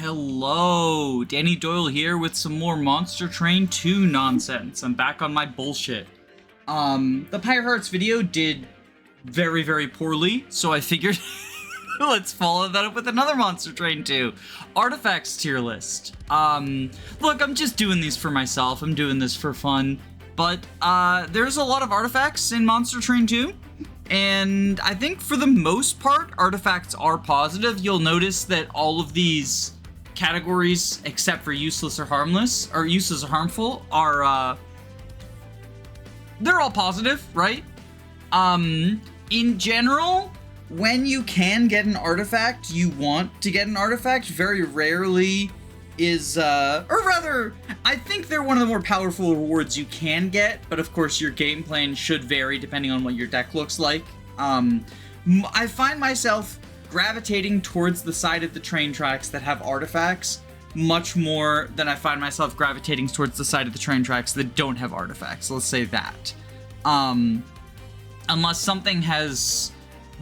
Hello, Danny Doyle here with some more Monster Train 2 nonsense. I'm back on my bullshit. The Pyre Hearts video did very, very poorly, so I figured let's follow that up with another Monster Train 2 Artifacts tier list. Look, I'm just doing these for myself. I'm doing this for fun, but there's a lot of artifacts in Monster Train 2. And I think for the most part, artifacts are positive. You'll notice that all of these categories, except for useless or harmless, or useless or harmful, are, they're all positive, right? In general, when you can get an artifact, you want to get an artifact. Very rarely is, or rather, I think they're one of the more powerful rewards you can get, but of course your game plan should vary depending on what your deck looks like. I find myself gravitating towards the side of the train tracks that have artifacts much more than I find myself gravitating towards the side of the train tracks that don't have artifacts. Let's say that. Unless something has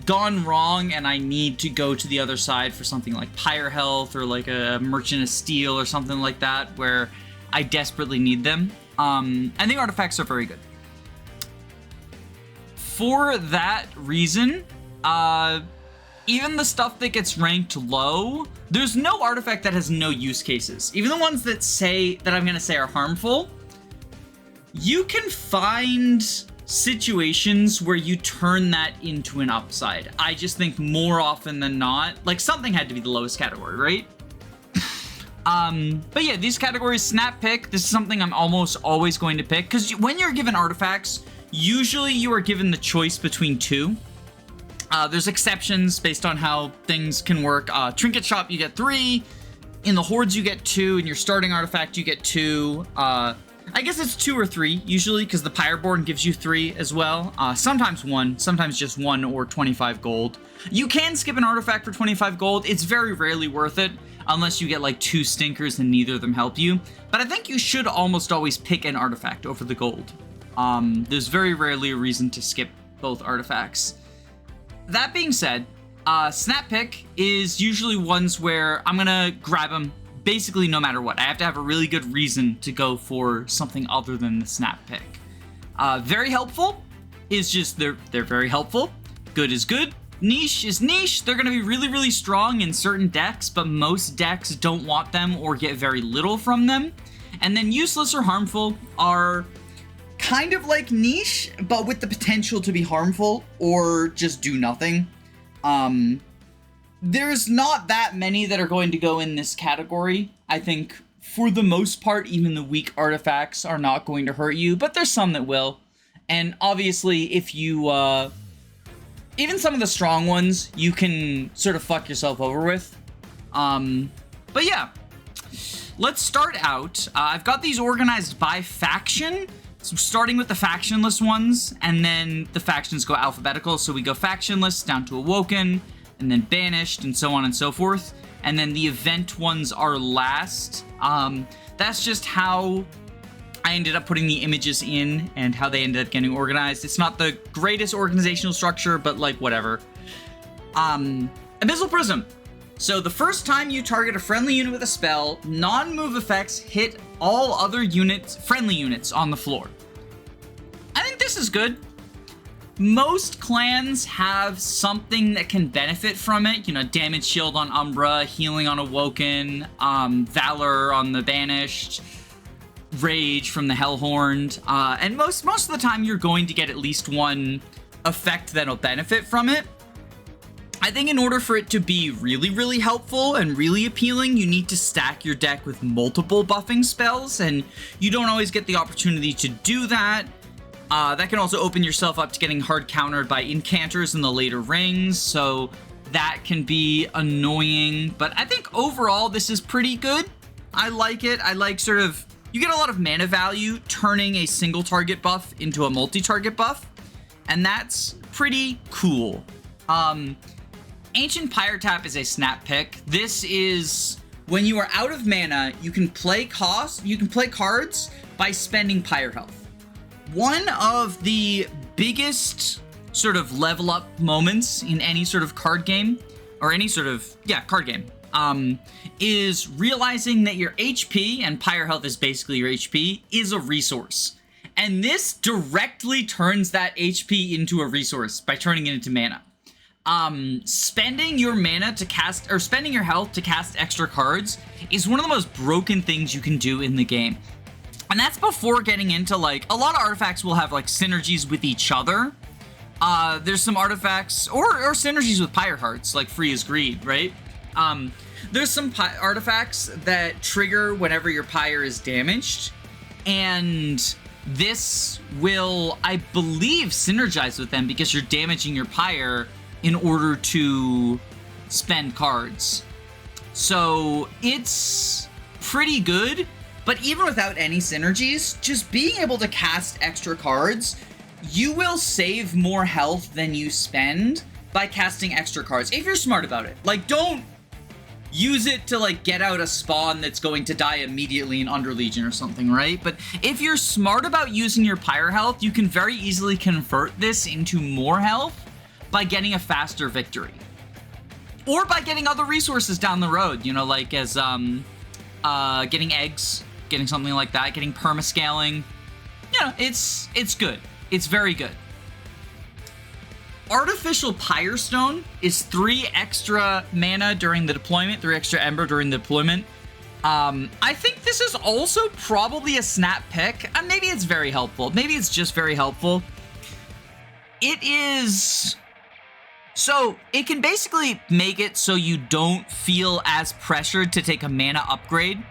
gone wrong and I need to go to the other side for something like Pyre Health or like a Merchant of Steel or something like that where I desperately need them. I think artifacts are very good. For that reason, even the stuff that gets ranked low, there's no artifact that has no use cases. Even the ones that I'm gonna say are harmful, you can find situations where you turn that into an upside. I just think more often than not, like something had to be the lowest category, right? But yeah, these categories, snap pick, this is something I'm almost always going to pick, because when you're given artifacts, usually you are given the choice between two. There's exceptions based on how things can work. Trinket Shop, you get 3. In the Hordes, you get 2. In your starting artifact, you get 2. I guess it's 2 or 3, usually, because the Pyreborn gives you 3 as well. Sometimes 1, sometimes just 1 or 25 gold. You can skip an artifact for 25 gold. It's very rarely worth it, unless you get like 2 stinkers and neither of them help you. But I think you should almost always pick an artifact over the gold. There's very rarely a reason to skip both artifacts. That being said, snap pick is usually ones where I'm gonna grab them basically no matter what. I have to have a really good reason to go for something other than the snap pick. Very helpful is just, they're very helpful. Good is good. Niche is niche. They're gonna be really, really strong in certain decks, but most decks don't want them or get very little from them. And then useless or harmful are kind of like niche, but with the potential to be harmful or just do nothing. There's not that many that are going to go in this category. I think for the most part, even the weak artifacts are not going to hurt you, but there's some that will. And obviously, if you, even some of the strong ones, you can sort of fuck yourself over with. But yeah, let's start out. I've got these organized by faction. So starting with the factionless ones, and then the factions go alphabetical. So we go factionless down to Awoken, and then Banished, and so on and so forth. And then the event ones are last. That's just how I ended up putting the images in and how they ended up getting organized. It's not the greatest organizational structure, but like whatever. Abyssal Prism. So the first time you target a friendly unit with a spell, non-move effects hit all other units, friendly units on the floor. I think this is good. Most clans have something that can benefit from it. You know, damage shield on Umbra, healing on Awoken, Valor on the Banished, Rage from the Hellhorned. And most of the time you're going to get at least one effect that'll benefit from it. I think in order for it to be really, really helpful and really appealing, you need to stack your deck with multiple buffing spells, and you don't always get the opportunity to do that. That can also open yourself up to getting hard countered by incanters in the later rings, so that can be annoying. But I think overall this is pretty good. I like it. I like sort of, you get a lot of mana value turning a single target buff into a multi-target buff, and that's pretty cool. Ancient Pyre Tap is a snap pick. This is when you are out of mana, you can play cards by spending Pyre Health. One of the biggest sort of level up moments in any sort of card game, or any sort of, card game, is realizing that your HP, and Pyre Health is basically your HP, is a resource. And this directly turns that HP into a resource by turning it into mana. Spending your mana to cast, or spending your health to cast extra cards is one of the most broken things you can do in the game. And that's before getting into, like, a lot of artifacts will have, like, synergies with each other. There's some artifacts, or synergies with Pyre Hearts, like Free as Greed, right? There's some artifacts that trigger whenever your Pyre is damaged, and this will, I believe, synergize with them because you're damaging your Pyre in order to spend cards. So it's pretty good, but even without any synergies, just being able to cast extra cards, you will save more health than you spend by casting extra cards, if you're smart about it. Like, don't use it to, like, get out a spawn that's going to die immediately in Under Legion or something, right? But if you're smart about using your Pyre health, you can very easily convert this into more health by getting a faster victory. Or by getting other resources down the road, you know, like as, getting eggs, getting something like that, getting permascaling. You know, it's good. It's very good. Artificial Pyre Stone is 3 extra mana during the deployment, 3 extra Ember during the deployment. I think this is also probably a snap pick. Maybe it's very helpful. Maybe it's just very helpful. It is... So, it can basically make it so you don't feel as pressured to take a mana upgrade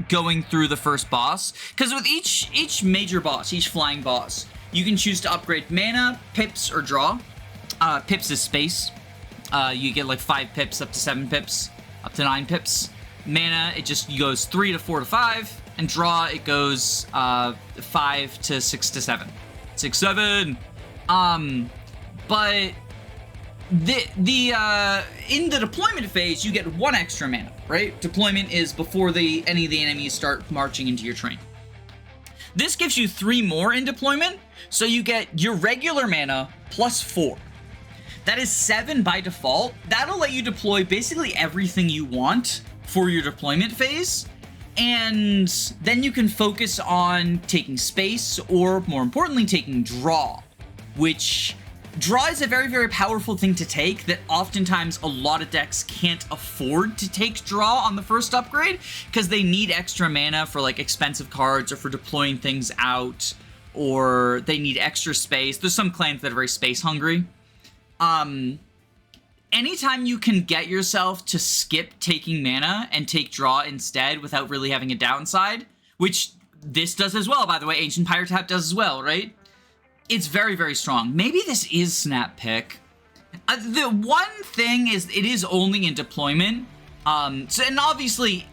going through the first boss. Because with each major boss, each flying boss, you can choose to upgrade mana, pips, or draw. Pips is space. You get like 5 pips up to 7 pips, up to 9 pips. Mana, it just goes 3 to 4 to 5. And draw, it goes 5 to 6 to 7. 6, 7. But in the deployment phase, you get 1 extra mana, right? Deployment is before any of the enemies start marching into your train. This gives you 3 more in deployment, so you get your regular mana plus 4. That is 7 by default. That'll let you deploy basically everything you want for your deployment phase, and then you can focus on taking space, or more importantly, taking draw, which... Draw is a very, very powerful thing to take that oftentimes a lot of decks can't afford to take draw on the first upgrade because they need extra mana for, like, expensive cards or for deploying things out, or they need extra space. There's some clans that are very space hungry. Anytime you can get yourself to skip taking mana and take draw instead without really having a downside, which this does as well, by the way, Ancient Pyre Tap does as well, right? It's very, very strong. Maybe this is snap pick. The one thing is it is only in deployment. And obviously,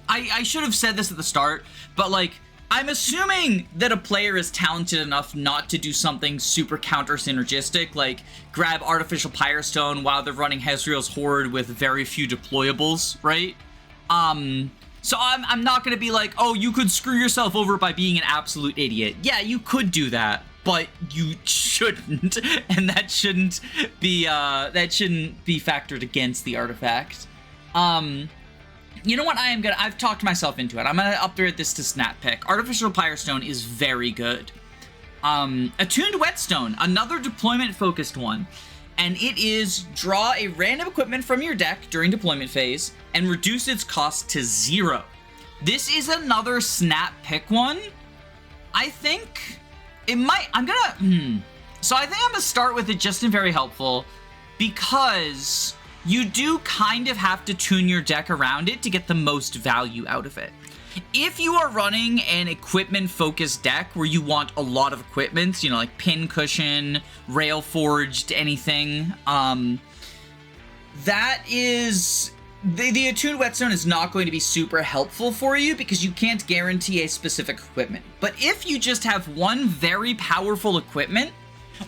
I should have said this at the start, but, like, I'm assuming that a player is talented enough not to do something super counter-synergistic, like grab Artificial Pyre Stone while they're running Hezreal's Horde with very few deployables, right? So I'm not going to be like, oh, you could screw yourself over by being an absolute idiot. Yeah, you could do that, but you shouldn't, and that shouldn't be factored against the artifact. You know what? I've talked myself into it. I'm gonna upgrade this to snap pick. Artificial Pyre Stone is very good. Attuned Whetstone, another deployment-focused one. And it is draw a random equipment from your deck during deployment phase and reduce its cost to 0. This is another snap pick one. I think it might, So I think I'm gonna start with it just in very helpful because you do kind of have to tune your deck around it to get the most value out of it. If you are running an equipment-focused deck where you want a lot of equipment, you know, like pin cushion, rail forged, anything, that is... The Attuned Whetstone is not going to be super helpful for you because you can't guarantee a specific equipment. But if you just have one very powerful equipment,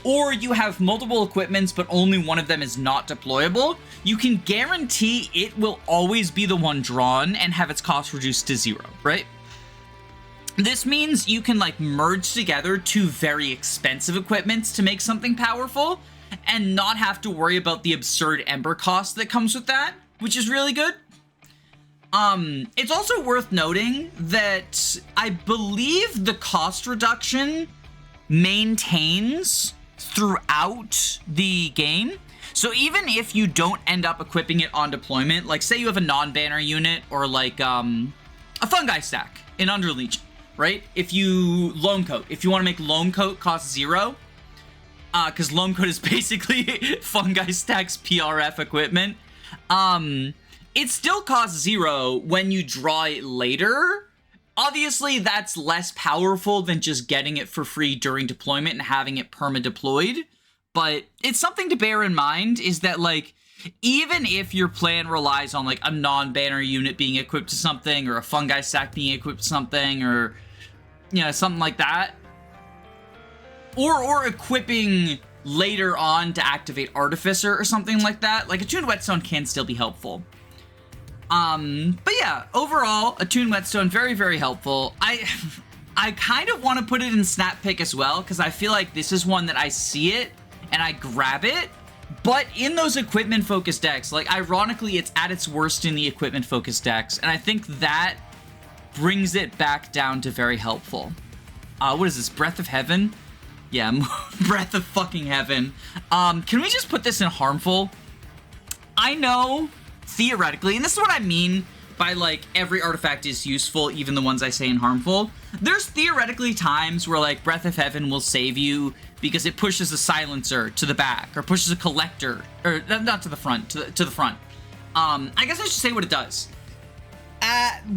or you have multiple equipments but only one of them is not deployable, you can guarantee it will always be the one drawn and have its cost reduced to 0, right? This means you can, like, merge together two very expensive equipments to make something powerful and not have to worry about the absurd Ember cost that comes with that, which is really good. It's also worth noting that I believe the cost reduction maintains throughout the game. So even if you don't end up equipping it on deployment, like say you have a non-banner unit or like a fungi stack in Underlegion, right? If you Loam Coat, if you want to make Loam Coat cost 0, because Loam Coat is basically fungi stacks PRF equipment, it still costs 0 when you draw it later. Obviously, that's less powerful than just getting it for free during deployment and having it perma-deployed. But it's something to bear in mind is that, like, even if your plan relies on, like, a non-banner unit being equipped to something or a fungi stack being equipped to something or, you know, something like that, or equipping later on to activate Artificer or something like that, like, Attuned Whetstone can still be helpful. But yeah, overall, Attuned Whetstone, very, very helpful. I kind of want to put it in Snap Pick as well, because I feel like this is one that I see it, and I grab it, but in those equipment-focused decks, like, ironically, it's at its worst in the equipment-focused decks, and I think that brings it back down to very helpful. What is this, Breath of Heaven? Yeah, Breath of fucking Heaven. Can we just put this in Harmful? I know, theoretically, and this is what I mean by, like, every artifact is useful, even the ones I say in Harmful. There's theoretically times where, like, Breath of Heaven will save you because it pushes a silencer to the back, or pushes a collector, or not to the front, to the front. I guess I should say what it does.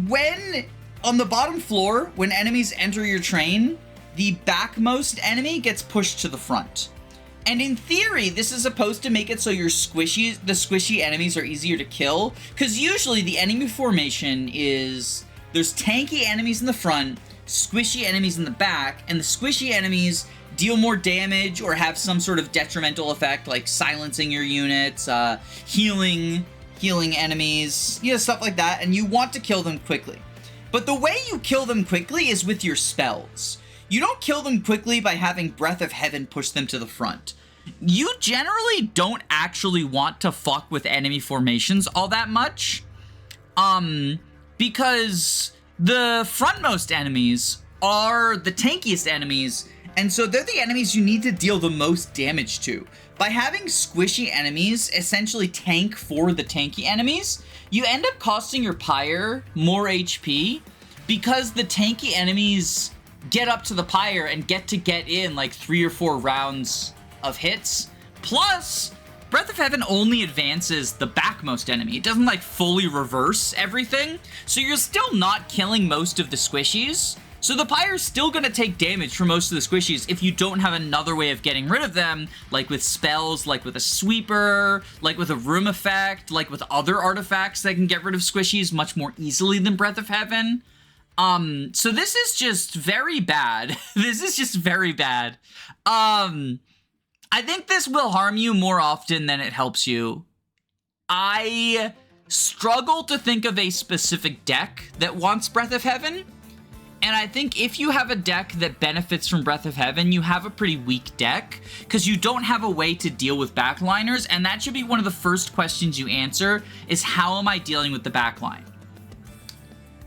When, on the bottom floor, when enemies enter your train, the backmost enemy gets pushed to the front. And in theory, this is supposed to make it so the squishy enemies are easier to kill, because usually the enemy formation is there's tanky enemies in the front, squishy enemies in the back, and the squishy enemies deal more damage or have some sort of detrimental effect, like silencing your units, healing enemies, you know, stuff like that, and you want to kill them quickly. But the way you kill them quickly is with your spells. You don't kill them quickly by having Breath of Heaven push them to the front. You generally don't actually want to fuck with enemy formations all that much, because the frontmost enemies are the tankiest enemies, and so they're the enemies you need to deal the most damage to. By having squishy enemies essentially tank for the tanky enemies, you end up costing your Pyre more HP, because the tanky enemies get up to the Pyre and get in like 3 or 4 rounds of hits. Plus, Breath of Heaven only advances the backmost enemy. It doesn't like fully reverse everything, so you're still not killing most of the squishies. So the Pyre's still gonna take damage from most of the squishies if you don't have another way of getting rid of them, like with spells, like with a sweeper, like with a room effect, like with other artifacts that can get rid of squishies much more easily than Breath of Heaven. So this is just very bad. This is just very bad. I think this will harm you more often than it helps you. I struggle to think of a specific deck that wants Breath of Heaven. And I think if you have a deck that benefits from Breath of Heaven, you have a pretty weak deck, because you don't have a way to deal with backliners, and that should be one of the first questions you answer, is how am I dealing with the backline?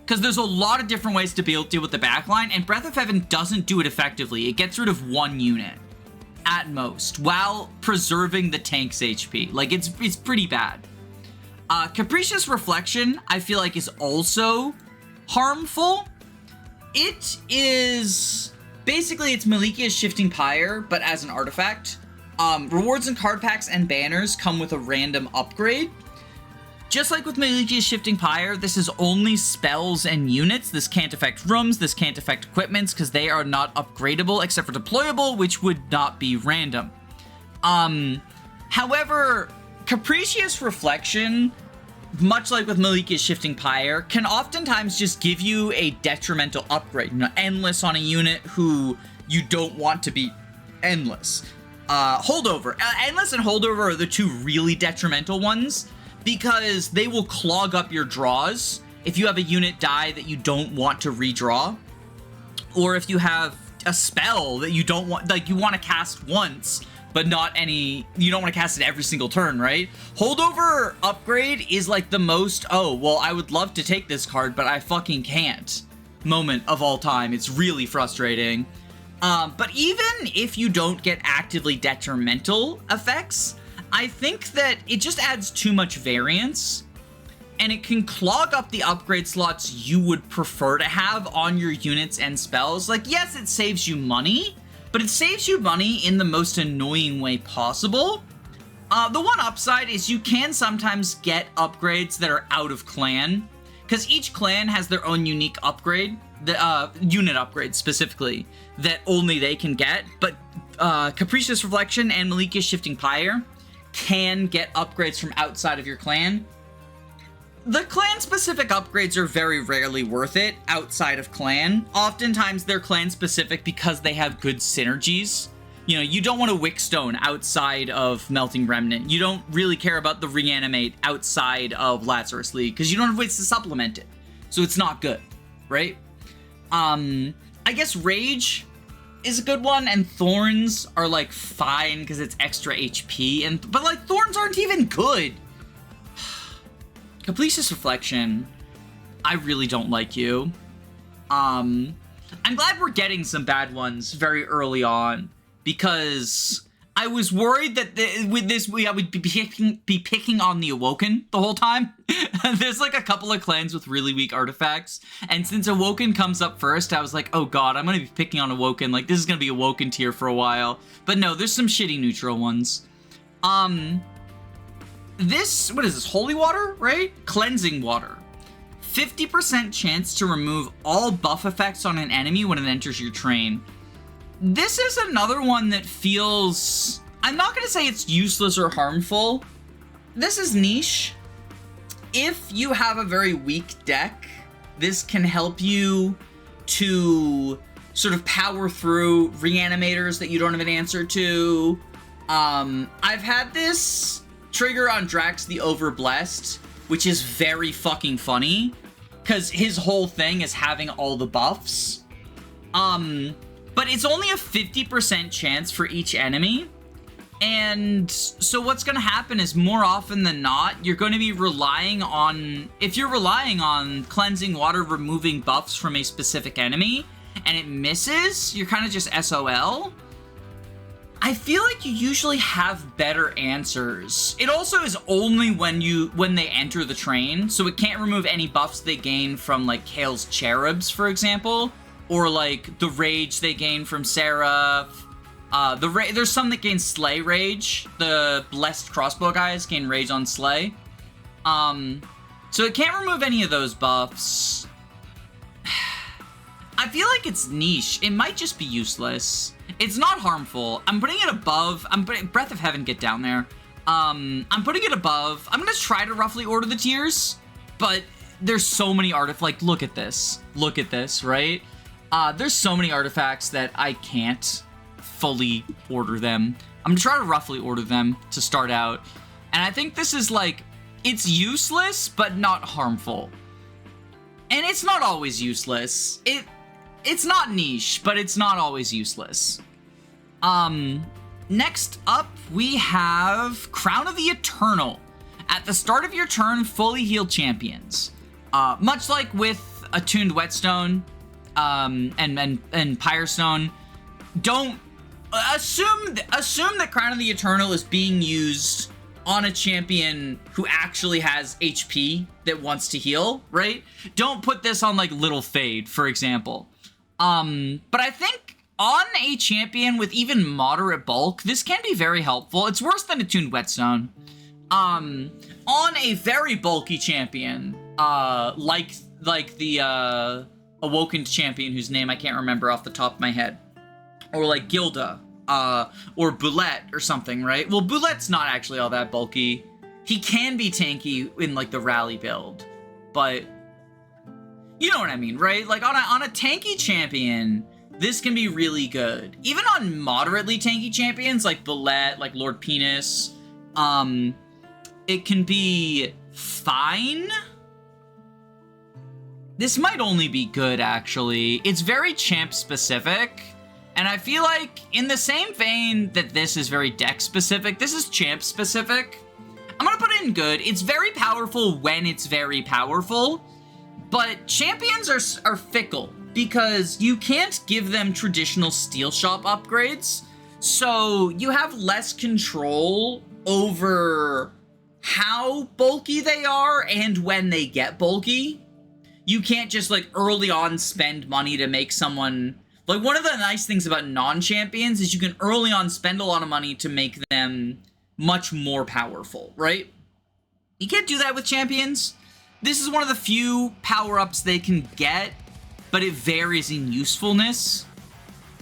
Because there's a lot of different ways to be able to deal with the backline, and Breath of Heaven doesn't do it effectively. It gets rid of 1 unit, at most, while preserving the tank's HP. Like, it's pretty bad. Capricious Reflection, I feel like, is also harmful. It is basically, it's Malikia's Shifting Pyre, but as an artifact. Rewards and card packs and banners come with a random upgrade. Just like with Malikia's Shifting Pyre, this is only spells and units. This can't affect rooms, this can't affect equipments, because they are not upgradable except for deployable, which would not be random. However, Capricious Reflection, much like with Malikia's Shifting Pyre, can oftentimes just give you a detrimental upgrade. You know, Endless on a unit who you don't want to be Endless. Holdover. Endless and Holdover are the 2 really detrimental ones, because they will clog up your draws if you have a unit die that you don't want to redraw, or if you have a spell that you don't want, like you want to cast once, but not any, you don't want to cast it every single turn, right? Holdover upgrade is like the most, oh, well, I would love to take this card, but I fucking can't moment of all time. It's really frustrating. But even if you don't get actively detrimental effects, I think that it just adds too much variance, and it can clog up the upgrade slots you would prefer to have on your units and spells. Like, yes, it saves you money, but it saves you money in the most annoying way possible. The one upside is you can sometimes get upgrades that are out of clan, because each clan has their own unique upgrade, the unit upgrade specifically, that only they can get. But Capricious Reflection and Malicious Shifting Pyre can get upgrades from outside of your clan. The clan-specific upgrades are very rarely worth it outside of clan. Oftentimes, they're clan-specific because they have good synergies. You know, you don't want to Wickstone outside of Melting Remnant. You don't really care about the Reanimate outside of Lazarus League because you don't have ways to supplement it. So it's not good, right? I guess Rage is a good one, and Thorns are, like, fine because it's extra HP. But, like, Thorns aren't even good. Capricious Reflection, I really don't like you. I'm glad we're getting some bad ones very early on, because I was worried that with this I would be picking on the Awoken the whole time. There's like a couple of clans with really weak artifacts, and since Awoken comes up first, I was like, oh god, I'm gonna be picking on Awoken. Like, this is gonna be Awoken tier for a while. But no, there's some shitty neutral ones. This, what is this, Holy Water, right? Cleansing Water. 50% chance to remove all buff effects on an enemy when it enters your train. This is another one that feels, I'm not going to say it's useless or harmful. This is niche. If you have a very weak deck, this can help you to sort of power through reanimators that you don't have an answer to. I've had this trigger on Drax the Overblessed, which is very fucking funny, because his whole thing is having all the buffs. But it's only a 50% chance for each enemy, and so what's going to happen is more often than not, you're going to be relying on, if you're relying on Cleansing Water removing buffs from a specific enemy, and it misses, you're kind of just SOL. I feel like you usually have better answers. It also is only when they enter the train, so it can't remove any buffs they gain from, like, Kale's Cherubs, for example, or, like, the Rage they gain from Seraph. There's some that gain Slay Rage. The Blessed Crossbow guys gain Rage on Slay. So it can't remove any of those buffs. I feel like it's niche. It might just be useless. It's not harmful. I'm putting it above. Breath of Heaven, get down there. I'm putting it above. I'm gonna try to roughly order the tiers, but there's so many artifacts. Like, look at this. Look at this, right? There's so many artifacts that I can't fully order them. I'm gonna try to roughly order them to start out. And I think this is like, it's useless, but not harmful. And it's not always useless. It's not niche, but it's not always useless. Next up, we have Crown of the Eternal. At the start of your turn, fully healed champions. Much like with Attuned Whetstone and Pyrestone, don't assume that Crown of the Eternal is being used on a champion who actually has HP that wants to heal, right? Don't put this on, like, Little Fade, for example. But I think on a champion with even moderate bulk, this can be very helpful. It's worse than Attuned Whetstone. On a very bulky champion, like the Awoken champion whose name I can't remember off the top of my head, or like Gilda, or Boulette or something, right? Well, Boulette's not actually all that bulky. He can be tanky in, like, the rally build, but you know what I mean, right? Like, on a tanky champion, this can be really good. Even on moderately tanky champions, like Boulette, like Lord Penis, it can be fine. This might only be good, actually. It's very champ-specific, And I feel like in the same vein that this is very deck specific, this is champ specific. I'm gonna put it in good. It's very powerful when it's very powerful, but champions are fickle because you can't give them traditional steel shop upgrades. So you have less control over how bulky they are and when they get bulky. You can't just like early on spend money to make someone... Like, one of the nice things about non-champions is you can early on spend a lot of money to make them much more powerful, right? You can't do that with champions. This is one of the few power-ups they can get, but it varies in usefulness.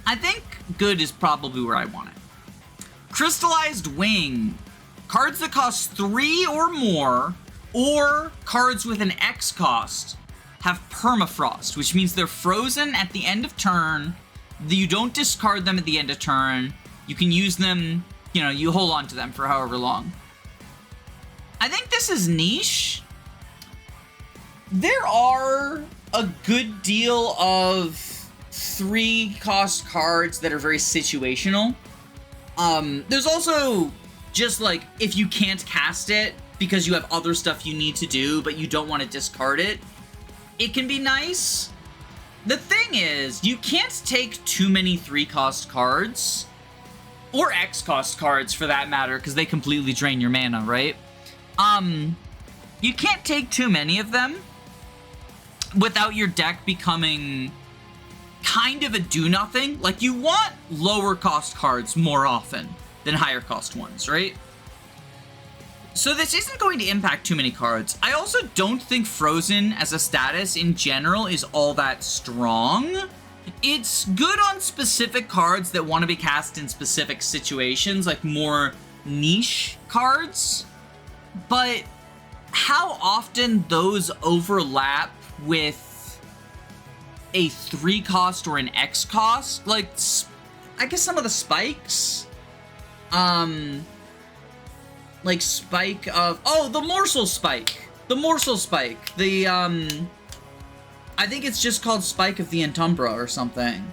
I think good is probably where I want it. Crystallized Wing. Cards that cost 3 or more, or cards with an X cost, have permafrost, which means they're frozen at the end of turn. You don't discard them at the end of turn. You can use them, you know, you hold on to them for however long. I think this is niche. There are a good deal of 3-cost cards that are very situational. There's also just like, if you can't cast it because you have other stuff you need to do, but you don't want to discard it, it can be nice. The thing is, you can't take too many 3-cost cards, or X-cost cards for that matter, because they completely drain your mana, right? You can't take too many of them without your deck becoming kind of a do-nothing. Like, you want lower-cost cards more often than higher-cost ones, right? So this isn't going to impact too many cards. I also don't think Frozen as a status in general is all that strong. It's good on specific cards that want to be cast in specific situations, like more niche cards. But how often those overlap with a 3-cost or an X-cost? Like, I guess some of the spikes. Like spike of... Oh, the Morsel Spike. The Morsel Spike. The, I think it's just called Spike of the Entumbra or something.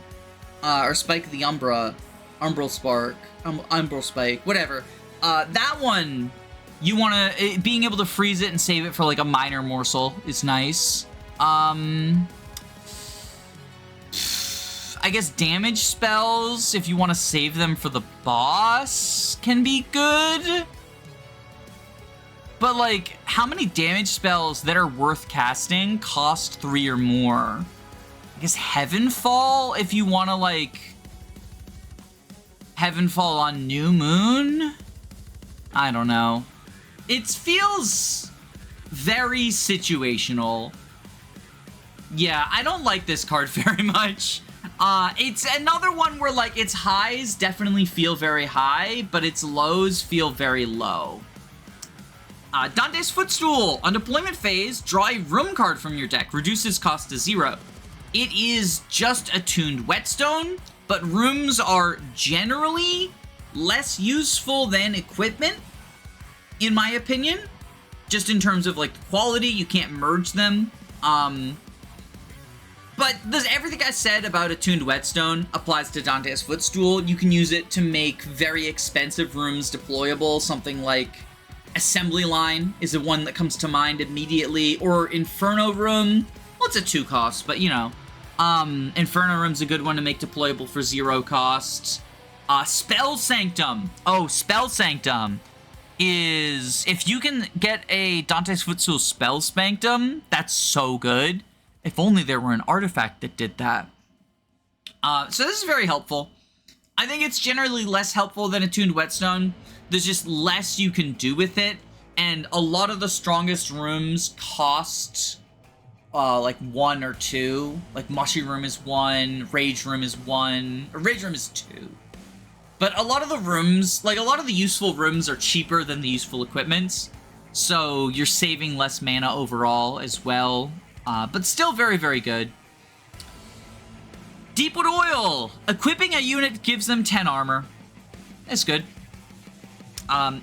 Or Spike of the Umbra. Umbral Spark. Umbral Spike. Whatever. That one, you want to... Being able to freeze it and save it for, like, a minor morsel is nice. I guess damage spells, if you want to save them for the boss, can be good. But, like, how many damage spells that are worth casting cost 3 or more? I guess Heavenfall, if you want to, like... Heavenfall on New Moon? I don't know. It feels very situational. Yeah, I don't like this card very much. It's another one where, like, its highs definitely feel very high, but its lows feel very low. Dante's Footstool. On deployment phase, draw a room card from your deck. Reduces cost to 0. It is just attuned whetstone, but rooms are generally less useful than equipment, in my opinion. Just in terms of, like, the quality, you can't merge them. But everything I said about attuned whetstone applies to Dante's Footstool. You can use it to make very expensive rooms deployable, something like Assembly Line is the one that comes to mind immediately, or Inferno Room. Well, it's a 2-cost, but you know. Inferno Room's a good one to make deployable for 0 cost. Spell Sanctum. Oh, Spell Sanctum is... If you can get a Dante's Footstool Spell Sanctum, that's so good. If only there were an artifact that did that. So this is very helpful. I think it's generally less helpful than Attuned Whetstone. There's just less you can do with it, and a lot of the strongest rooms cost like 1 or 2. Like Mushy Room is 1, Rage Room is 1, or Rage Room is 2. But a lot of the rooms, like a lot of the useful rooms are cheaper than the useful equipments, so you're saving less mana overall as well, but still very, very good. Deepwood Oil! Equipping a unit gives them 10 armor. It's good.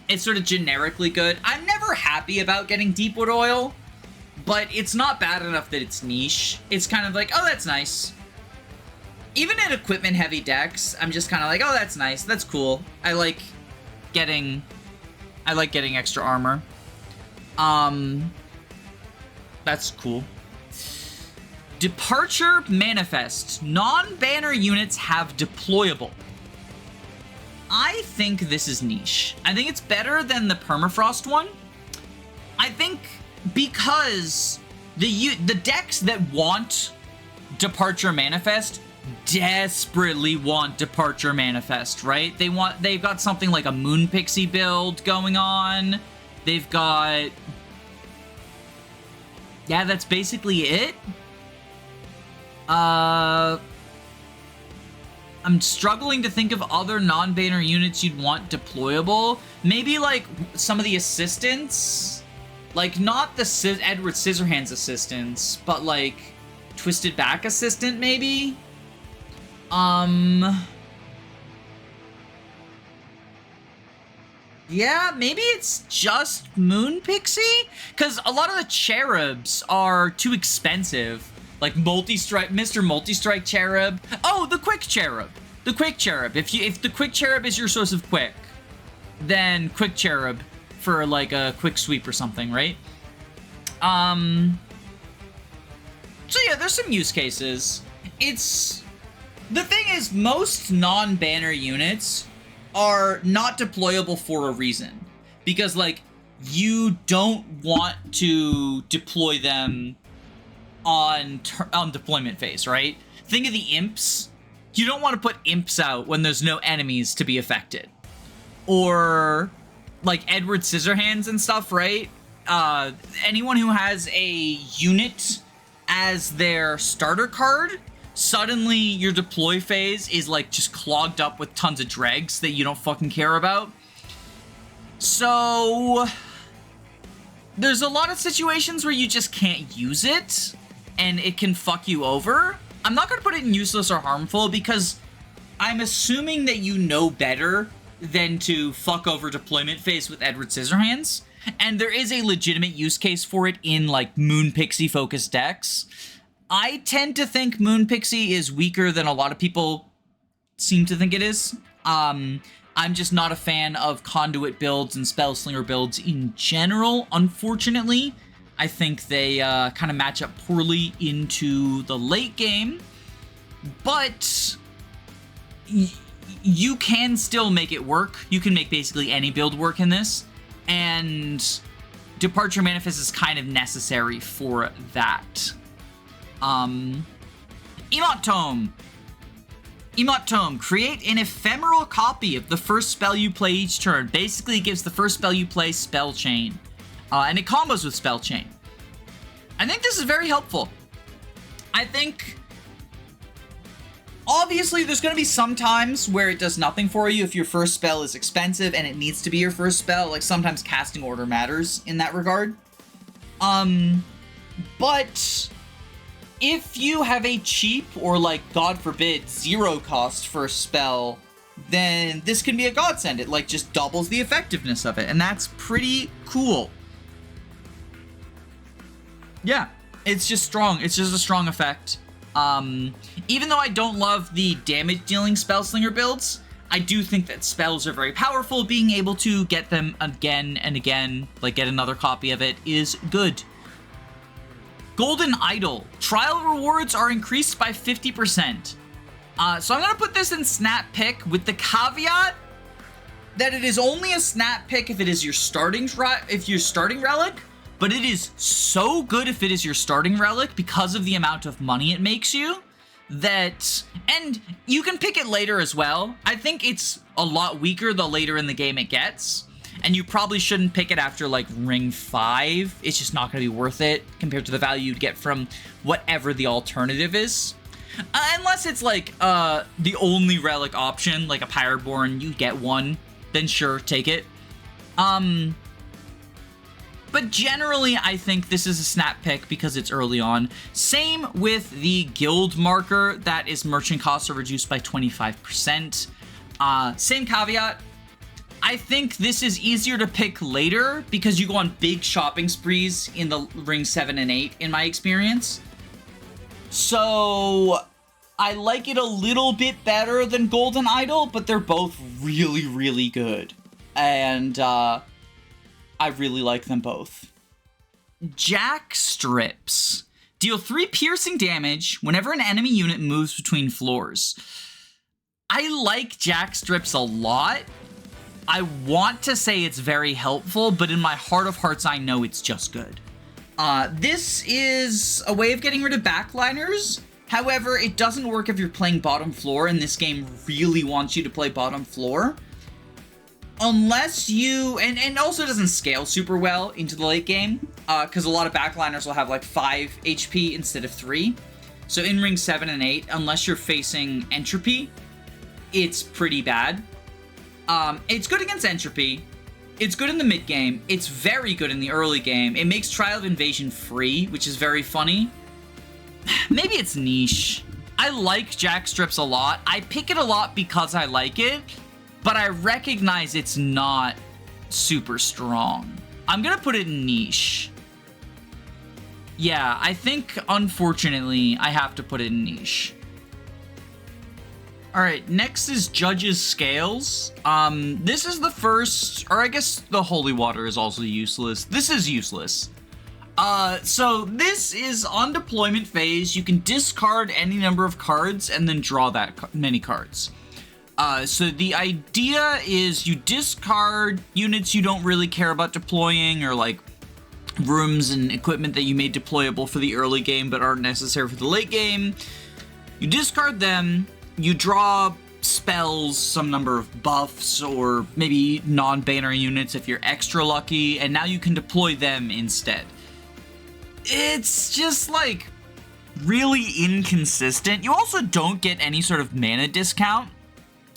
It's sort of generically good. I'm never happy about getting Deepwood Oil, but it's not bad enough that it's niche. It's kind of like, oh, that's nice. even in equipment heavy decks, I'm just kind of like, oh, that's nice. That's cool. I like getting extra armor. That's cool. Departure Manifest. Non-banner units have deployable. I think this is niche. I think it's better than the Permafrost one. I think because the decks that want Departure Manifest desperately want Departure Manifest, right? They've got something like a Moon Pixie build going on. They've got... yeah, that's basically it. I'm struggling to think of other non-banner units you'd want deployable. Maybe, like, some of the assistants. Like, not the Edward Scissorhands assistants, but, like, Twisted Back assistant, maybe? Yeah, maybe it's just Moon Pixie? Because a lot of the Cherubs are too expensive. Like Mr. Multi-Strike Cherub. Oh, the Quick Cherub. The Quick Cherub. If the Quick Cherub is your source of quick, then Quick Cherub for like a quick sweep or something, right? So yeah, there's some use cases. The thing is, most non-banner units are not deployable for a reason. Because, like, you don't want to deploy them on deployment phase, right? Think of the imps. You don't want to put imps out when there's no enemies to be affected. Or, like, Edward Scissorhands and stuff, right? Anyone who has a unit as their starter card, suddenly your deploy phase is, like, just clogged up with tons of dregs that you don't fucking care about. So there's a lot of situations where you just can't use it, and it can fuck you over. I'm not going to put it in useless or harmful, because I'm assuming that you know better than to fuck over deployment phase with Edward Scissorhands. And there is a legitimate use case for it in, like, Moon Pixie focused decks. I tend to think Moon Pixie is weaker than a lot of people seem to think it is. I'm just not a fan of Conduit builds and Spellslinger builds in general, unfortunately. I think they kind of match up poorly into the late game. But you can still make it work. You can make basically any build work in this. And Departure Manifest is kind of necessary for that. Emote Tome. Emote Tome. Create an ephemeral copy of the first spell you play each turn. Basically, it gives the first spell you play Spell Chain. And it combos with Spell Chain. I think this is very helpful. I think... obviously, there's going to be some times where it does nothing for you if your first spell is expensive and it needs to be your first spell. Like, sometimes casting order matters in that regard. But if you have a cheap or, like, God forbid, zero cost first spell, then this can be a godsend. It, like, just doubles the effectiveness of it, and that's pretty cool. Yeah, it's just strong. It's just a strong effect. Even though I don't love the damage dealing Spellslinger builds, I do think that spells are very powerful. Being able to get them again and again, like get another copy of it, is good. Golden Idol. Trial rewards are increased by 50%. So I'm going to put this in Snap Pick with the caveat that it is only a Snap Pick if it is your starting relic. But it is so good if it is your starting relic because of the amount of money it makes you that... and you can pick it later as well. I think it's a lot weaker the later in the game it gets. And you probably shouldn't pick it after, like, Ring 5. It's just not going to be worth it compared to the value you'd get from whatever the alternative is. Unless it's, like, the only relic option, like a Pyroborn, you get one. Then sure, take it. But generally, I think this is a snap pick because it's early on. Same with the guild marker. That is merchant costs are reduced by 25%. Same caveat. I think this is easier to pick later because you go on big shopping sprees in the Ring 7 and 8, in my experience. So I like it a little bit better than Golden Idol, but they're both really, really good. And I really like them both. Jack Strips. Deal 3 piercing damage whenever an enemy unit moves between floors. I like Jack Strips a lot. I want to say it's very helpful, but in my heart of hearts, I know it's just good. This is a way of getting rid of backliners. However, it doesn't work if you're playing bottom floor, and this game really wants you to play bottom floor. Unless you... And also doesn't scale super well into the late game, because a lot of backliners will have like 5 HP instead of 3. So in Ring 7 and 8, unless you're facing Entropy, it's pretty bad. It's good against Entropy. It's good in the mid game. It's very good in the early game. It makes Trial of Invasion free, which is very funny. Maybe it's niche. I like Jack Strips a lot. I pick it a lot because I like it, but I recognize it's not super strong. I'm gonna put it in niche. Yeah, I think, unfortunately, I have to put it in niche. Alright, next is Judge's Scales. This is the first, or I guess the Holy Water is also useless. This is useless. So this is on deployment phase. You can discard any number of cards and then draw that many cards. So the idea is you discard units you don't really care about deploying, or like rooms and equipment that you made deployable for the early game but aren't necessary for the late game. You discard them, you draw spells, some number of buffs, or maybe non-banner units if you're extra lucky, and now you can deploy them instead. It's just like really inconsistent. You also don't get any sort of mana discount.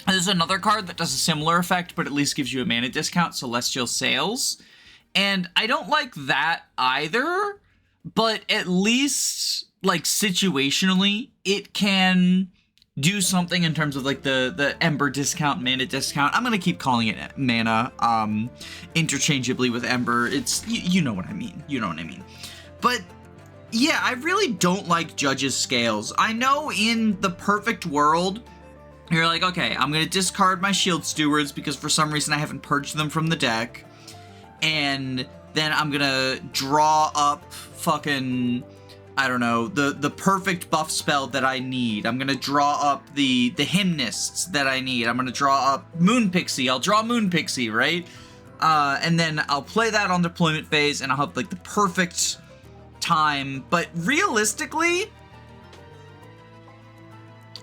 There's another card that does a similar effect, but at least gives you a mana discount, Celestial Sails. And I don't like that either, but at least, like, situationally, it can do something in terms of, like, the Ember discount, mana discount. I'm gonna keep calling it mana, interchangeably with Ember. It's, you know what I mean. You know what I mean. But, yeah, I really don't like Judge's Scales. I know in the perfect world, you're like, okay, I'm gonna discard my Shield Stewards because for some reason I haven't purged them from the deck. And then I'm gonna draw up fucking, I don't know, the perfect buff spell that I need. I'm gonna draw up the Hymnists that I need. I'm gonna draw up Moon Pixie. I'll draw Moon Pixie, right? And then I'll play that on deployment phase and I'll have like the perfect time. But realistically,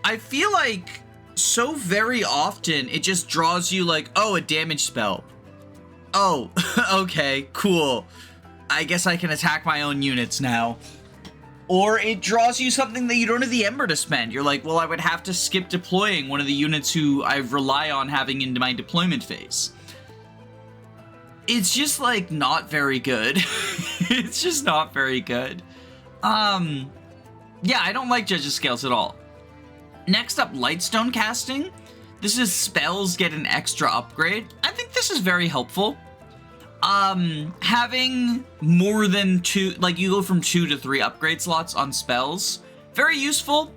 I feel like so very often it just draws you like, oh, a damage spell. Oh, okay, cool. I guess I can attack my own units now. Or it draws you something that you don't have the Ember to spend. You're like, well, I would have to skip deploying one of the units who I rely on having into my deployment phase. It's just, like, not very good. It's just not very good. Yeah, I don't like Judge's Scales at all. Next up, Lightstone Casting. This is spells get an extra upgrade. I think this is very helpful. Having more than 2, like you go from 2 to 3 upgrade slots on spells, very useful.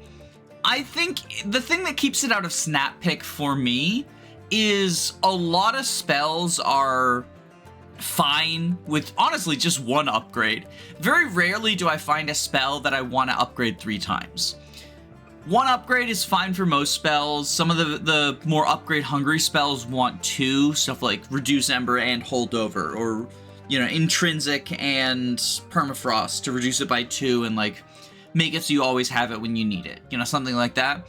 I think the thing that keeps it out of Snap Pick for me is a lot of spells are fine with honestly just 1 upgrade. Very rarely do I find a spell that I want to upgrade 3 times. 1 upgrade is fine for most spells. Some of the more upgrade-hungry spells want 2, stuff like Reduce Ember and Holdover, or, you know, Intrinsic and Permafrost to reduce it by 2 and, like, make it so you always have it when you need it. You know, something like that.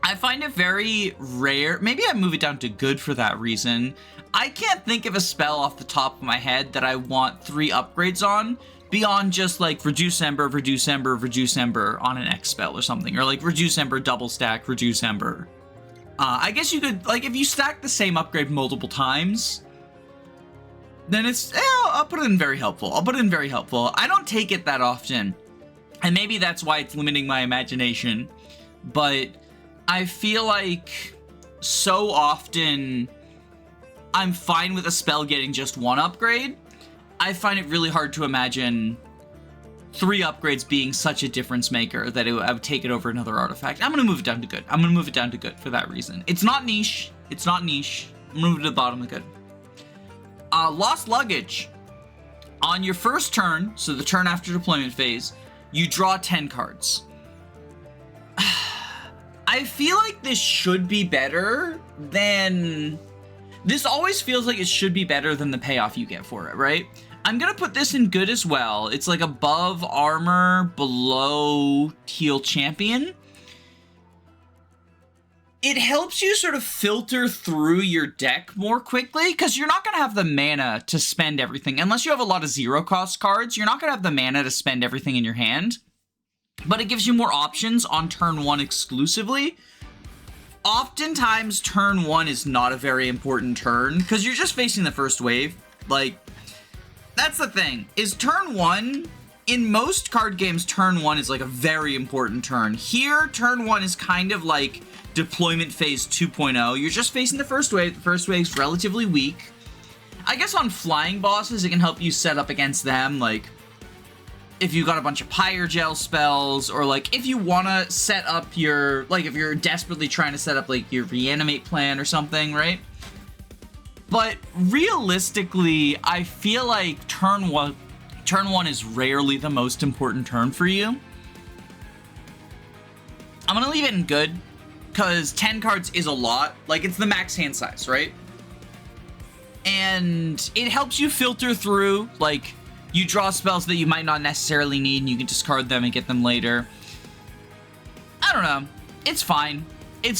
I find it very rare. Maybe I move it down to good for that reason. I can't think of a spell off the top of my head that I want 3 upgrades on, beyond just like Reduce Ember, Reduce Ember, Reduce Ember on an X spell or something. Or like Reduce Ember, double stack, Reduce Ember. I guess you could, like, if you stack the same upgrade multiple times, then it's, I'll put it in very helpful. I'll put it in very helpful. I don't take it that often. And maybe that's why it's limiting my imagination. But I feel like so often I'm fine with a spell getting just 1 upgrade. I find it really hard to imagine 3 upgrades being such a difference maker that I would take it over another artifact. I'm going to move it down to good. I'm going to move it down to good for that reason. It's not niche. It's not niche. I'm going to move it to the bottom of good. Lost Luggage. On your first turn, so the turn after deployment phase, you draw 10 cards. I feel like this should be better than... This always feels like it should be better than the payoff you get for it, right? I'm gonna put this in good as well. It's like above armor, below heal champion. It helps you sort of filter through your deck more quickly, because you're not gonna have the mana to spend everything. Unless you have a lot of zero cost cards, you're not gonna have the mana to spend everything in your hand. But it gives you more options on turn 1 exclusively. Oftentimes, turn 1 is not a very important turn, because you're just facing the first wave. Like, that's the thing, is turn 1, in most card games, turn 1 is like a very important turn. Here, turn 1 is kind of like deployment phase 2.0. You're just facing the first wave. The first wave's relatively weak. I guess on flying bosses, it can help you set up against them, like, if you got a bunch of Pyre Gel spells, or like if you want to set up your, like if you're desperately trying to set up like your reanimate plan or something, right? But realistically, I feel like turn one is rarely the most important turn for you. I'm gonna leave it in good, because 10 cards is a lot. Like, it's the max hand size, right? And it helps you filter through, like, you draw spells that you might not necessarily need, and you can discard them and get them later. I don't know. It's fine. It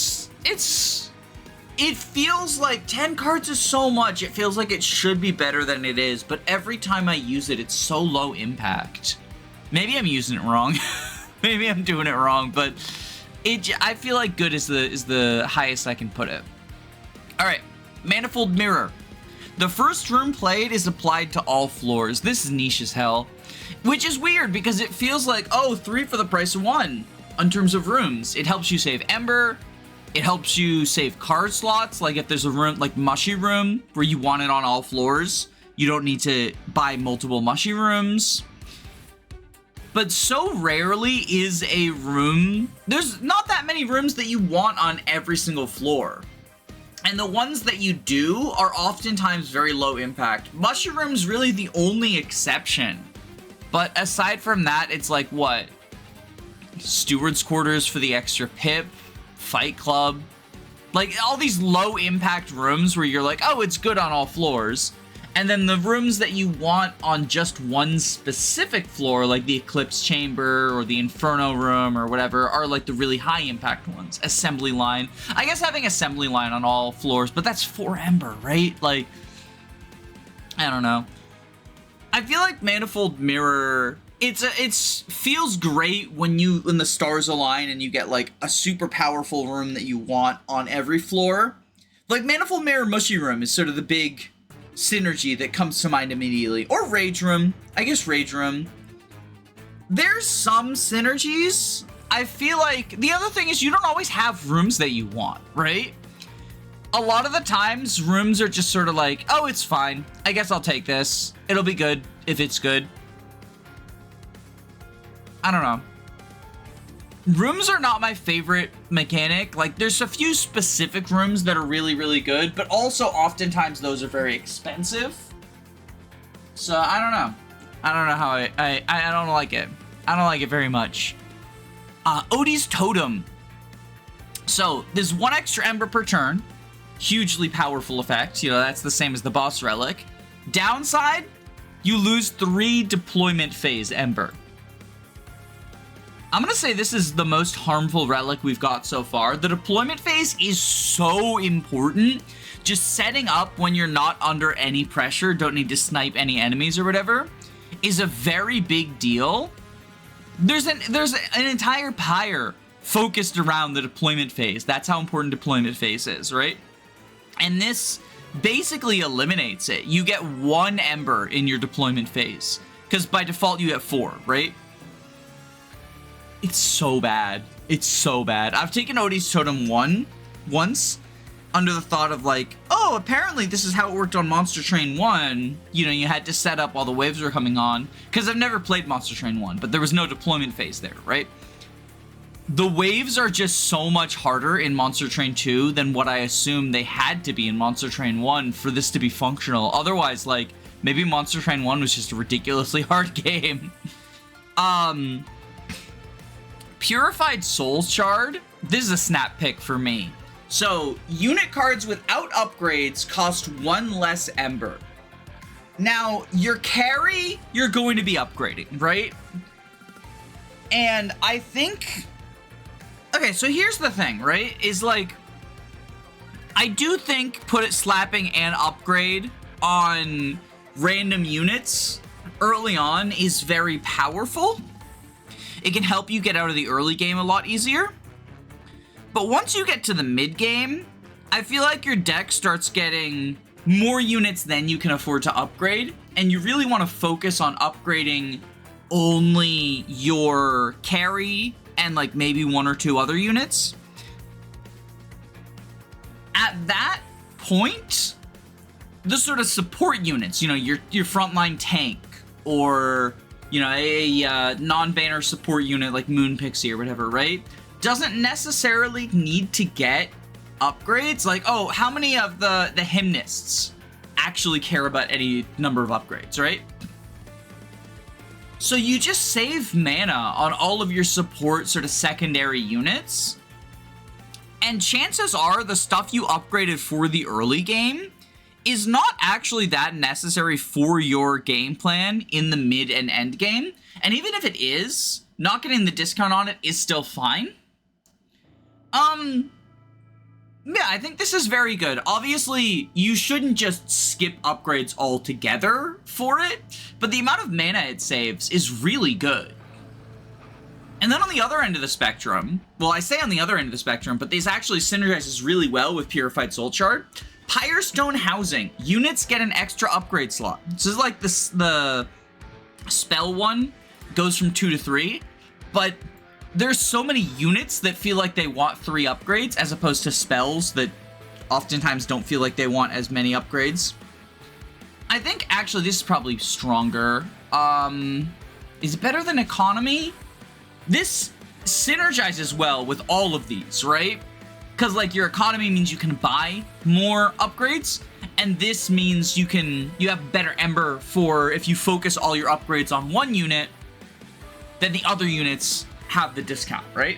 feels like 10 cards is so much. It feels like it should be better than it is, but every time I use it, it's so low impact. Maybe I'm using it wrong. Maybe I'm doing it wrong, but I feel like good is the highest I can put it. All right, Manifold Mirror. The first room played is applied to all floors. This is niche as hell, which is weird because it feels like, oh, 3 for the price of 1 in terms of rooms. It helps you save Ember. It helps you save card slots. Like if there's a room like Mushy Room where you want it on all floors, you don't need to buy multiple Mushy Rooms. But so rarely is a room, there's not that many rooms that you want on every single floor. And the ones that you do are oftentimes very low impact. Mushy Room's really the only exception. But aside from that, it's like what? Steward's Quarters for the extra pip, Fight Club. Like all these low impact rooms where you're like, oh, it's good on all floors. And then the rooms that you want on just one specific floor, like the Eclipse Chamber or the Inferno Room or whatever, are like the really high impact ones. Assembly Line. I guess having Assembly Line on all floors, but that's 4 Ember, right? Like, I don't know. I feel like Manifold Mirror, it feels great when the stars align and you get like a super powerful room that you want on every floor. Like Manifold Mirror Mushy Room is sort of the big synergy that comes to mind immediately. Or Rage Room. I guess Rage Room. There's some synergies. I feel like the other thing is you don't always have rooms that you want, right? A lot of the times rooms are just sort of like, oh, it's fine. I guess I'll take this. It'll be good if it's good. I don't know. Rooms are not my favorite mechanic. Like, there's a few specific rooms that are really, really good, but also oftentimes those are very expensive. So, I don't know. I don't know how I don't like it. I don't like it very much. Odie's Totem. So, there's 1 extra Ember per turn. Hugely powerful effect. You know, that's the same as the Boss Relic. Downside, you lose 3 deployment phase Ember. I'm going to say this is the most harmful relic we've got so far. The deployment phase is so important. Just setting up when you're not under any pressure, don't need to snipe any enemies or whatever, is a very big deal. There's an entire pyre focused around the deployment phase. That's how important deployment phase is, right? And this basically eliminates it. You get 1 Ember in your deployment phase, because by default you get 4, right? It's so bad. It's so bad. I've taken Odie's Totem once, under the thought of like, oh, apparently this is how it worked on Monster Train 1. You know, you had to set up while the waves were coming on. Because I've never played Monster Train 1, but there was no deployment phase there, right? The waves are just so much harder in Monster Train 2 than what I assume they had to be in Monster Train 1 for this to be functional. Otherwise, like, maybe Monster Train 1 was just a ridiculously hard game. Purified Soul Shard, this is a snap pick for me. So, unit cards without upgrades cost 1 less Ember. Now, your carry, you're going to be upgrading, right? And I think... Okay, so here's the thing, right? Is like... I do think slapping an upgrade on random units early on is very powerful. It can help you get out of the early game a lot easier. But once you get to the mid game, I feel like your deck starts getting more units than you can afford to upgrade, and you really want to focus on upgrading only your carry and like maybe 1 or 2 other units. At that point, the sort of support units, you know, your frontline tank, or, you know, a non-banner support unit like Moon Pixie or whatever, right? Doesn't necessarily need to get upgrades. Like, oh, how many of the hymnists actually care about any number of upgrades, right? So you just save mana on all of your support sort of secondary units, and chances are the stuff you upgraded for the early game is not actually that necessary for your game plan in the mid and end game. And even if it is, not getting the discount on it is still fine. Yeah, I think this is very good. Obviously, you shouldn't just skip upgrades altogether for it, but the amount of mana it saves is really good. And then on the other end of the spectrum, well, I say on the other end of the spectrum, but this actually synergizes really well with Purified Soul Shard. Pyrestone Housing. Units get an extra upgrade slot. So this is like the spell one goes from 2 to 3, but there's so many units that feel like they want 3 upgrades as opposed to spells that oftentimes don't feel like they want as many upgrades. I think actually this is probably stronger. Is it better than Economy? This synergizes well with all of these, right? Because like your Economy means you can buy more upgrades, and this means you have better Ember for if you focus all your upgrades on one unit, then the other units have the discount, right?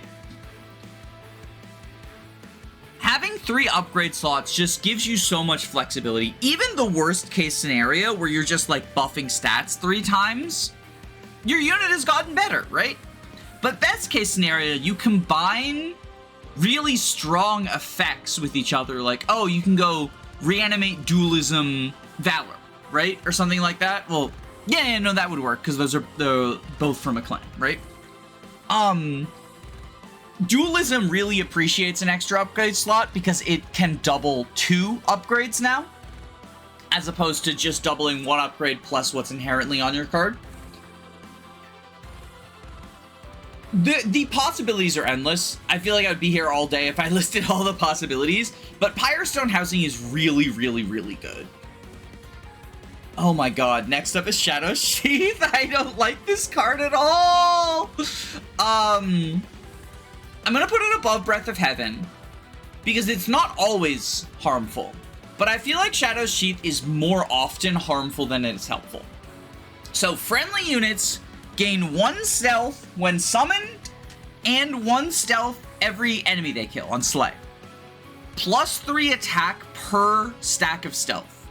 Having 3 upgrade slots just gives you so much flexibility. Even the worst case scenario where you're just like buffing stats 3 times, your unit has gotten better, right? But best case scenario, you combine really strong effects with each other, like, oh, you can go reanimate Dualism Valor, right? Or something like that. Well, yeah, no, that would work, because they're both from Acclaim, right? Dualism really appreciates an extra upgrade slot because it can double 2 upgrades now, as opposed to just doubling 1 upgrade plus what's inherently on your card. The possibilities are endless. I feel like I would be here all day if I listed all the possibilities, but Pyrestone Housing is really, really, really good. Oh my god, next up is Shadow Sheath. I don't like this card at all. I'm gonna put it above Breath of Heaven because it's not always harmful, but I feel like Shadow Sheath is more often harmful than it is helpful. So friendly units gain 1 stealth when summoned and 1 stealth every enemy they kill on Slay. Plus 3 attack per stack of stealth.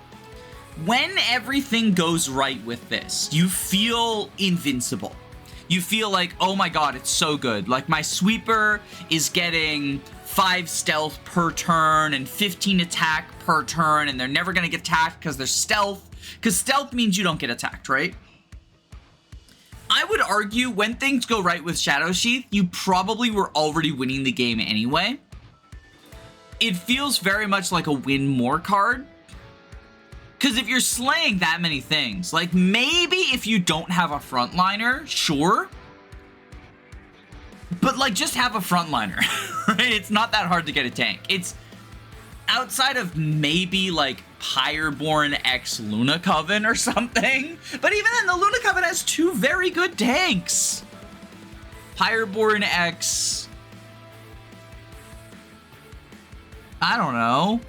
When everything goes right with this, you feel invincible. You feel like, oh my god, it's so good. Like, my sweeper is getting 5 stealth per turn and 15 attack per turn, and they're never gonna get attacked because they're stealth. Because stealth means you don't get attacked, right? I would argue when things go right with Shadow Sheath, you probably were already winning the game anyway. It feels very much like a win more card. Because if you're slaying that many things, like maybe if you don't have a frontliner, sure. But like just have a frontliner, right? It's not that hard to get a tank. outside of maybe like Pyreborn X Luna Coven or something. But even then, the Luna Coven has 2 very good tanks. Pyreborn X... I don't know.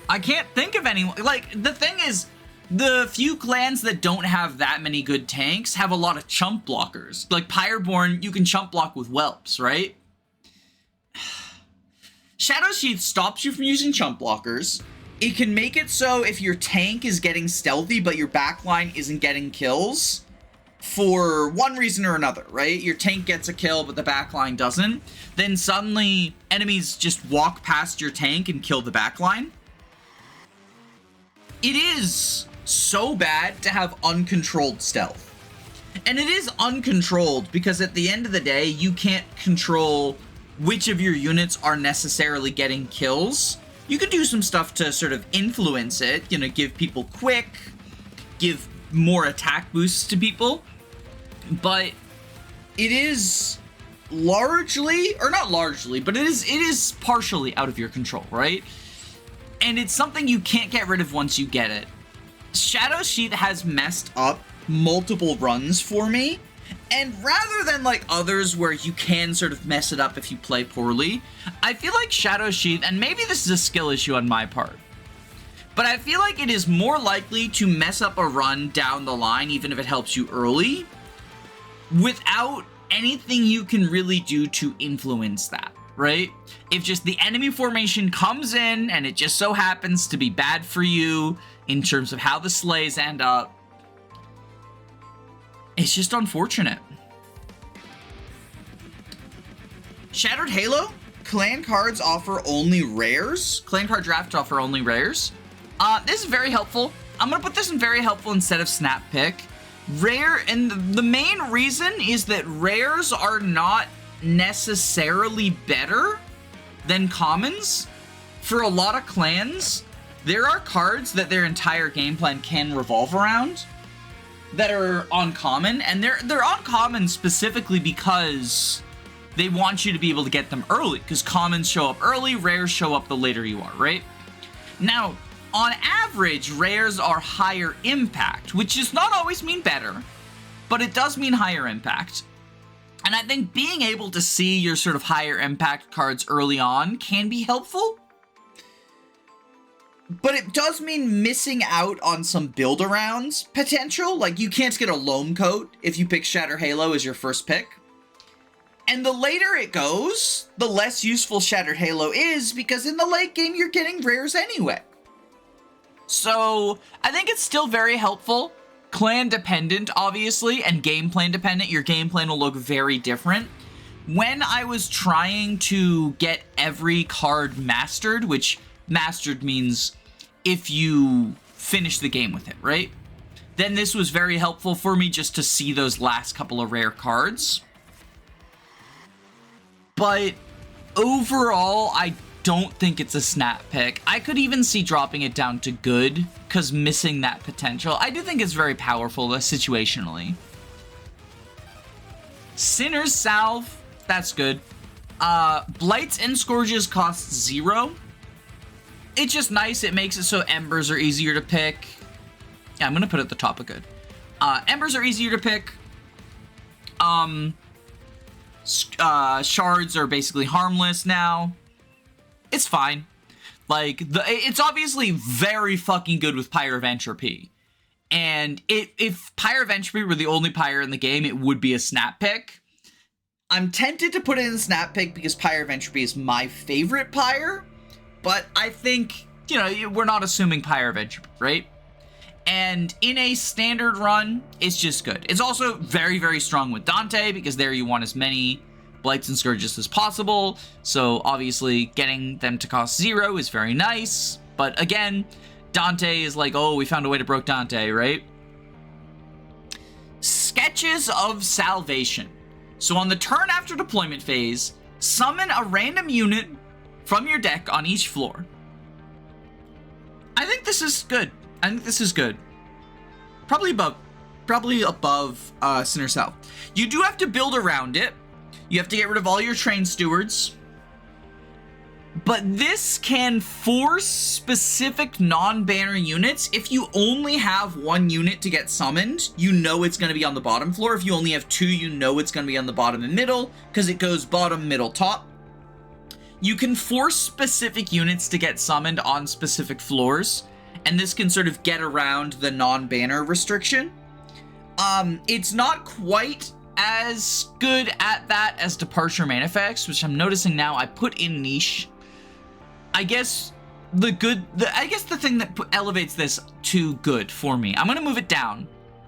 I can't think of anyone. Like, the thing is, the few clans that don't have that many good tanks have a lot of chump blockers. Like Pyreborn, you can chump block with whelps, right? Shadow Sheath stops you from using chump blockers. It can make it so if your tank is getting stealthy but your backline isn't getting kills for one reason or another, right? Your tank gets a kill but the backline doesn't. Then suddenly enemies just walk past your tank and kill the backline. It is so bad to have uncontrolled stealth. And it is uncontrolled because at the end of the day, you can't control which of your units are necessarily getting kills. You can do some stuff to sort of influence it, you know, give people quick, give more attack boosts to people, but it is largely, or not largely, but it is partially out of your control, right? And it's something you can't get rid of once you get it. Shadow Sheath has messed up multiple runs for me, and rather than like others where you can sort of mess it up if you play poorly, I feel like Shadow Sheath, and maybe this is a skill issue on my part, but I feel like it is more likely to mess up a run down the line, even if it helps you early, without anything you can really do to influence that, right? If just the enemy formation comes in and it just so happens to be bad for you in terms of how the slays end up, it's just unfortunate. Shattered Halo? Clan cards offer only rares. Clan card draft offer only rares. This is very helpful. I'm gonna put this in very helpful instead of snap pick. Rare, and the main reason is that rares are not necessarily better than commons. For a lot of clans, there are cards that their entire game plan can revolve around that are uncommon, and they're uncommon specifically because they want you to be able to get them early, because commons show up early, rares show up the later you are, right? Now, on average, rares are higher impact, which does not always mean better, but it does mean higher impact. And I think being able to see your sort of higher impact cards early on can be helpful. But it does mean missing out on some build-arounds potential. Like, you can't get a Loam Coat if you pick Shatter Halo as your first pick. And the later it goes, the less useful Shattered Halo is, because in the late game, you're getting rares anyway. So, I think it's still very helpful. Clan dependent, obviously, and game plan dependent. Your game plan will look very different. When I was trying to get every card mastered, which mastered means if you finish the game with it, right? Then this was very helpful for me just to see those last couple of rare cards. But overall, I don't think it's a snap pick. I could even see dropping it down to good, because missing that potential. I do think it's very powerful situationally. Sinner's Salve, that's good. Blights and Scourges cost 0. It's just nice. It makes it so Embers are easier to pick. Yeah, I'm going to put it at the top of good. Embers are easier to pick. Shards are basically harmless now. It's fine. Like, it's obviously very fucking good with Pyre of Entropy. And if Pyre of Entropy were the only Pyre in the game, it would be a snap pick. I'm tempted to put it in a snap pick because Pyre of Entropy is my favorite Pyre. But I think, you know, we're not assuming Pyre of Entropy, right? And in a standard run, it's just good. It's also very, very strong with Dante, because there you want as many Blights and Scourges as possible. So obviously getting them to cost 0 is very nice. But again, Dante is like, oh, we found a way to broke Dante, right? Sketches of Salvation. So on the turn after deployment phase, summon a random unit from your deck on each floor. I think this is good. I think this is good. Probably above Sinner's Salve. You do have to build around it. You have to get rid of all your Train Stewards. But this can force specific non-banner units. If you only have one unit to get summoned, you know it's going to be on the bottom floor. If you only have two, you know it's going to be on the bottom and middle, because it goes bottom, middle, top. You can force specific units to get summoned on specific floors, and this can sort of get around the non-banner restriction. It's not quite as good at that as Departure Manifex, which I'm noticing now I put in niche. I guess the thing that elevates this to good for me, I'm gonna move it down.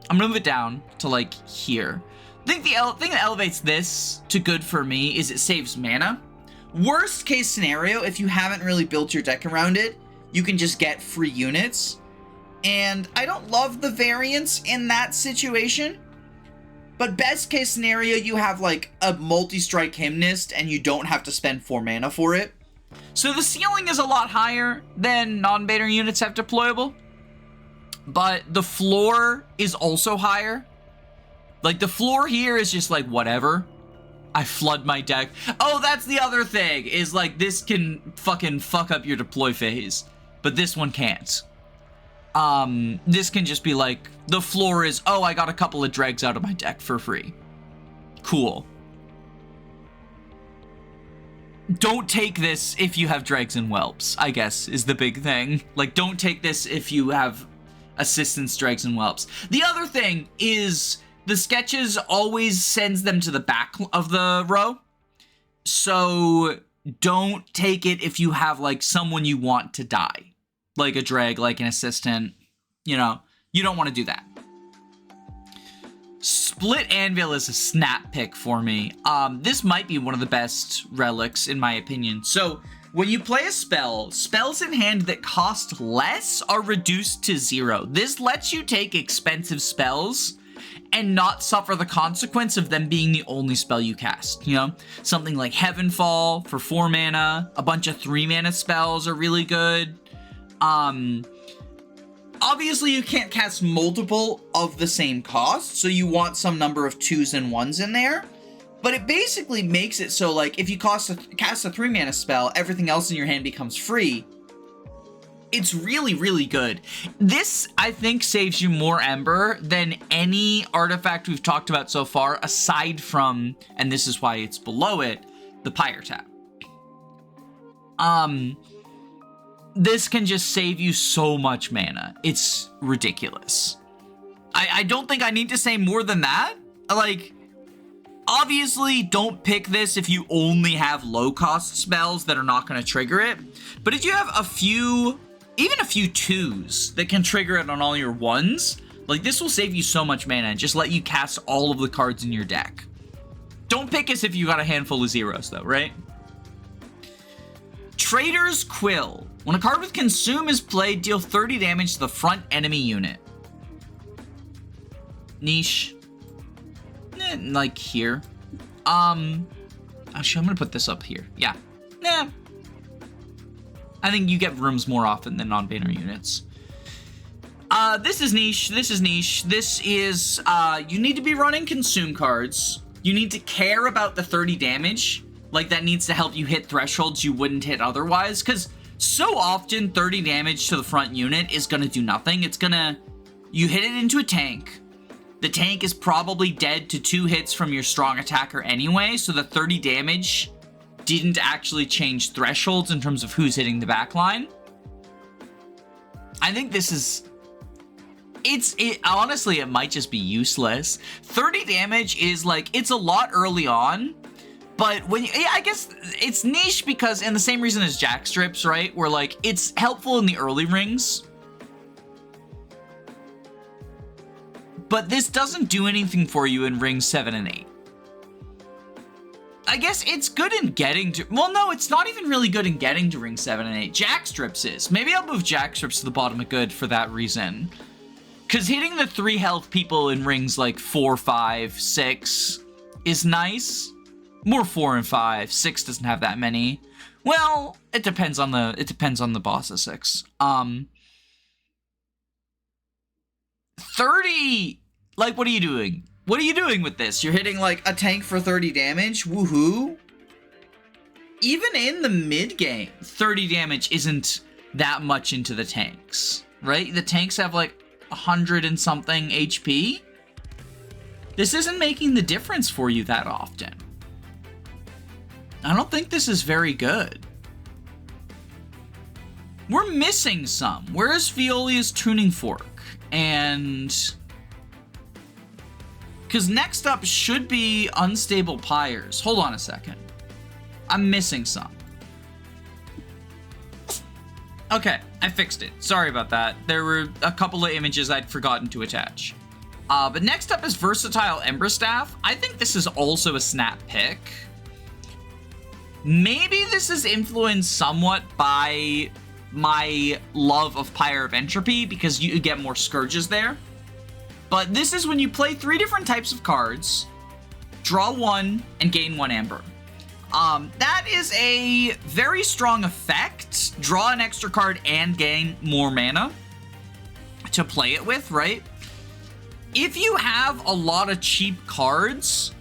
I'm gonna move it down to like here. I think the thing that elevates this to good for me is it saves mana. Worst case scenario, if you haven't really built your deck around it, you can just get free units. And I don't love the variance in that situation. But best case scenario, you have like a multi-strike Hymnist and you don't have to spend 4 mana for it. So the ceiling is a lot higher than non-banner units have deployable. But the floor is also higher. Like the floor here is just like whatever. I flood my deck. Oh, that's the other thing, is like this can fucking fuck up your deploy phase. But this one can't. This can just be like, the floor is, oh, I got a couple of dregs out of my deck for free. Cool. Don't take this if you have dregs and whelps, I guess, is the big thing. Like, don't take this if you have assistance, dregs, and whelps. The other thing is the sketches always sends them to the back of the row. So don't take it if you have, like, someone you want to die. Like a dreg, like an assistant. You know, you don't want to do that. Split Anvil is a snap pick for me. This might be one of the best relics in my opinion. So when you play a spell, spells in hand that cost less are reduced to 0. This lets you take expensive spells and not suffer the consequence of them being the only spell you cast, you know? Something like Heavenfall for 4 mana, a bunch of 3 mana spells are really good. Obviously, you can't cast multiple of the same cost, so you want some number of 2s and 1s in there. But it basically makes it so, like, if you cast a 3-mana spell, everything else in your hand becomes free. It's really, really good. This, I think, saves you more Ember than any artifact we've talked about so far, aside from, and this is why it's below it, the Pyre Tap. This can just save you so much mana. It's ridiculous. I don't think I need to say more than that. Like, obviously, don't pick this if you only have low-cost spells that are not going to trigger it. But if you have a few, even a few 2s that can trigger it on all your 1s, like, this will save you so much mana and just let you cast all of the cards in your deck. Don't pick this if you got a handful of 0s, though, right? Trader's Quill. When a card with Consume is played, deal 30 damage to the front enemy unit. Niche. Like here. Actually, I'm gonna put this up here. Yeah. Nah. I think you get rooms more often than non-banner units. This is niche. This is niche. This is, you need to be running Consume cards. You need to care about the 30 damage. Like, that needs to help you hit thresholds you wouldn't hit otherwise. Because so often, 30 damage to the front unit is going to do nothing. It's going to... You hit it into a tank. The tank is probably dead to 2 hits from your strong attacker anyway. So the 30 damage didn't actually change thresholds in terms of who's hitting the backline. I think this is... Honestly, it might just be useless. 30 damage is like... It's a lot early on. But when I guess it's niche because, and the same reason as Jack Strips, right? Where like it's helpful in the early rings, but this doesn't do anything for you in rings 7 and 8. I guess it's good in getting to, well, no, it's not even really good in getting to ring 7 and 8. Jack Strips is. Maybe I'll move Jack Strips to the bottom of good for that reason. Because hitting the 3 health people in rings like 4, 5, 6 is nice. More 4 and 5. 6 doesn't have that many. Well, it depends on the boss of 6. 30, like, what are you doing? What are you doing with this? You're hitting like a tank for 30 damage? Woohoo. even in the mid game, 30 damage isn't that much into the tanks, right? The tanks have like 100 and something HP. This isn't making the difference for you that often. I don't think this is very good. We're missing some. Where is Violia's tuning fork? And... because next up should be Unstable Pyres. Hold on a second. I'm missing some. Okay, I fixed it. Sorry about that. There were a couple of images I'd forgotten to attach. But next up is Versatile Ember Staff. I think this is also a snap pick. Maybe this is influenced somewhat by my love of Pyre of Entropy, because you get more Scourges there. But this is when you play 3 different types of cards, draw 1, and gain 1 Ember. That is a very strong effect. Draw an extra card and gain more mana to play it with, right? If you have a lot of cheap cards,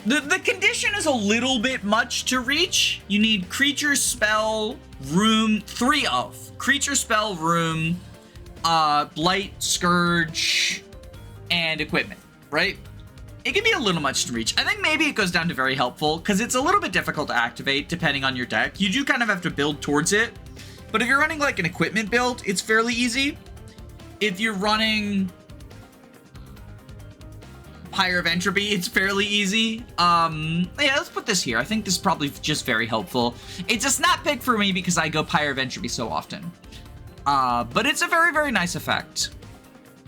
the condition is a little bit much to reach. You need creature, spell, room, 3 of. Creature, spell, room, blight, scourge, and equipment, right? It can be a little much to reach. I think maybe it goes down to very helpful, because it's a little bit difficult to activate depending on your deck. You do kind of have to build towards it. But if you're running like an equipment build, it's fairly easy. If you're running Pyre of Entropy, it's fairly easy. Yeah, let's put this here. I think this is probably just very helpful. It's a snap pick for me because I go Pyre of Entropy so often. But it's a very, very nice effect.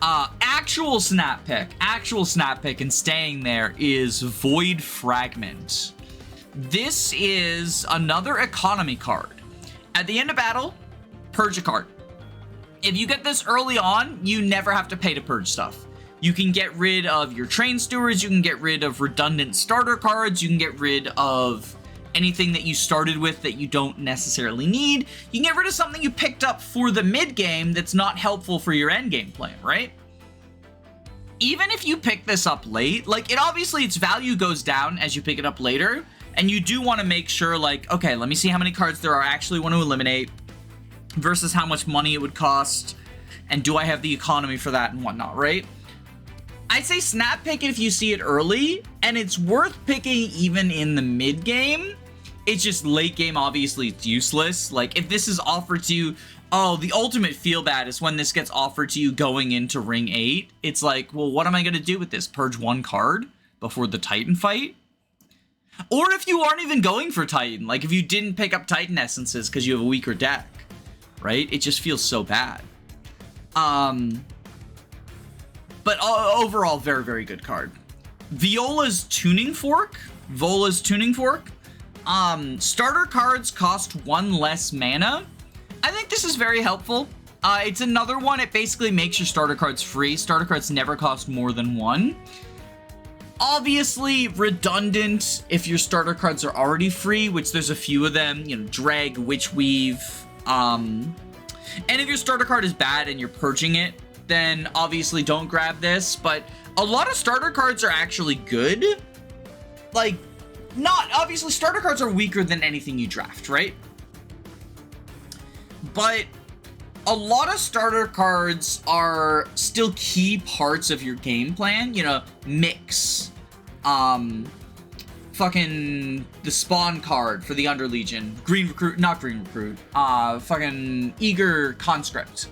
Actual snap pick and staying there is Void Fragment. This is another economy card. At the end of battle, purge a card. If you get this early on, you never have to pay to purge stuff. You can get rid of your Train Stewards, you can get rid of redundant starter cards, you can get rid of anything that you started with that you don't necessarily need. You can get rid of something you picked up for the mid game that's not helpful for your end game plan, right? Even if you pick this up late, like obviously its value goes down as you pick it up later, and you do want to make sure like, okay, let me see how many cards there are I actually want to eliminate versus how much money it would cost, and do I have the economy for that and whatnot, right? I'd say snap pick it if you see it early, and it's worth picking even in the mid game. It's just late game, obviously it's useless. Like if this is offered to you, oh, the ultimate feel bad is when this gets offered to you going into ring 8. It's like, well, what am I gonna do with this? Purge 1 card before the Titan fight? Or if you aren't even going for Titan, like if you didn't pick up Titan Essences because you have a weaker deck, right? It just feels so bad. But overall, very, very good card. Vola's Tuning Fork. Starter cards cost 1 less mana. I think this is very helpful. It's another one. It basically makes your starter cards free. Starter cards never cost more than 1. Obviously, redundant if your starter cards are already free, which there's a few of them. You know, Drag, Witchweave. And if your starter card is bad and you're purging it, then obviously don't grab this. But a lot of starter cards are actually good. Like, not obviously starter cards are weaker than anything you draft, right? But a lot of starter cards are still key parts of your game plan. You know, Mix, fucking the Spawn card for the Underlegion, Green Recruit, not Green Recruit, fucking Eager Conscript,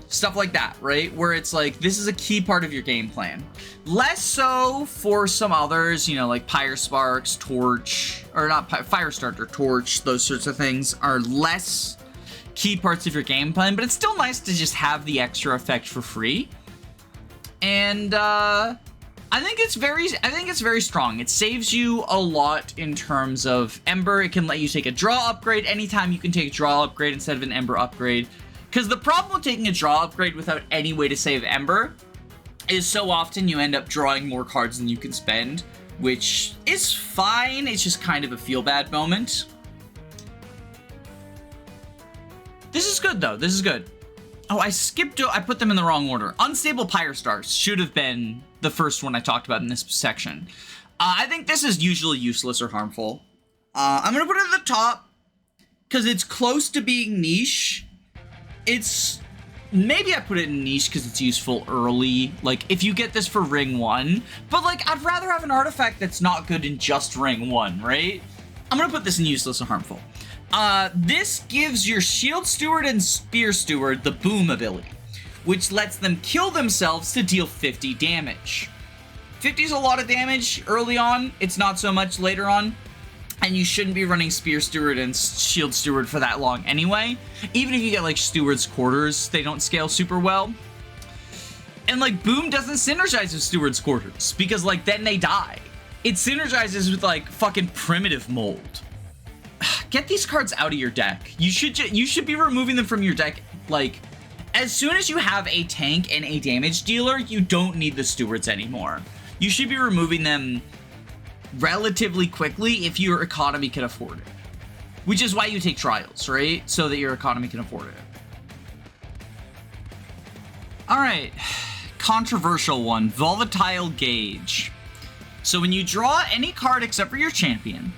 stuff like that, right? Where it's like, this is a key part of your game plan. Less so for some others, you know, like Pyre Sparks, Torch, or not, Firestarter, Torch, those sorts of things are less key parts of your game plan, but it's still nice to just have the extra effect for free. And I think it's very strong. It saves you a lot in terms of Ember. It can let you take a draw upgrade anytime you can take a draw upgrade instead of an Ember upgrade. Because the problem with taking a draw upgrade without any way to save Ember is so often you end up drawing more cards than you can spend, which is fine. It's just kind of a feel bad moment. This is good though. This is good. Oh, I put them in the wrong order. Unstable Pyre Stars should have been the first one I talked about in this section. I think this is usually useless or harmful. I'm gonna put it at the top because it's close to being niche. It's maybe I put it in niche because it's useful early, like if you get this for ring 1, but like I'd rather have an artifact that's not good in just ring 1, right? I'm gonna put this in useless and harmful. This gives your Shield Steward and Spear Steward the Boom ability, which lets them kill themselves to deal 50 damage. 50 is a lot of damage early on, it's not so much later on. And you shouldn't be running Spear Steward and Shield Steward for that long anyway. Even if you get like Steward's Quarters, they don't scale super well. And like Boom doesn't synergize with Steward's Quarters because like then they die. It synergizes with like fucking Primitive Mold. Get these cards out of your deck. You should be removing them from your deck. Like as soon as you have a tank and a damage dealer, you don't need the Stewards anymore. You should be removing them relatively quickly if your economy can afford it. Which is why you take trials, right? So that your economy can afford it. Alright, controversial one, Volatile Gauge. So when you draw any card except for your champion,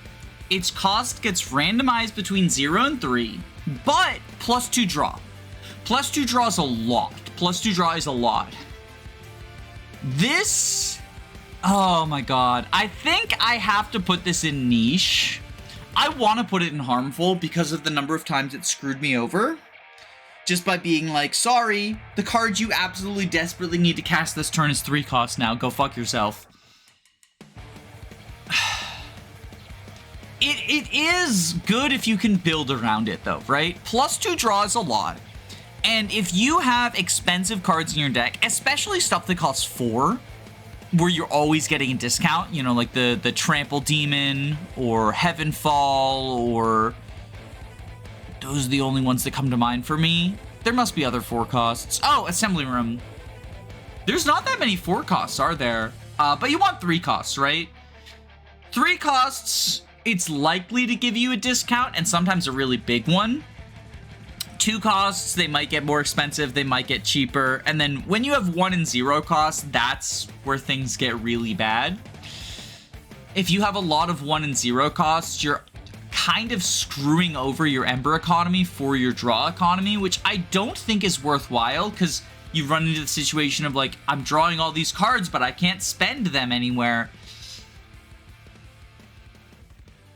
its cost gets randomized between 0 and 3, but +2 draw. +2 draw is a lot. +2 draw is a lot. This... oh my god. I think I have to put this in niche. I want to put it in harmful because of the number of times it screwed me over. Just by being like, sorry, the card you absolutely desperately need to cast this turn is 3 cost now. Go fuck yourself. It is good if you can build around it though, right? +2 draw is a lot. And if you have expensive cards in your deck, especially stuff that costs 4, where you're always getting a discount, you know, like the Trample Demon or Heavenfall, or those are the only ones that come to mind for me. There must be other 4 costs. Oh, Assembly Room. There's not that many 4 costs, are there? But you want 3 costs, right? 3 costs, it's likely to give you a discount, and sometimes a really big one. 2 costs, they might get more expensive, they might get cheaper, and then when you have 1 and 0 costs, that's where things get really bad. If you have a lot of 1 and 0 costs, you're kind of screwing over your Ember economy for your draw economy, which I don't think is worthwhile, because you run into the situation of like, I'm drawing all these cards, but I can't spend them anywhere.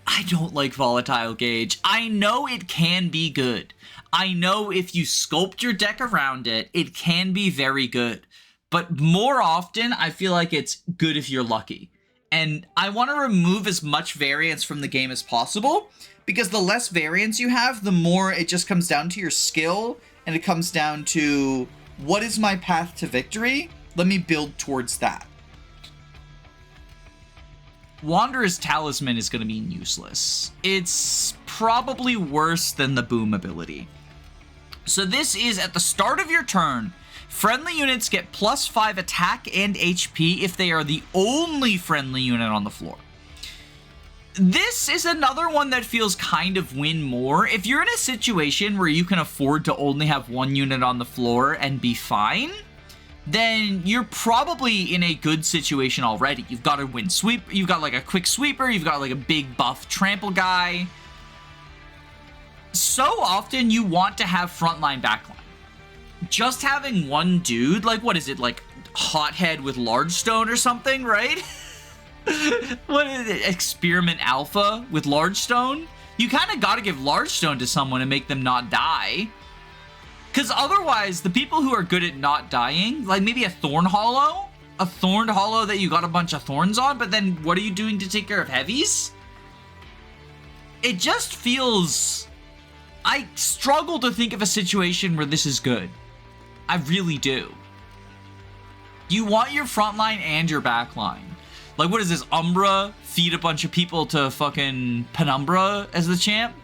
I don't like Volatile Gauge. I know it can be good. I know if you sculpt your deck around it, it can be very good. But more often, I feel like it's good if you're lucky. And I want to remove as much variance from the game as possible, because the less variance you have, the more it just comes down to your skill, and it comes down to, what is my path to victory? Let me build towards that. Wanderer's Talisman is going to be useless. It's probably worse than the Boom ability. So this is at the start of your turn, friendly units get +5 attack and HP if they are the only friendly unit on the floor. This is another one that feels kind of win more. If you're in a situation where you can afford to only have 1 unit on the floor and be fine, then you're probably in a good situation already. You've got a win sweep, you've got like a quick sweeper, you've got like a big buff trample guy. So often you want to have frontline backline. Just having one dude, like what is it, like Hothead with Large Stone or something, right? What is it, Experiment Alpha with Large Stone? You kind of got to give Large Stone to someone and make them not die. Because otherwise, the people who are good at not dying, like maybe a Thorn Hollow? A Thorned Hollow that you got a bunch of thorns on, but then what are you doing to take care of heavies? It just feels... I struggle to think of a situation where this is good. I really do. You want your front line and your back line. Like, what is this? Umbra? Feed a bunch of people to fucking Penumbra as the champ?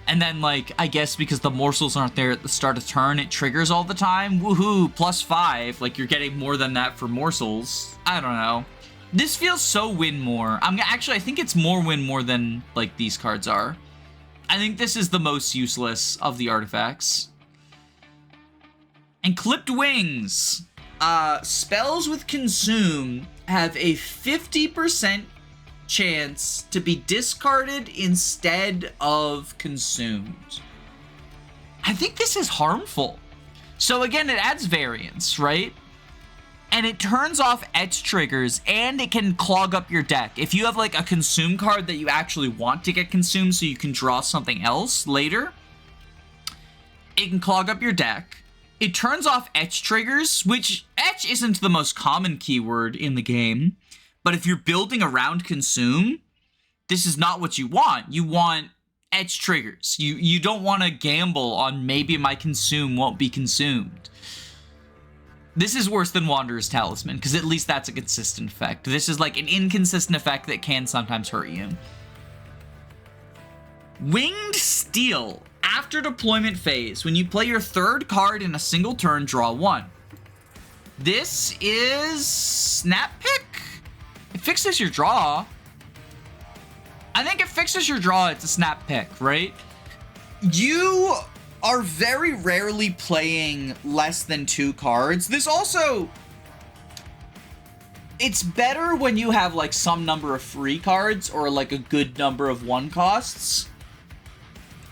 And then, like, I guess because the morsels aren't there at the start of turn, it triggers all the time. Woohoo, +5. Like, you're getting more than that for morsels. I don't know. This feels so win more. Actually, I think it's more win more than, like, these cards are. I think this is the most useless of the artifacts. And Clipped Wings. Spells with Consume have a 50% chance to be discarded instead of consumed. I think this is harmful. So again, it adds variance, right? And it turns off etch triggers, and it can clog up your deck. If you have like a consume card that you actually want to get consumed so you can draw something else later, it can clog up your deck. It turns off etch triggers, which etch isn't the most common keyword in the game. But if you're building around consume, this is not what you want. You want etch triggers. You don't want to gamble on maybe my consume won't be consumed. This is worse than Wanderer's Talisman, because at least that's a consistent effect. This is like an inconsistent effect that can sometimes hurt you. Winged Steel. After deployment phase, when you play your third card in a single turn, draw one. This is Snap Pick? It fixes your draw. I think it fixes your draw. It's a Snap Pick, right? You are very rarely playing less than 2 cards. This also... It's better when you have like some number of free cards or like a good number of 1 costs.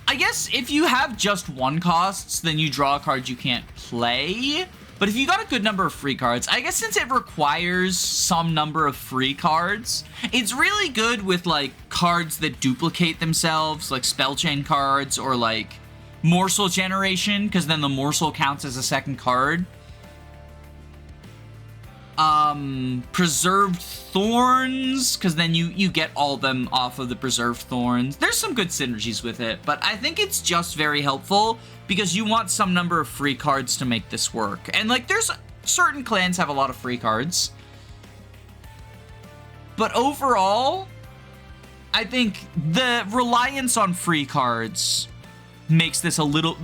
I guess if you have just 1 costs, then you draw cards you can't play. But if you got a good number of free cards, I guess since it requires some number of free cards, it's really good with like cards that duplicate themselves, like spell chain cards or like morsel generation, because then the morsel counts as a second card. Preserved Thorns, because then you get all of them off of the Preserved Thorns. There's some good synergies with it, but I think it's just very helpful because you want some number of free cards to make this work. And like there's certain clans have a lot of free cards. But overall, I think the reliance on free cards makes this a little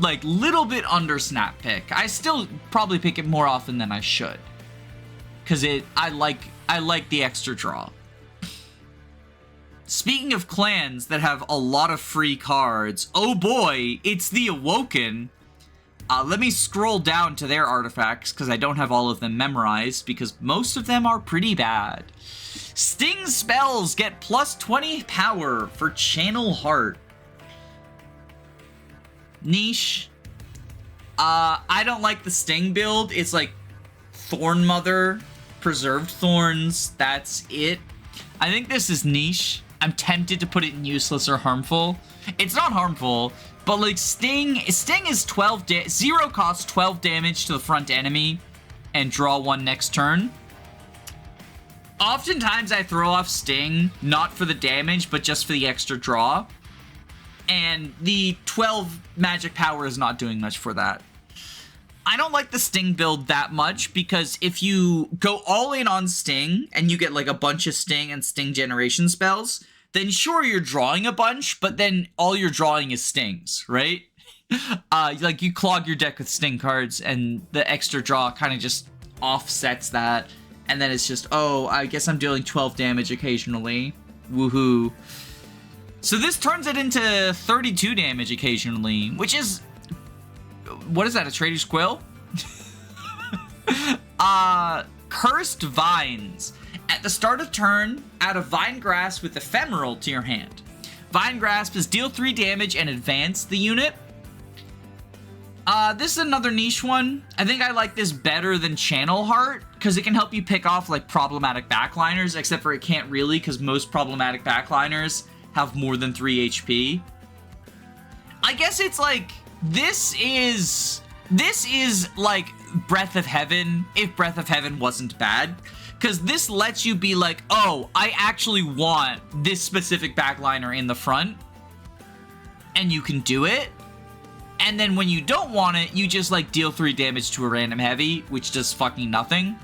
bit under Snap Pick. I still probably pick it more often than I should. Because I like the extra draw. Speaking of clans that have a lot of free cards, oh boy, it's the Awoken. Let me scroll down to their artifacts, because I don't have all of them memorized, because most of them are pretty bad. Sting spells get plus 20 power for Channel Heart. Niche. I don't like the Sting build. It's like Thorn Mother, Preserved Thorns, that's it. I think this is niche. I'm tempted to put it in useless or harmful. It's not harmful, but like Sting is 0 cost 12 damage to the front enemy and draw 1 next turn. Oftentimes I throw off Sting, not for the damage, but just for the extra draw. And the 12 magic power is not doing much for that. I don't like the Sting build that much because if you go all in on Sting and you get like a bunch of Sting and Sting generation spells, then sure you're drawing a bunch, but then all you're drawing is Stings, right? Like you clog your deck with Sting cards and the extra draw kind of just offsets that. And then it's just, oh, I guess I'm dealing 12 damage occasionally. Woohoo. So this turns it into 32 damage occasionally, which is... What is that, a Trader's Quill? Cursed Vines. At the start of turn, add a Vine Grasp with Ephemeral to your hand. Vine Grasp is deal 3 damage and advance the unit. This is another niche one. I think I like this better than Channel Heart, because it can help you pick off like problematic backliners, except for it can't really, because most problematic backliners have more than 3 HP. I guess it's like... This is like Breath of Heaven, if Breath of Heaven wasn't bad. Because this lets you be like, oh, I actually want this specific backliner in the front. And you can do it. And then when you don't want it, you just like deal 3 damage to a random heavy, which does fucking nothing.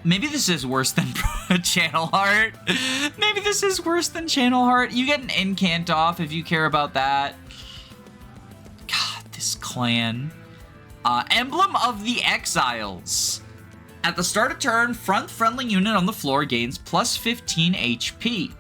Maybe this is worse than Channel Heart. Maybe this is worse than Channel Heart. You get an incant off if you care about that. God, this clan. Emblem of the Exiles. At the start of turn, front friendly unit on the floor gains plus 15 HP.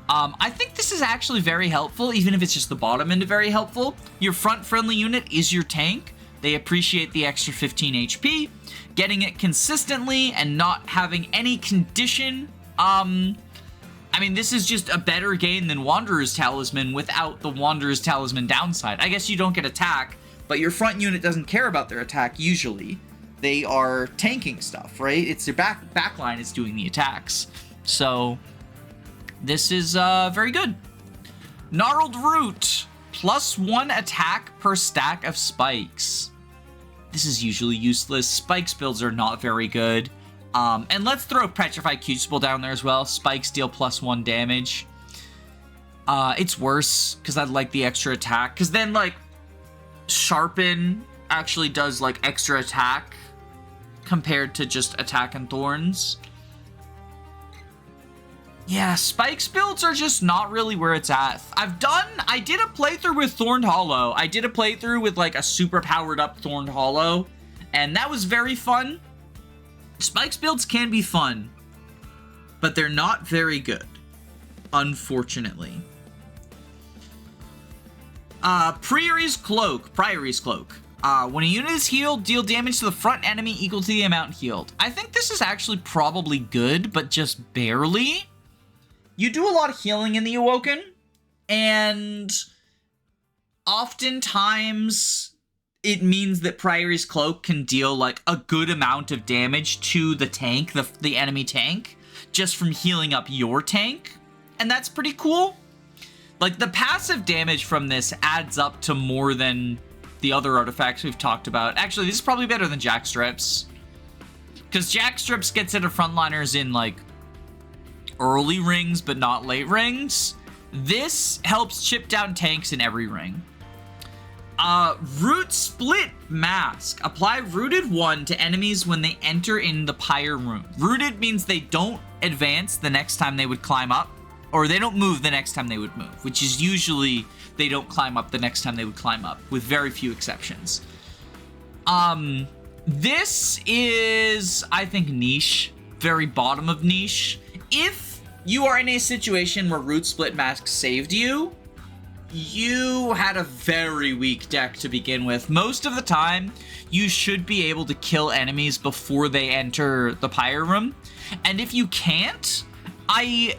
I think this is actually very helpful, even if it's just the bottom end of very helpful. Your front friendly unit is your tank. They appreciate the extra 15 HP. Getting it consistently and not having any condition I mean, this is just a better game than Wanderer's Talisman without the Wanderer's Talisman downside. I guess you don't get attack, but your front unit doesn't care about their attack usually. They are tanking stuff, right? It's their back line is doing the attacks. So, this is very good. Gnarled Root, +1 attack per stack of spikes. This is usually useless. Spikes builds are not very good. And let's throw Petrified Crucible down there as well. Spikes deal +1 damage. It's worse, because I like the extra attack. Because then, like, Sharpen actually does, like, extra attack compared to just attack and thorns. Yeah, Spikes builds are just not really where it's at. I did a playthrough with Thorned Hollow. I did a playthrough with, like, a super powered up Thorned Hollow. And that was very fun. Spikes builds can be fun, but they're not very good, unfortunately. Priory's Cloak. When a unit is healed, deal damage to the front enemy equal to the amount healed. I think this is actually probably good, but just barely. You do a lot of healing in the Awoken, and oftentimes it means that Priory's Cloak can deal, like, a good amount of damage to the tank, the enemy tank, just from healing up your tank. And that's pretty cool. Like, the passive damage from this adds up to more than the other artifacts we've talked about. Actually, this is probably better than Jackstrips. Because Jackstrips gets it to frontliners in, like, early rings, but not late rings. This helps chip down tanks in every ring. Root Split Mask. Apply Rooted 1 to enemies when they enter in the Pyre Room. Rooted means they don't advance the next time they would climb up, or they don't move the next time they would move, which is usually they don't climb up the next time they would climb up, with very few exceptions. This is, I think, niche. Very bottom of niche. If you are in a situation where Root Split Mask saved you, you had a very weak deck to begin with. Most of the time, you should be able to kill enemies before they enter the Pyre Room. And if you can't, I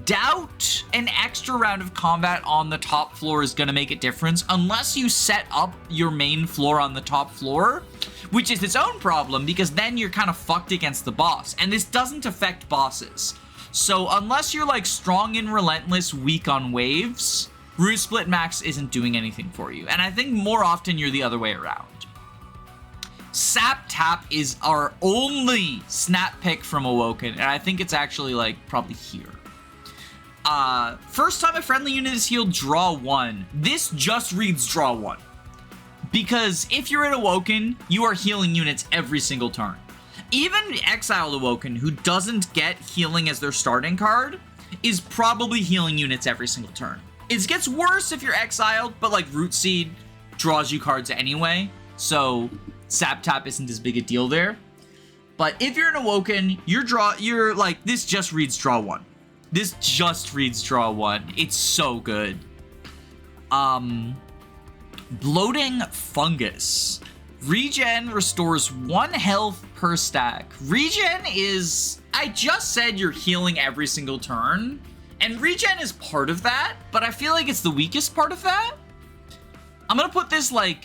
doubt an extra round of combat on the top floor is going to make a difference unless you set up your main floor on the top floor, which is its own problem because then you're kind of fucked against the boss. And this doesn't affect bosses. So unless you're like strong and relentless, weak on waves, Root Split Max isn't doing anything for you. And I think more often you're the other way around. Sap Tap is our only snap pick from Awoken, and I think it's actually like probably here. First time a friendly unit is healed, draw 1. This just reads draw 1. Because if you're in Awoken, you are healing units every single turn. Even Exiled Awoken, who doesn't get healing as their starting card, is probably healing units every single turn. It gets worse if you're exiled, but like Root Seed draws you cards anyway, so Sap Tap isn't as big a deal there. But if you're an Awoken, you're like, this just reads draw 1. This just reads draw 1. It's so good. Bloating Fungus. Regen restores 1 health per stack. Regen is, I just said you're healing every single turn. And regen is part of that, but I feel like it's the weakest part of that. I'm gonna put this like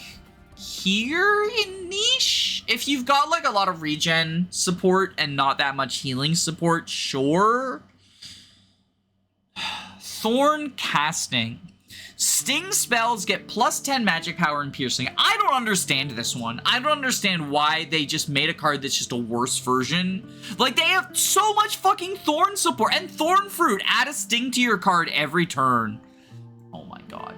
here in niche. If you've got like a lot of regen support and not that much healing support, sure. Thorn Casting. Sting spells get +10 magic power and piercing. I don't understand this one. I don't understand why they just made a card that's just a worse version. Like, they have so much fucking Thorn support. And Thorn Fruit. Add a Sting to your card every turn. Oh my god.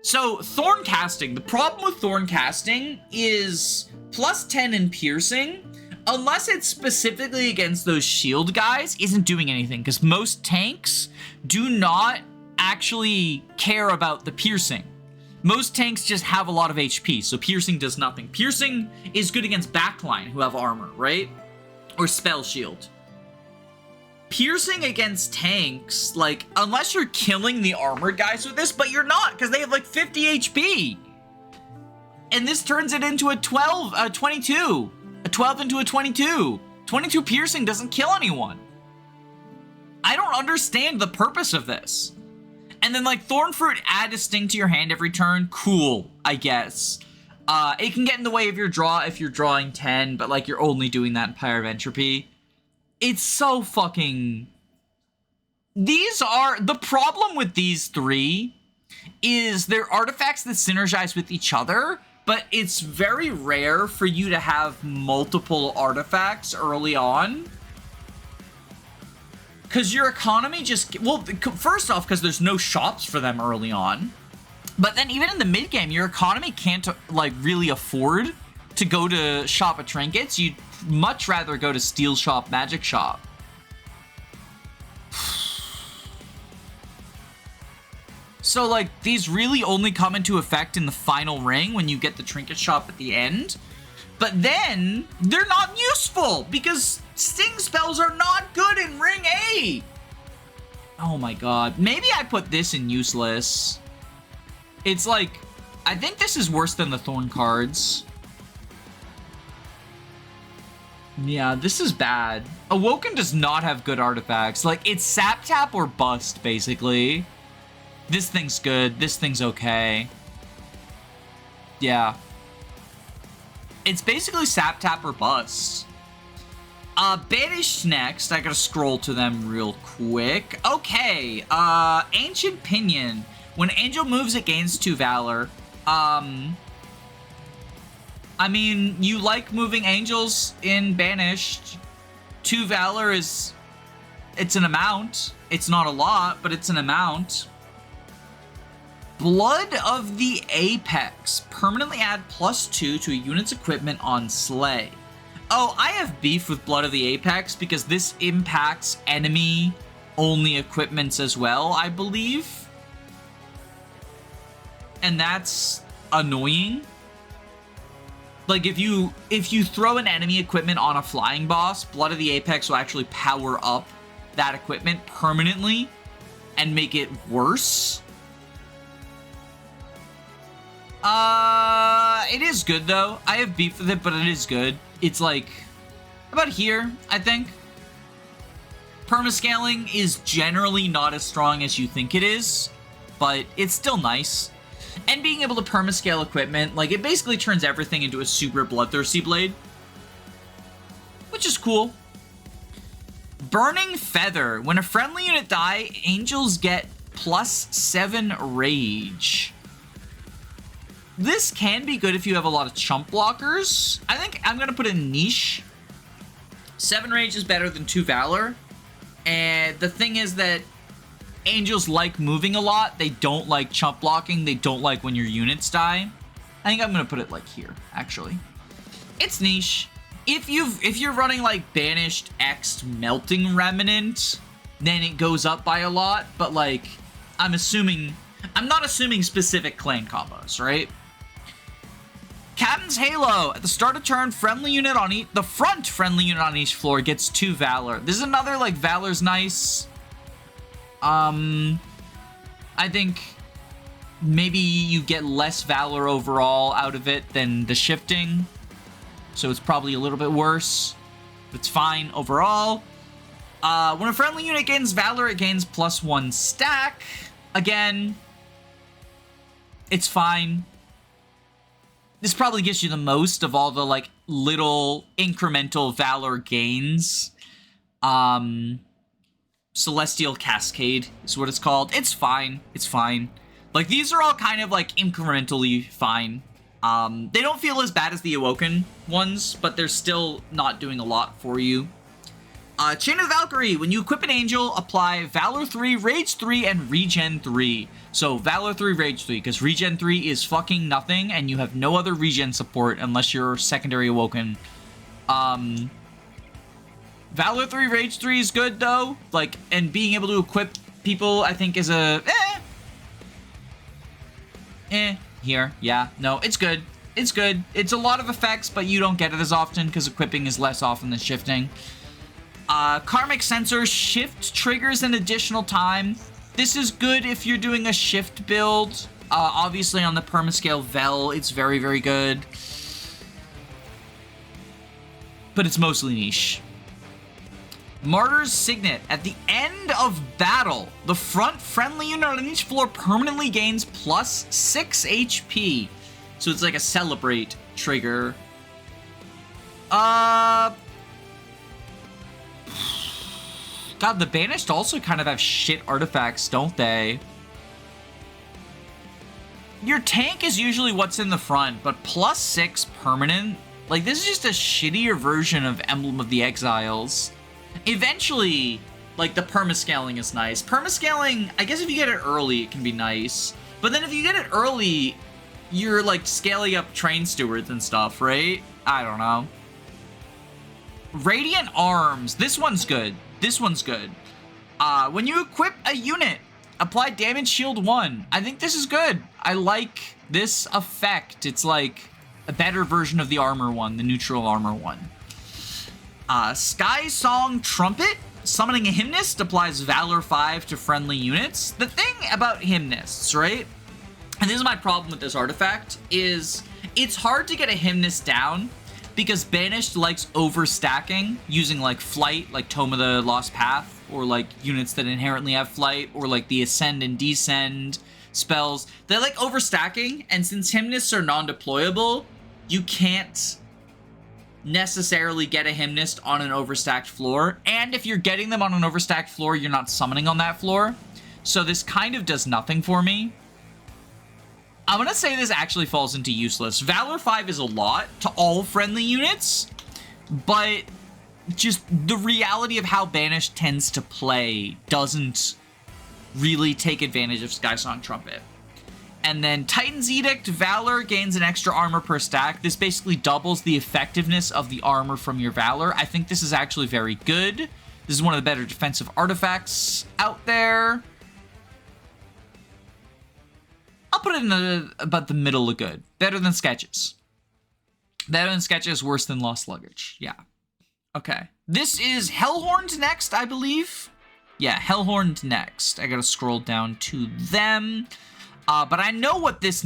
So, Thorn Casting. The problem with Thorn Casting is +10 in piercing, unless it's specifically against those shield guys, isn't doing anything. Because most tanks do not actually care about the piercing. Most tanks just have a lot of HP, so piercing does nothing. Piercing is good against backline who have armor, right? Or spell shield. Piercing against tanks, like, unless you're killing the armored guys with this, but you're not, because they have like 50 HP. And this turns it into a 22. A 12 into a 22. 22 piercing doesn't kill anyone. I don't understand the purpose of this. And then, like, Thorn Fruit, add a sting to your hand every turn. Cool, I guess. It can get in the way of your draw if you're drawing 10, but, like, you're only doing that in Pyre of Entropy. It's so fucking... These are... The problem with these three is they're artifacts that synergize with each other, but it's very rare for you to have multiple artifacts early on. Because your economy just... Well, first off, because there's no shops for them early on. But then even in the mid-game, your economy can't, like, really afford to go to shop of trinkets. You'd much rather go to Steel Shop, Magic Shop. So, like, these really only come into effect in the final ring when you get the trinket shop at the end. But then, they're not useful because sting spells are not good in Ring A. Oh my god. Maybe I put this in useless. It's like, I think this is worse than the Thorn cards. Yeah, this is bad. Awoken does not have good artifacts. Like, it's Sap Tap or Bust, basically. This thing's good. This thing's okay. Yeah. It's basically Sap Tap or Bust. Banished next. I gotta scroll to them real quick. Okay. Ancient Pinion. When Angel moves, it gains 2 Valor. I mean, you like moving Angels in Banished. 2 Valor is... It's an amount. It's not a lot, but it's an amount. Blood of the Apex. Permanently add +2 to a unit's equipment on Slay. Oh, I have beef with Blood of the Apex because this impacts enemy-only equipments as well, I believe. And that's annoying. Like, if you throw an enemy equipment on a flying boss, Blood of the Apex will actually power up that equipment permanently and make it worse. It is good, though. I have beef with it, but it is good. It's like, about here, I think. Permascaling is generally not as strong as you think it is, but it's still nice. And being able to permascale equipment, like, it basically turns everything into a super bloodthirsty blade. Which is cool. Burning Feather. When a friendly unit die, angels get +7 rage. This can be good if you have a lot of chump blockers. I think I'm going to put in niche. 7 rage is better than 2 valor. And the thing is that angels like moving a lot. They don't like chump blocking. They don't like when your units die. I think I'm going to put it like here, actually. It's niche. If you're running like Banished X Melting Remnant, then it goes up by a lot. But like, I'm not assuming specific clan combos, right? Captain's Halo. At the start of turn, friendly unit on the front friendly unit on each floor gets 2 Valor. This is another, like, Valor's nice. I think maybe you get less Valor overall out of it than the shifting. So it's probably a little bit worse. But it's fine overall. When a friendly unit gains Valor, it gains +1 stack. Again, it's fine. This probably gives you the most of all the, like, little incremental Valor gains. Celestial Cascade is what it's called. It's fine. It's fine. Like, these are all kind of, like, incrementally fine. They don't feel as bad as the Awoken ones, but they're still not doing a lot for you. Chain of Valkyrie. When you equip an angel, apply Valor 3, Rage 3, and Regen 3. So, Valor 3, Rage 3, because Regen 3 is fucking nothing, and you have no other regen support unless you're secondary Awoken. Valor 3, Rage 3 is good, though. Like, and being able to equip people, I think, is a... Here. Yeah. No, it's good. It's good. It's a lot of effects, but you don't get it as often, because equipping is less often than shifting. Karmic Sensor. Shift triggers an additional time. This is good if you're doing a shift build. Obviously, on the permascale Vel, it's very, very good. But it's mostly niche. Martyr's Signet. At the end of battle, the front friendly unit on each floor permanently gains plus 6 HP. So it's like a celebrate trigger. God, the Banished also kind of have shit artifacts, don't they? Your tank is usually what's in the front, but plus 6 permanent? Like, this is just a shittier version of Emblem of the Exiles. Eventually, like, the permascaling is nice. Permascaling, I guess if you get it early, it can be nice. But then if you get it early, you're, like, scaling up train stewards and stuff, right? I don't know. Radiant Arms. This one's good. This one's good. When you equip a unit, apply damage shield 1. I think this is good. I like this effect. It's like a better version of the armor one, the neutral armor one. Sky Song Trumpet. Summoning a Hymnist applies Valor 5 to friendly units. The thing about Hymnists, right? And this is my problem with this artifact, is it's hard to get a Hymnist down because Banished likes overstacking using like Flight, like Tome of the Lost Path, or like units that inherently have Flight, or like the Ascend and Descend spells. They like overstacking, and since Hymnists are non-deployable, you can't necessarily get a Hymnist on an overstacked floor. And if you're getting them on an overstacked floor, you're not summoning on that floor. So this kind of does nothing for me. I'm gonna say this actually falls into useless. Valor 5 is a lot to all friendly units, but just the reality of how Banished tends to play doesn't really take advantage of Skysong Trumpet. And then Titan's Edict, Valor gains an extra armor per stack. This basically doubles the effectiveness of the armor from your Valor. I think this is actually very good. This is one of the better defensive artifacts out there. I'll put it in about the middle of good. Better than Sketches. Better than Sketches, worse than Lost Luggage. Yeah. Okay. This is Hellhorned next, I believe. Yeah, Hellhorned next. I gotta scroll down to them. But I know what this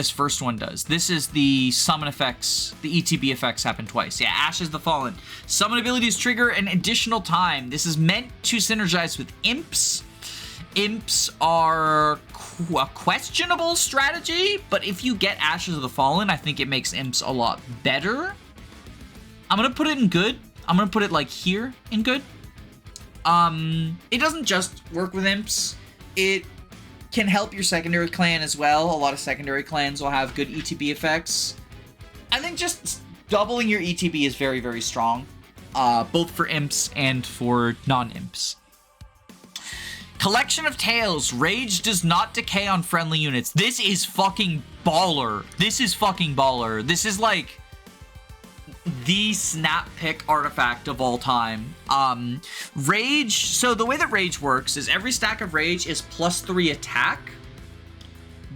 first one does. This is the summon effects, the ETB effects happen twice. Yeah, Ashes the Fallen. Summon abilities trigger an additional time. This is meant to synergize with Imps. Imps are a questionable strategy, but if you get Ashes of the Fallen, I think it makes Imps a lot better. I'm gonna put it in good. I'm gonna put it like here in good. It doesn't just work with Imps. It can help your secondary clan as well. A lot of secondary clans will have good ETB effects. I think just doubling your ETB is very, very strong, both for Imps and for non-Imps. Collection of Tales. Rage does not decay on friendly units. This is fucking baller. This is fucking baller. This is like the snap pick artifact of all time. Rage, so the way that Rage works is every stack of Rage is +3 attack,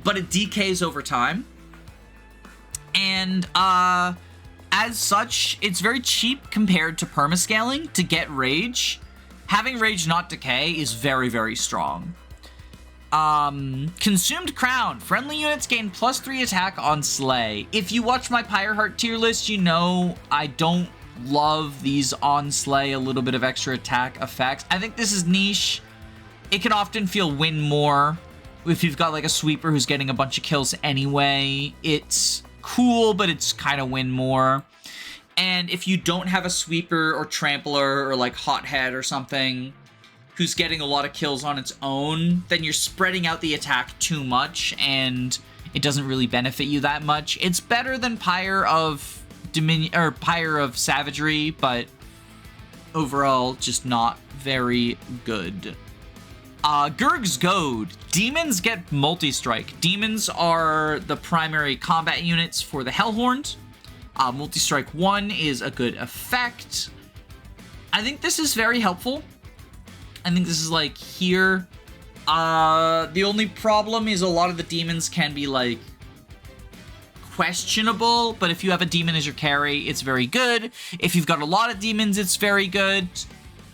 but it decays over time. And as such, it's very cheap compared to permascaling to get Rage. Having Rage not decay is very, very strong. Consumed Crown. Friendly units gain +3 attack on Slay. If you watch my Pyreheart tier list, you know I don't love these on Slay a little bit of extra attack effects. I think this is niche. It can often feel win more if you've got like a sweeper who's getting a bunch of kills anyway. It's cool, but it's kind of win more. And if you don't have a sweeper or trampler or like hothead or something who's getting a lot of kills on its own, then you're spreading out the attack too much and it doesn't really benefit you that much. It's better than Pyre of Dominion or Pyre of Savagery, but overall just not very good. Gurg's Goad. Demons get multi-strike. Demons are the primary combat units for the Hellhorned. Multi-strike 1 is a good effect. I think this is very helpful. I think this is like here. The only problem is a lot of the demons can be like questionable, but if you have a demon as your carry, it's very good. If you've got a lot of demons, it's very good.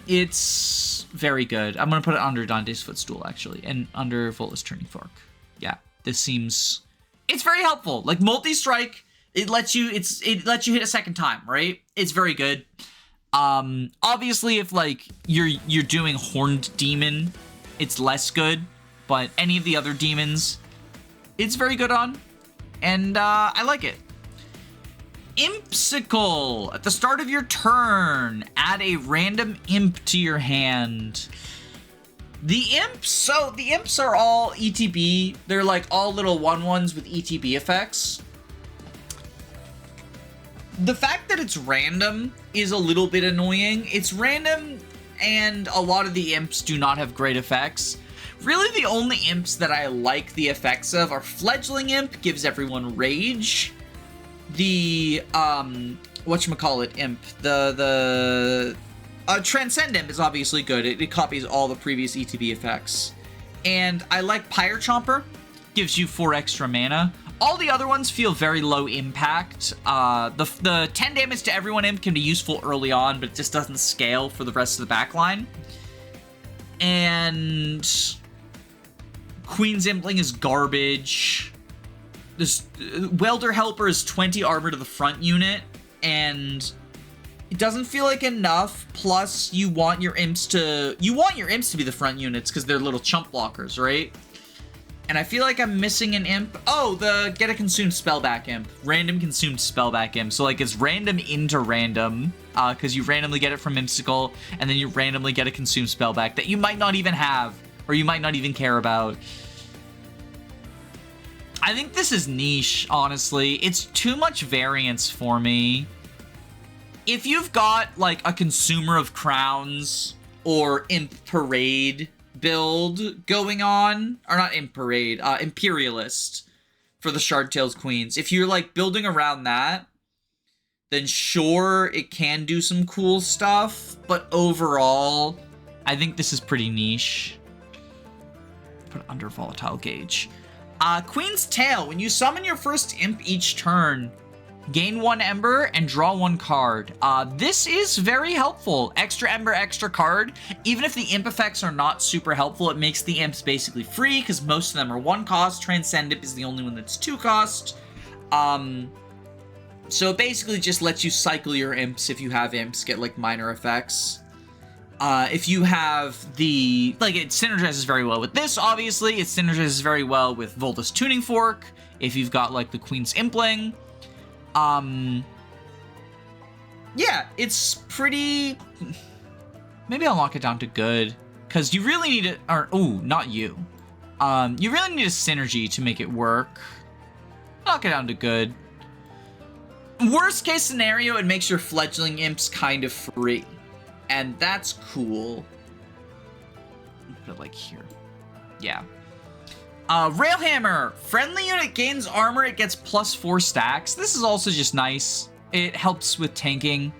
It's very good. I'm gonna put it under Dante's Footstool actually, and under Volus Turning Fork. Yeah, this seems, it's very helpful. Like multi-strike, it lets you hit a second time, right? It's very good. Obviously, if like you're doing Horned Demon, it's less good, but any of the other demons, it's very good on, and I like it. Impsicle. At the start of your turn, add a random imp to your hand. The imps are all ETB. They're like all little 1/1s with ETB effects. The fact that it's random is a little bit annoying. It's random, and a lot of the imps do not have great effects. Really, the only imps that I like the effects of are Fledgling Imp, gives everyone rage. The, whatchamacallit imp, the Transcend Imp is obviously good. It copies all the previous ETB effects. And I like Pyre Chomper, gives you 4 extra mana. All the other ones feel very low impact. The 10 damage to everyone imp can be useful early on, but it just doesn't scale for the rest of the backline. And Queen's Impling is garbage. This Welder Helper is 20 armor to the front unit, and it doesn't feel like enough. Plus, you want your imps to be the front units because they're little chump blockers, right? And I feel like I'm missing an imp. Oh, the get a consumed spellback imp. Random consumed spellback imp. So like it's random into random, because you randomly get it from Impsicle, and then you randomly get a consumed spellback that you might not even have, or you might not even care about. I think this is niche, honestly. It's too much variance for me. If you've got like a Consumer of Crowns or Imp Parade build going on, or not Imp Parade, Imperialist for the Shardtails Queens. If you're like building around that, then sure, it can do some cool stuff, but overall, I think this is pretty niche. Put it under Volatile Gauge. Queen's Tail. When you summon your first imp each turn, gain 1 Ember and draw 1 card. This is very helpful. Extra Ember, extra card. Even if the imp effects are not super helpful, it makes the imps basically free because most of them are 1 cost. Transcend Imp is the only one that's 2 cost. So it basically just lets you cycle your imps if you have imps, get like minor effects. If you have the, like, it synergizes very well with this, obviously. It synergizes very well with Volta's Tuning Fork. If you've got like the Queen's Impling. Yeah, it's pretty... Maybe I'll knock it down to good, because you really need it, or, oh, not you. You really need a synergy to make it work. Knock it down to good. Worst case scenario, it makes your Fledgling Imps kind of free. And that's cool. Put it like here. Yeah. Railhammer. Friendly unit gains armor. It gets +4 stacks. This is also just nice. It helps with tanking.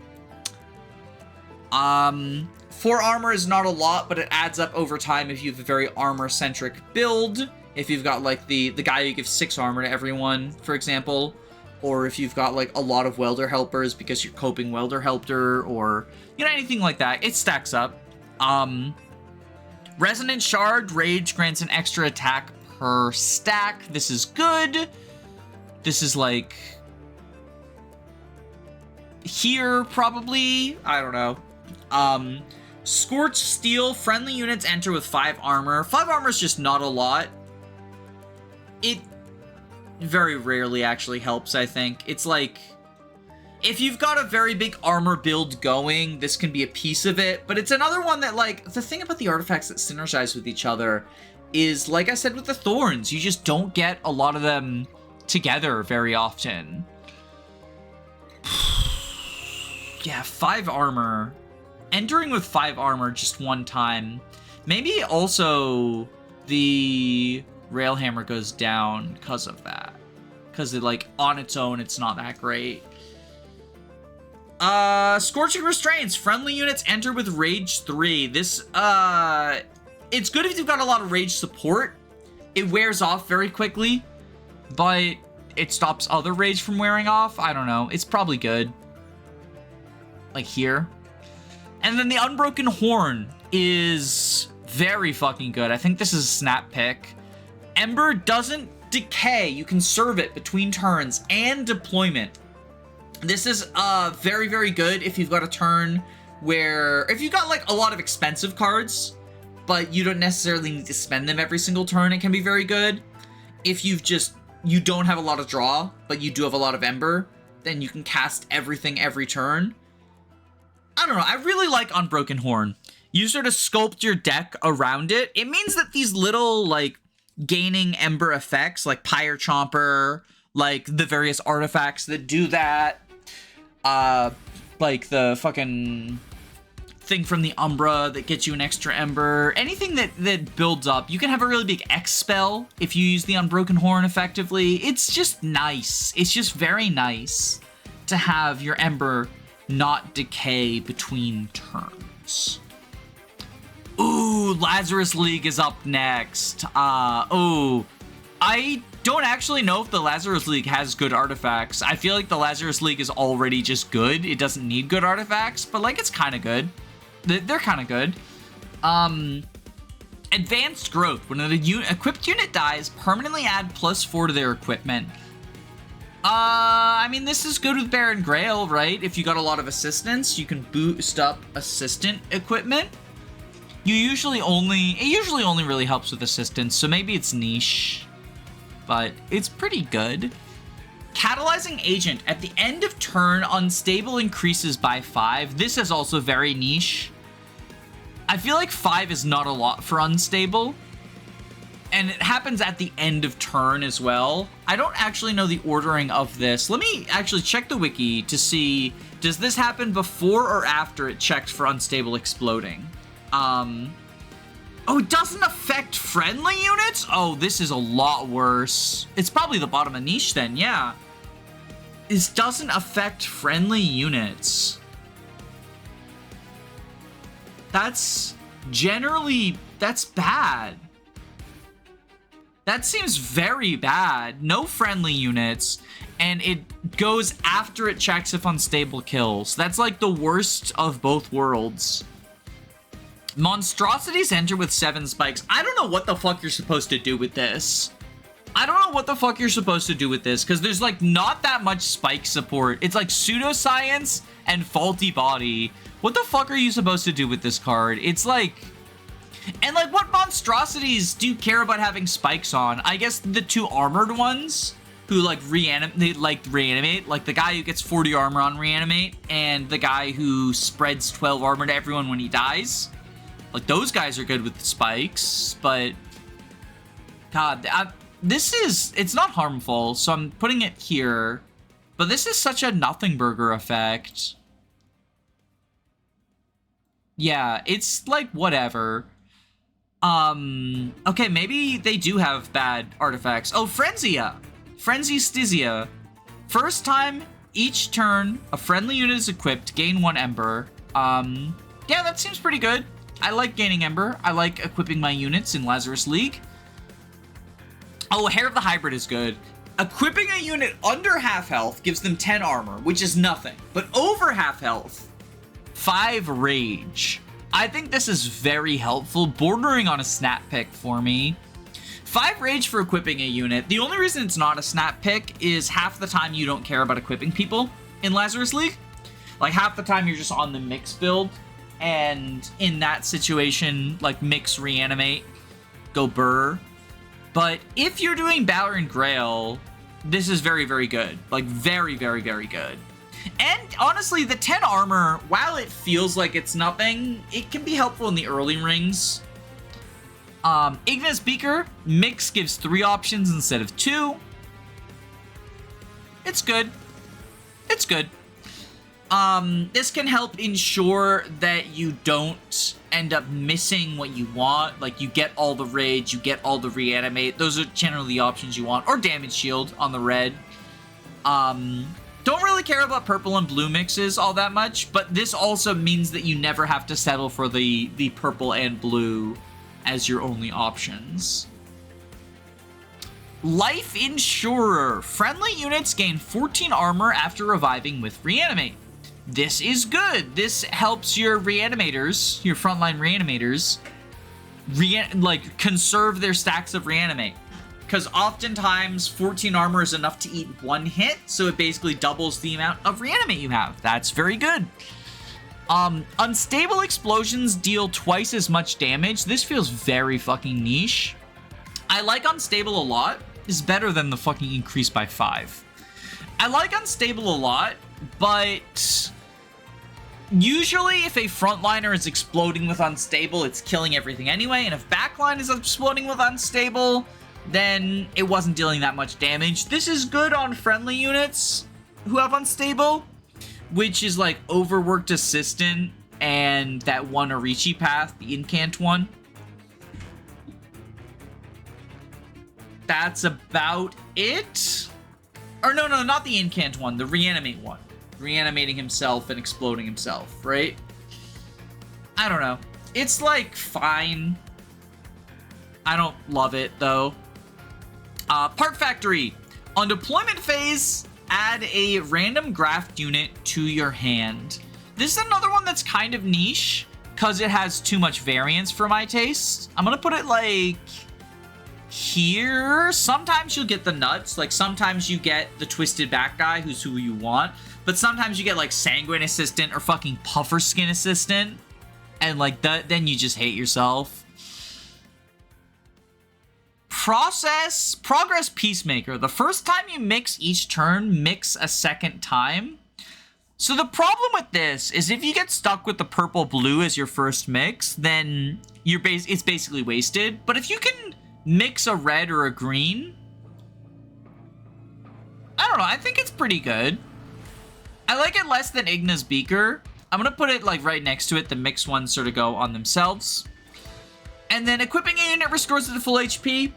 4 armor is not a lot, but it adds up over time if you have a very armor-centric build. If you've got, like, the guy who gives 6 armor to everyone, for example. Or if you've got, like, a lot of Welder Helpers because you're coping Welder Helper, or, you know, anything like that. It stacks up. Resonant Shard. Rage grants an extra attack per stack. This is good. This is, like, here, probably. I don't know. Scorched Steel. Friendly units enter with 5 armor. 5 armor is just not a lot. It very rarely actually helps, I think. It's like, if you've got a very big armor build going, this can be a piece of it, but it's another one that, like, the thing about the artifacts that synergize with each other is, like I said with the Thorns, you just don't get a lot of them together very often. Yeah, 5 armor. Entering with 5 armor just one time. Maybe also the Railhammer goes down because of that. Because it, like, on its own, it's not that great. Scorching Restraints. Friendly units enter with Rage 3. This, it's good if you've got a lot of Rage support. It wears off very quickly, but it stops other Rage from wearing off. I don't know. It's probably good. Like here. And then the Unbroken Horn is very fucking good. I think this is a snap pick. Ember doesn't decay. You can serve it between turns and deployment. This is very, very good if you've got a turn where if you got like a lot of expensive cards, but you don't necessarily need to spend them every single turn, it can be very good. If you don't have a lot of draw, but you do have a lot of Ember, then you can cast everything every turn. I don't know, I really like Unbroken Horn. You sort of sculpt your deck around it. It means that these little, like, gaining Ember effects, like Pyre Chomper, like the various artifacts that do that, like the fucking thing from the Umbra that gets you an extra Ember, anything that builds up. You can have a really big X spell if you use the Unbroken Horn effectively. It's just nice. It's just very nice to have your Ember not decay between turns. Ooh, Lazarus League is up next. Oh, I don't actually know if the Lazarus League has good artifacts. I feel like the Lazarus League is already just good. It doesn't need good artifacts, but like it's kind of good. They're kind of good. Advanced Growth. When an equipped unit dies, permanently add +4 to their equipment. I mean, this is good with Baron Grail, right? If you got a lot of assistance, you can boost up assistant equipment. It usually only really helps with assistance, so maybe it's niche, but it's pretty good. Catalyzing Agent. At the end of turn, Unstable increases by 5. This is also very niche. I feel like 5 is not a lot for Unstable. And it happens at the end of turn as well. I don't actually know the ordering of this. Let me actually check the wiki to see, does this happen before or after it checks for Unstable Exploding? Oh, it doesn't affect friendly units? Oh, this is a lot worse. It's probably the bottom of niche then, yeah. This doesn't affect friendly units. That's bad. That seems very bad. No friendly units, and it goes after it checks if Unstable kills. That's like the worst of both worlds. Monstrosities enter with 7 spikes. I don't know what the fuck you're supposed to do with this. Because there's like not that much spike support. It's like Pseudoscience and Faulty Body. What the fuck are you supposed to do with this card? It's like... And like, what monstrosities do you care about having spikes on? I guess the 2 armored ones who like reanimate, like the guy who gets 40 armor on reanimate, and the guy who spreads 12 armor to everyone when he dies. Like, those guys are good with the spikes, but... God, it's not harmful, so I'm putting it here. But this is such a nothing burger effect. Yeah, it's like, whatever. Okay, maybe they do have bad artifacts. Oh, Frenzia! Frenzy Styzia. First time, each turn, a friendly unit is equipped, gain 1 Ember. Yeah, that seems pretty good. I like gaining Ember. I like equipping my units in Lazarus League. Oh, Hair of the Hybrid is good. Equipping a unit under half health gives them 10 armor, which is nothing. But over half health, 5 rage. I think this is very helpful, bordering on a snap pick for me. 5 rage for equipping a unit. The only reason it's not a snap pick is half the time you don't care about equipping people in Lazarus League. Like, half the time you're just on the mix build. And in that situation, like, mix, reanimate, go burr. But if you're doing Baron Grail, this is very, very good. Like, very, very, very good. And honestly, the 10 armor, while it feels like it's nothing, it can be helpful in the early rings. Ignis Beaker, mix gives 3 options instead of 2. It's good. It's good. This can help ensure that you don't end up missing what you want. Like, you get all the rage, you get all the reanimate. Those are generally the options you want. Or damage shield on the red. Don't really care about purple and blue mixes all that much, but this also means that you never have to settle for the purple and blue as your only options. Life Insurer. Friendly units gain 14 armor after reviving with reanimate. This is good. This helps your reanimators, your frontline reanimators, conserve their stacks of reanimate. Because oftentimes 14 armor is enough to eat 1 hit, so it basically doubles the amount of reanimate you have. That's very good. Unstable explosions deal twice as much damage. This feels very fucking niche. I like unstable a lot. It's better than the fucking increase by 5. I like unstable a lot, but usually if a frontliner is exploding with unstable, it's killing everything anyway. And if backline is exploding with unstable, then it wasn't dealing that much damage. This is good on friendly units who have unstable, which is like Overworked Assistant and that one Orichi path, the incant one. That's about it. Or no, not the incant one, the reanimate one. Reanimating himself and exploding himself, right? I don't know. It's like fine. I don't love it though. Part Factory. On deployment phase, add a random graft unit to your hand. This is another one that's kind of niche because it has too much variance for my taste. I'm gonna put it like here. Sometimes you'll get the nuts, like sometimes you get the twisted back guy who's who you want, but sometimes you get like Sanguine Assistant or fucking Puffer Skin Assistant, and like that, then you just hate yourself. Progress Peacemaker. The first time you mix each turn, mix a second time. So the problem with this is if you get stuck with the purple blue as your first mix, then it's basically wasted. But if you can mix a red or a green, I don't know, I think it's pretty good. I like it less than Igna's Beaker. I'm gonna put it like right next to it. The mixed ones sort of go on themselves. And then equipping a unit restores it to full HP.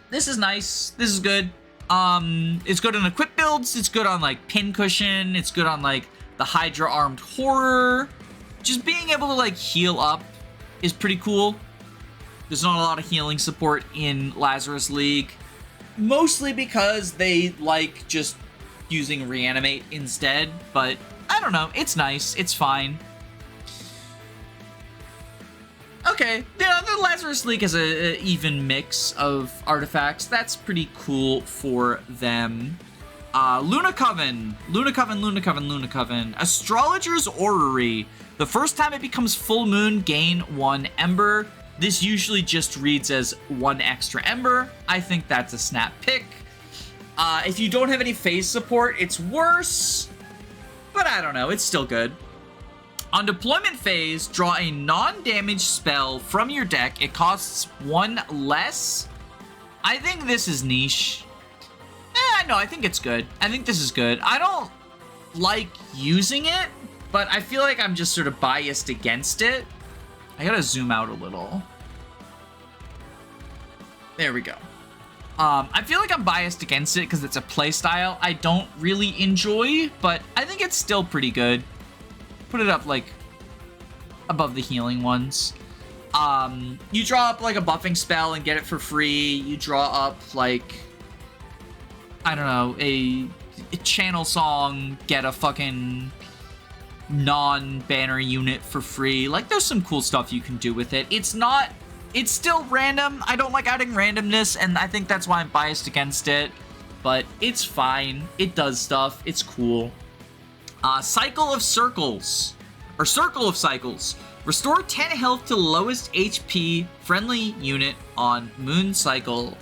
This is nice. This is good. It's good on equip builds. It's good on like Pincushion. It's good on like the Hydra Armed Horror. Just being able to like heal up is pretty cool. There's not a lot of healing support in Lazarus League. Mostly because they like just using Reanimate instead. But I don't know. It's nice. It's fine. Okay, the Lazarus League has a even mix of artifacts. That's pretty cool for them. Luna Coven. Astrologer's Orrery. The first time it becomes full moon, gain 1 Ember. This usually just reads as 1 extra Ember. I think that's a snap pick. If you don't have any phase support, it's worse. But I don't know, it's still good. On deployment phase, draw a non-damage spell from your deck. It costs 1 less. I think this is niche. No, I think it's good. I think this is good. I don't like using it, but I feel like I'm just sort of biased against it. I gotta zoom out a little. There we go. I feel like I'm biased against it because it's a playstyle I don't really enjoy, but I think it's still pretty good. Put it up like above the healing ones. You draw up like a buffing spell and get it for free. You draw up like, I don't know, a channel song, get a fucking non-banner unit for free. Like there's some cool stuff you can do with it. It's still random. I don't like adding randomness, and I think that's why I'm biased against it. But it's fine. It does stuff. It's cool. Cycle of Circles, or Circle of Cycles. Restore 10 health to lowest HP friendly unit on Moon Cycle.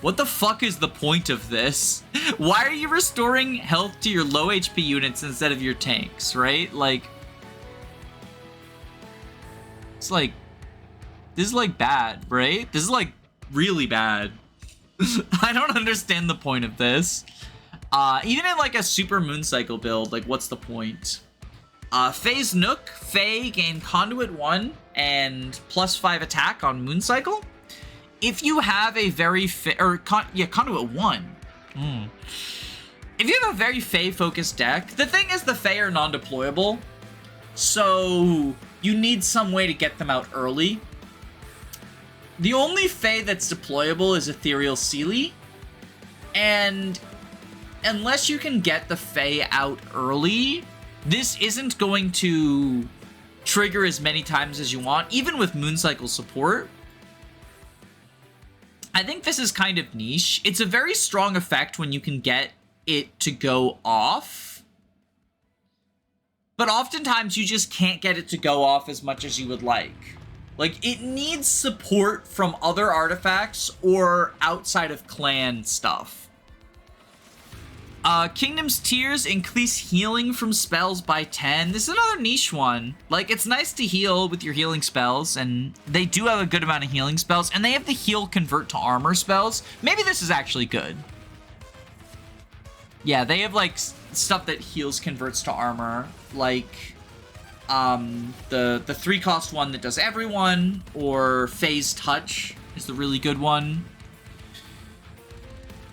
What the fuck is the point of this? Why are you restoring health to your low HP units instead of your tanks, right? Like, it's like, this is like bad, right? This is like really bad. I don't understand the point of this. Even in like a super moon cycle build, like what's the point? Phase Nook, Faye gain Conduit 1 and +5 attack on moon cycle. If you have a very Conduit 1. If you have a very Faye focused deck, the thing is the Faye are non-deployable, so you need some way to get them out early. The only Faye that's deployable is Ethereal Seelie, and unless you can get the Fae out early, this isn't going to trigger as many times as you want, even with Moon Cycle support. I think this is kind of niche. It's a very strong effect when you can get it to go off. but oftentimes you just can't get it to go off as much as you would like. Like, it needs support from other artifacts or outside of clan stuff. Kingdom's Tears increase healing from spells by 10. This is another niche one. Like, it's nice to heal with your healing spells, and they do have a good amount of healing spells, and they have the heal convert to armor spells. Maybe this is actually good. Yeah, they have, like, stuff that heals converts to armor, like the 3-cost one that does everyone, or Phase Touch is the really good one.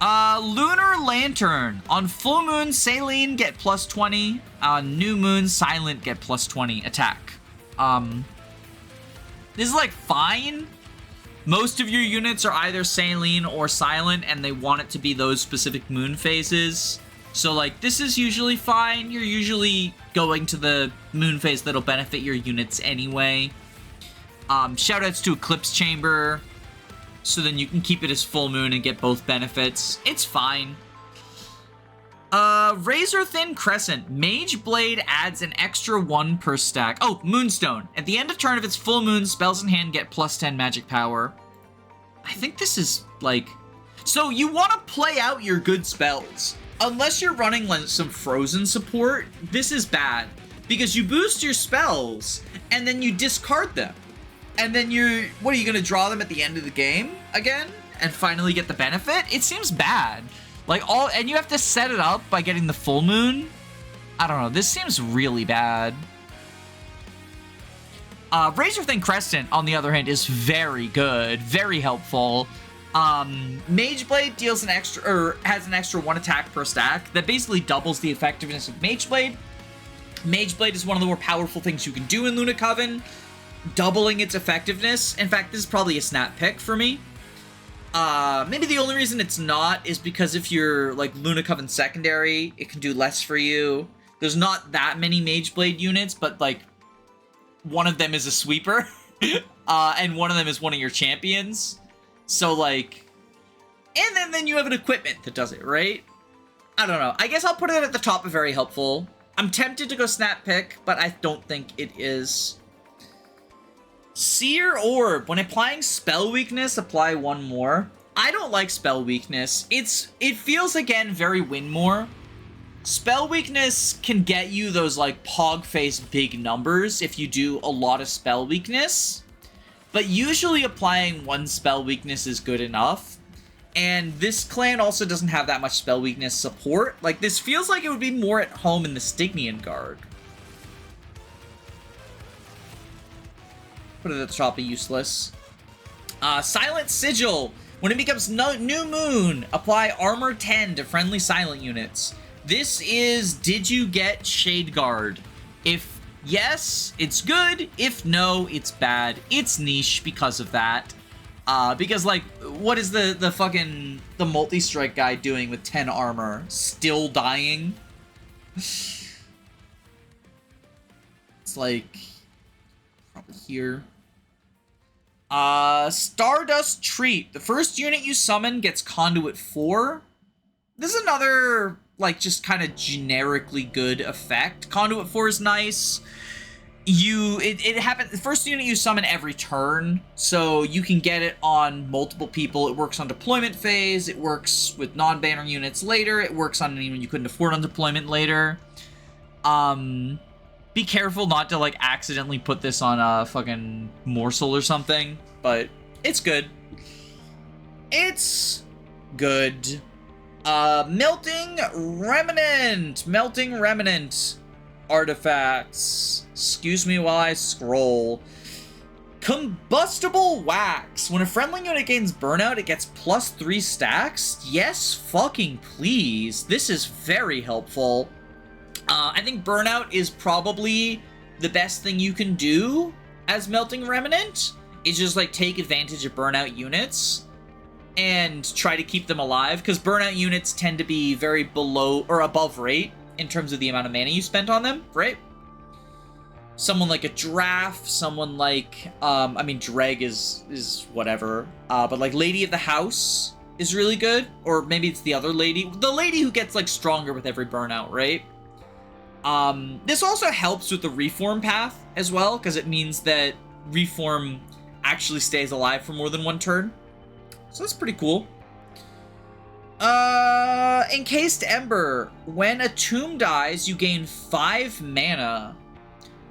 Lunar Lantern. On full moon, Saline get plus 20. On new moon, Silent get plus 20 attack. This is like fine. Most of your units are either Saline or Silent, and they want it to be those specific moon phases. So like, this is usually fine. You're usually going to the moon phase that'll benefit your units anyway. Shoutouts to Eclipse Chamber, so then you can keep it as full moon and get both benefits. It's fine. Razor Thin Crescent. Mage Blade adds an extra 1 per stack. Oh, Moonstone. At the end of turn, if it's full moon, spells in hand get plus 10 magic power. I think this is, like... So, you want to play out your good spells. Unless you're running, like, some Frozen support, this is bad. Because you boost your spells, and then you discard them. And then what are you going to draw them at the end of the game again? And finally get the benefit? It seems bad. Like, and you have to set it up by getting the full moon? I don't know, this seems really bad. Razor Thin Crescent, on the other hand, is very good, very helpful. Mage Blade has an extra 1 attack per stack that basically doubles the effectiveness of Mage Blade. Mage Blade is one of the more powerful things you can do in Luna Coven, doubling its effectiveness. In fact, this is probably a snap pick for me. Maybe the only reason it's not is because if you're, like, Luna Coven secondary, it can do less for you. There's not that many Mage Blade units, but, like, one of them is a sweeper, and one of them is one of your champions. So, like, and then you have an equipment that does it, right? I don't know. I guess I'll put it at the top of very helpful. I'm tempted to go snap pick, but I don't think it is. Seer Orb. When applying spell weakness, apply 1 more. I don't like spell weakness. It feels, again, very Winmore. Spell weakness can get you those, like, pog face big numbers if you do a lot of spell weakness. But usually applying 1 spell weakness is good enough. And this clan also doesn't have that much spell weakness support. Like, this feels like it would be more at home in the Stygian Guard. Put it at the top of useless. Silent Sigil. When it becomes new moon, apply armor 10 to friendly silent units. This is, did you get Shade Guard? If yes, it's good. If no, it's bad. It's niche because of that. Because, like, what is the multi-strike guy doing with 10 armor? Still dying? It's like, probably here. Stardust Treat. The first unit you summon gets Conduit 4. This is another, like, just kind of generically good effect. Conduit 4 is nice. It happens, the first unit you summon every turn, so you can get it on multiple people. It works on deployment phase, it works with non-banner units later, it works on anyone you couldn't afford on deployment later. Be careful not to, like, accidentally put this on a fucking morsel or something, but it's good. It's good. Melting Remnant artifacts. Excuse me while I scroll. Combustible Wax. When a friendly unit gains burnout, it gets plus 3 stacks. Yes, fucking please. This is very helpful. I think burnout is probably the best thing you can do as Melting Remnant. Is just, like, take advantage of burnout units and try to keep them alive, because burnout units tend to be very below or above rate in terms of the amount of mana you spent on them, right? Someone like a Draft, someone like, I mean, Dreg is whatever, but, like, Lady of the House is really good, or maybe it's the other lady, the lady who gets, like, stronger with every burnout, right? This also helps with the reform path as well, because it means that reform actually stays alive for more than one turn. So that's pretty cool. Encased Ember. When a tomb dies, you gain 5 mana.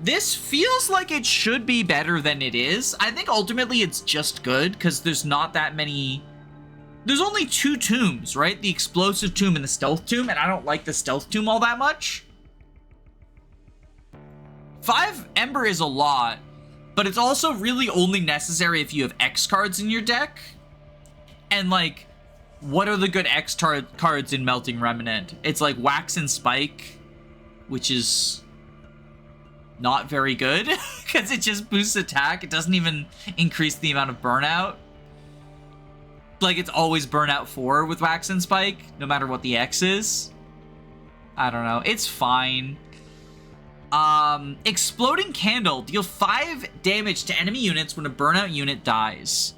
This feels like it should be better than it is. I think ultimately it's just good, because there's not that many... There's only 2 tombs, right? The Explosive Tomb and the Stealth Tomb, and I don't like the Stealth Tomb all that much. 5 Ember is a lot, but it's also really only necessary if you have X cards in your deck. And, like, what are the good X cards in Melting Remnant? It's like Wax and Spike, which is not very good, because it just boosts attack. It doesn't even increase the amount of burnout. Like, it's always burnout 4 with Wax and Spike, no matter what the X is. I don't know. It's fine. Exploding Candle. Deal 5 damage to enemy units when a burnout unit dies.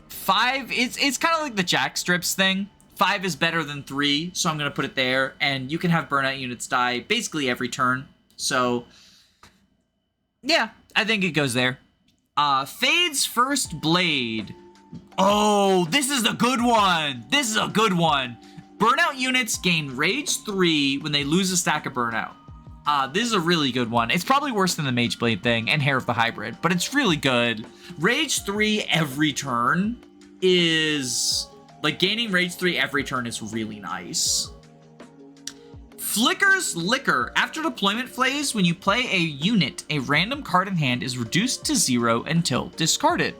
5, it's kind of like the Jack Strips thing. 5 is better than 3, so I'm going to put it there. And you can have burnout units die basically every turn. So, yeah, I think it goes there. Fade's First Blade. Oh, this is a good one. This is a good one. Burnout units gain Rage 3 when they lose a stack of Burnout. This is a really good one. It's probably worse than the Mage Blade thing and Hair of the Hybrid, but it's really good. Rage 3 every turn is... Like, gaining Rage 3 every turn is really nice. Flicker's Liquor. After deployment phase, when you play a unit, a random card in hand is reduced to 0 until discarded.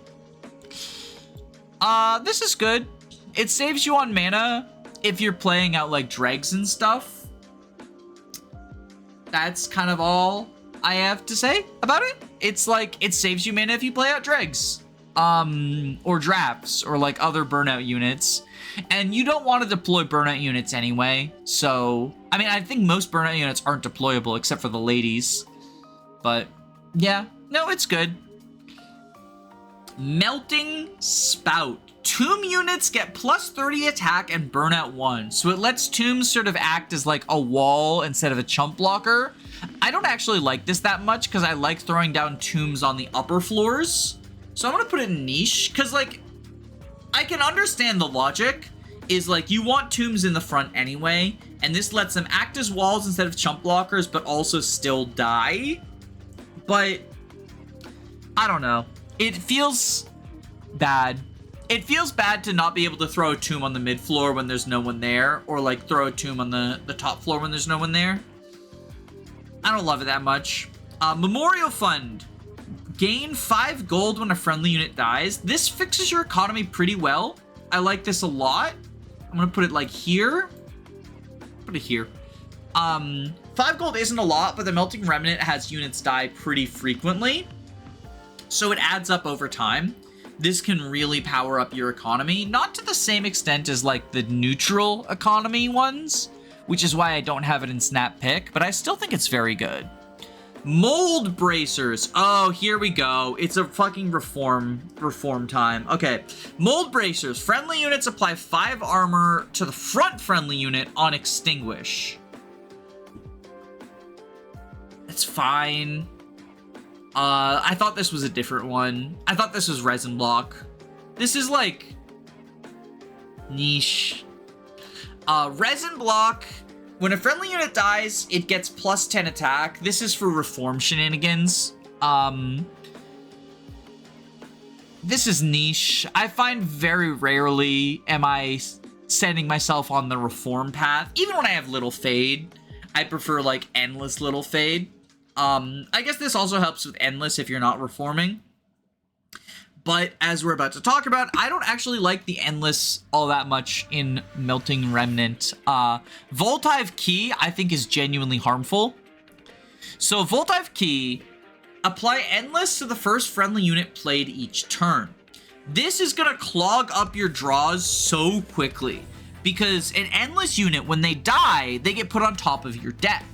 This is good. It saves you on mana if you're playing out, like, dregs and stuff. That's kind of all I have to say about it. It's like, it saves you mana if you play out dregs. Or drafts, or, like, other burnout units. And you don't want to deploy burnout units anyway, so... I mean, I think most burnout units aren't deployable, except for the ladies. But, yeah. No, it's good. Melting Spout. Tomb units get plus 30 attack and burnout 1. So it lets tombs sort of act as like a wall instead of a chump blocker. I don't actually like this that much because I like throwing down tombs on the upper floors. So I'm going to put it in niche because, like, I can understand the logic is like you want tombs in the front anyway. And this lets them act as walls instead of chump blockers, but also still die. But I don't know. It feels bad. It feels bad to not be able to throw a tomb on the mid floor when there's no one there, or like throw a tomb on the top floor when there's no one there. I don't love it that much. Memorial Fund. Gain 5 gold when a friendly unit dies. This fixes your economy pretty well. I like this a lot. I'm gonna put it like here. Put it here. 5 gold isn't a lot, but the Melting Remnant has units die pretty frequently. So it adds up over time. This can really power up your economy. Not to the same extent as like the neutral economy ones, which is why I don't have it in Snap Pick, but I still think it's very good. Mold Bracers. Oh, here we go. It's a fucking reform time. Okay. Mold Bracers. Friendly units apply 5 armor to the front friendly unit on Extinguish. It's fine. I thought this was a different one. I thought this was Resin Block. This is like niche. Resin Block. When a friendly unit dies, it gets plus 10 attack. This is for reform shenanigans. This is niche. I find very rarely am I sending myself on the reform path. Even when I have Little Fade, I prefer like endless Little Fade. I guess this also helps with endless if you're not reforming. But as we're about to talk about, I don't actually like the endless all that much in Melting Remnant. Voltive Key, I think, is genuinely harmful. So Voltive Key, apply endless to the first friendly unit played each turn. This is going to clog up your draws so quickly. Because an endless unit, when they die, they get put on top of your deck.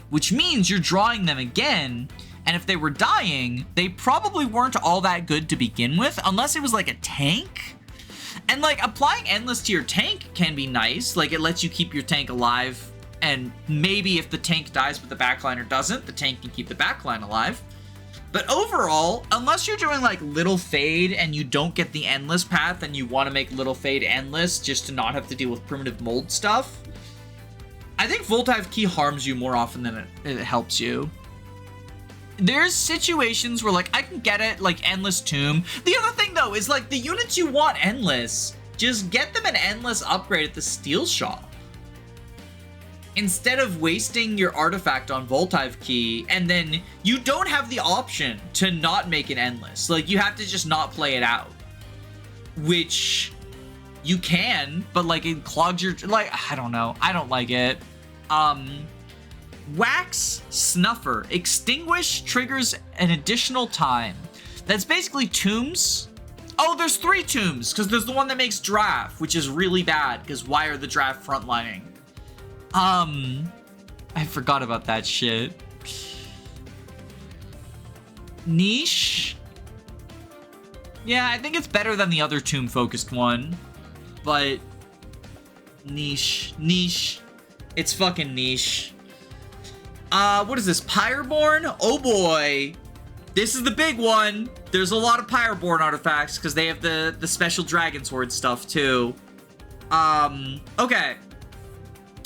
Which means you're drawing them again, and if they were dying, they probably weren't all that good to begin with, unless it was like a tank. And like applying endless to your tank can be nice, like it lets you keep your tank alive And maybe if the tank dies but the backliner doesn't, the tank can keep the backline alive. But overall, unless you're doing like Little Fade and you don't get the endless path and you want to make Little Fade endless just to not have to deal with primitive mold stuff, I think Voltaive Key harms you more often than it helps you. There's situations where like I can get it, like Endless Tomb. The other thing though is like the units you want endless, just get them an endless upgrade at the Steel Shop. Instead of wasting your artifact on Voltaive Key, and then you don't have the option to not make it endless. Like, you have to just not play it out. Which, you can, but, like, it clogs your... Like, I don't know. I don't like it. Wax Snuffer. Extinguish triggers an additional time. That's basically tombs. Oh, there's 3 tombs, because there's the one that makes draft, which is really bad, because why are the draft frontlining? I forgot about that shit. Niche? Yeah, I think it's better than the other tomb-focused one. But... Niche. Niche. It's fucking niche. What is this? Pyreborn? Oh boy. This is the big one. There's a lot of Pyreborn artifacts, because they have the special Dragon Sword stuff, too. Okay.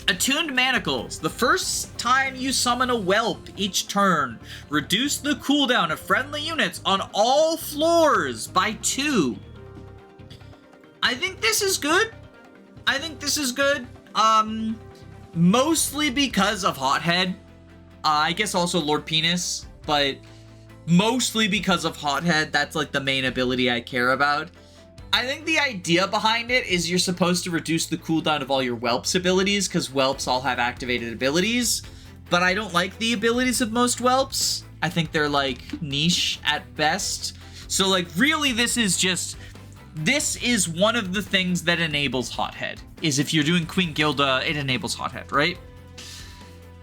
Attuned Manacles. The first time you summon a whelp each turn, reduce the cooldown of friendly units on all floors by 2. I think this is good. I think this is good. Mostly because of Hothead. I guess also Lord Penis, but mostly because of Hothead. That's like the main ability I care about. I think the idea behind it is you're supposed to reduce the cooldown of all your Whelps abilities, because Whelps all have activated abilities, but I don't like the abilities of most Whelps. I think they're, like, niche at best. So, like, really this is one of the things that enables Hothead, is if you're doing Queen Gilda, it enables Hothead, right?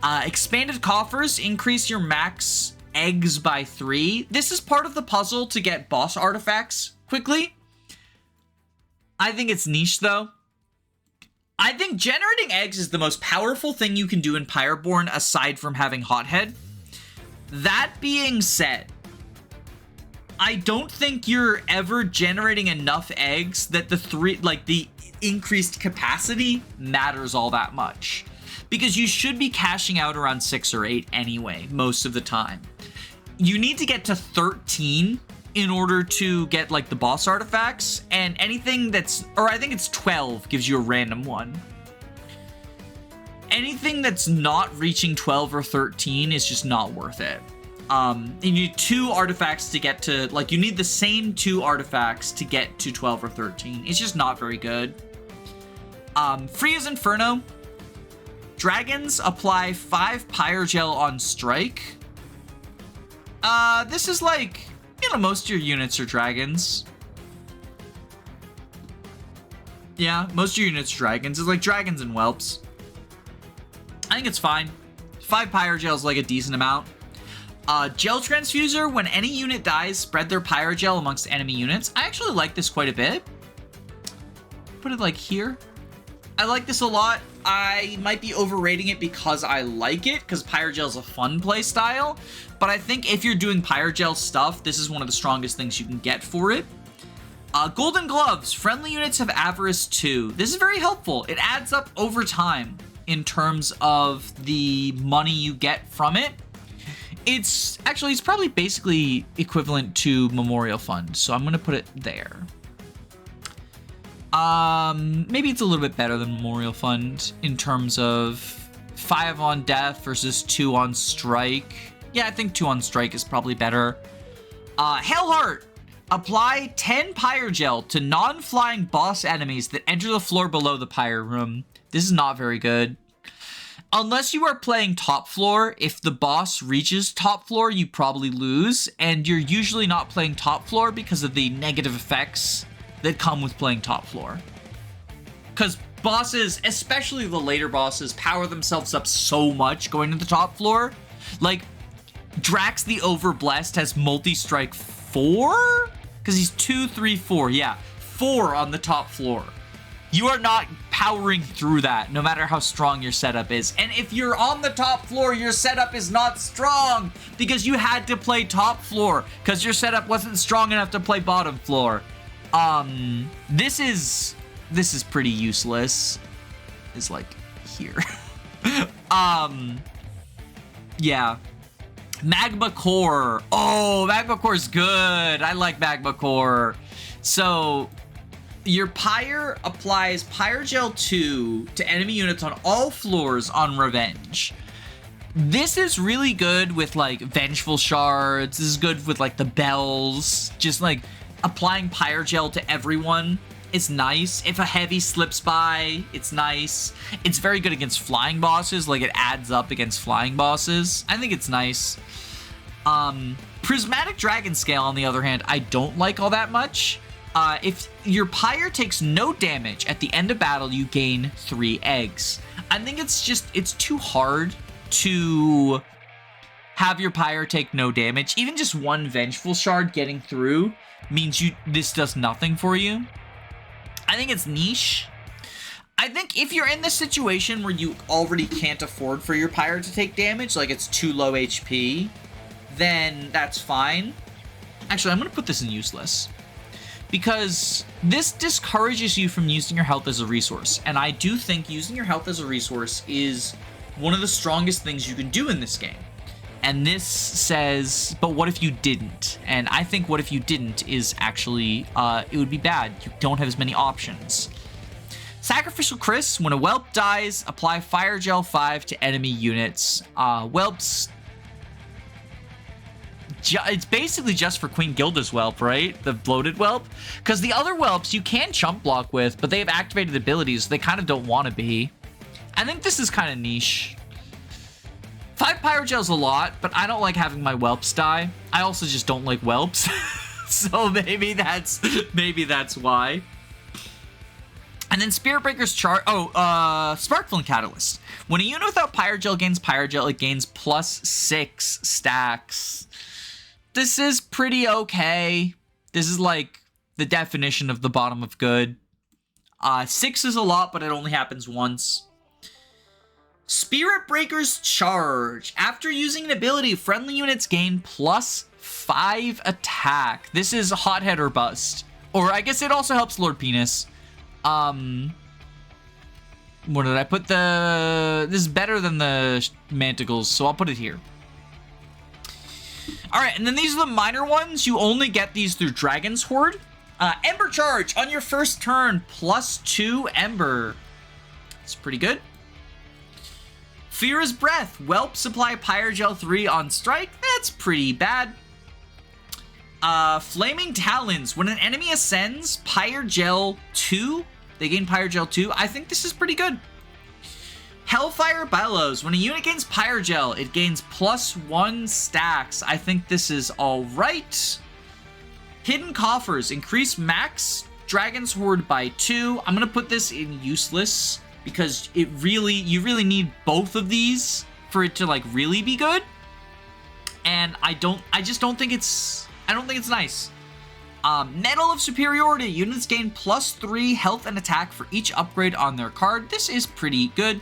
Expanded Coffers, increase your max eggs by 3. This is part of the puzzle to get boss artifacts quickly. I think it's niche, though. I think generating eggs is the most powerful thing you can do in Pyreborn, aside from having Hothead. That being said, I don't think you're ever generating enough eggs that the increased capacity matters all that much. Because you should be cashing out around 6 or 8 anyway, most of the time. You need to get to 13 in order to get, like, the boss artifacts, and anything that's, or I think it's 12 gives you a random one. Anything that's not reaching 12 or 13 is just not worth it. You need 2 artifacts to get to, like, you need the same 2 artifacts to get to 12 or 13. It's just not very good. Freya's Inferno. Dragons apply 5 Pyrogel on strike. This is like... You know, most of your units are dragons. Yeah, most of your units are dragons. It's like dragons and whelps. I think it's fine. 5 Pyrogel is like a decent amount. Gel Transfuser, when any unit dies, spread their Pyrogel amongst enemy units. I actually like this quite a bit. Put it like here. I like this a lot. I might be overrating it because I like it, because Pyrogel is a fun play style. But I think if you're doing Pyrogel stuff, this is one of the strongest things you can get for it. Golden Gloves. Friendly units have Avarice 2. This is very helpful. It adds up over time in terms of the money you get from it. It's probably basically equivalent to Memorial Fund, so I'm going to put it there. Maybe it's a little bit better than Memorial Fund in terms of 5 on death versus 2 on strike. Yeah, I think 2 on strike is probably better. Hellheart. Apply 10 Pyrogel to non-flying boss enemies that enter the floor below the Pyre room. This is not very good. Unless you are playing top floor, if the boss reaches top floor, you probably lose. And you're usually not playing top floor because of the negative effects that come with playing top floor. Because bosses, especially the later bosses, power themselves up so much going to the top floor. Like, Drax the Overblessed has multi-strike 4? Because he's 2, 3, 4. Yeah, 4 on the top floor. You are not powering through that, no matter how strong your setup is. And if you're on the top floor, your setup is not strong because you had to play top floor because your setup wasn't strong enough to play bottom floor. This is pretty useless. Is like here. Yeah. Magma Core. Oh, Magma Core is good. I like Magma Core. So your Pyre applies Pyre Gel 2 to enemy units on all floors on Revenge. This is really good with like Vengeful Shards. This is good with like the bells. Just like applying Pyre Gel to everyone. It's nice. If a heavy slips by, it's nice. It's very good against flying bosses. Like, it adds up against flying bosses. I think it's nice. Prismatic Dragon Scale, on the other hand, I don't like all that much. If your Pyre takes no damage at the end of battle, you gain 3 eggs. I think it's too hard to have your Pyre take no damage. Even just one Vengeful Shard getting through means this does nothing for you. I think it's niche. I think if you're in this situation where you already can't afford for your Pyre to take damage, like it's too low HP, then that's fine. Actually, I'm going to put this in useless because this discourages you from using your health as a resource. And I do think using your health as a resource is one of the strongest things you can do in this game. And this says, but what if you didn't? And I think what if you didn't is actually, it would be bad. You don't have as many options. Sacrificial Chris, when a whelp dies, apply Fire Gel 5 to enemy units. Whelps, it's basically just for Queen Gilda's whelp, right? The bloated whelp. Because the other whelps you can chump block with, but they have activated abilities, so they kind of don't want to be. I think this is kind of niche. 5 Pyre Gel's a lot, but I don't like having my whelps die. I also just don't like whelps. So maybe that's why. And then Spirit Breaker's chart. Oh, Sparkflame Catalyst. When a unit without Pyre Gel gains Pyre Gel, it gains +6 stacks. This is pretty okay. This is like the definition of the bottom of good. 6 is a lot, but it only happens once. Spirit Breaker's Charge. After using an ability, friendly units gain +5 attack. This is Hothead or Bust. Or I guess it also helps Lord Penis. Where did I put this is better than the Manticles, so I'll put it here. Alright, and then these are the minor ones. You only get these through Dragon's Horde. Ember Charge. On your first turn, +2 Ember. It's pretty good. Fear's Breath. Whelp supply Pyre Gel 3 on strike. That's pretty bad. Flaming Talons. When an enemy ascends, Pyre Gel 2. They gain Pyre Gel 2. I think this is pretty good. Hellfire Bellows. When a unit gains Pyre Gel, it gains +1 stacks. I think this is alright. Hidden Coffers. Increase max Dragon's Horde by 2. I'm going to put this in useless because you really need both of these for it to like really be good. And I just don't think it's nice. Medal of Superiority. Units gain +3 health and attack for each upgrade on their card. This is pretty good.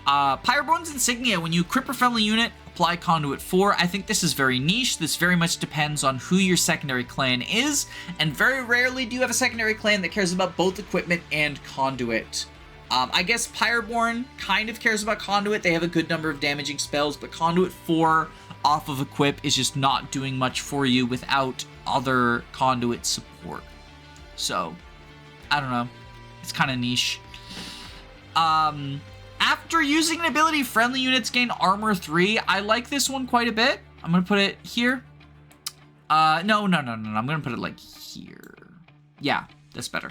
Pyreborn's Insignia. When you equip a friendly unit, apply Conduit 4. I think this is very niche. This very much depends on who your secondary clan is. And very rarely do you have a secondary clan that cares about both equipment and Conduit. I guess Pyreborn kind of cares about Conduit. They have a good number of damaging spells, but Conduit 4 off of equip is just not doing much for you without other Conduit support. So, I don't know. It's kind of niche. After using an ability, friendly units gain armor 3. I like this one quite a bit. I'm going to put it here. No. I'm going to put it like here. Yeah, that's better.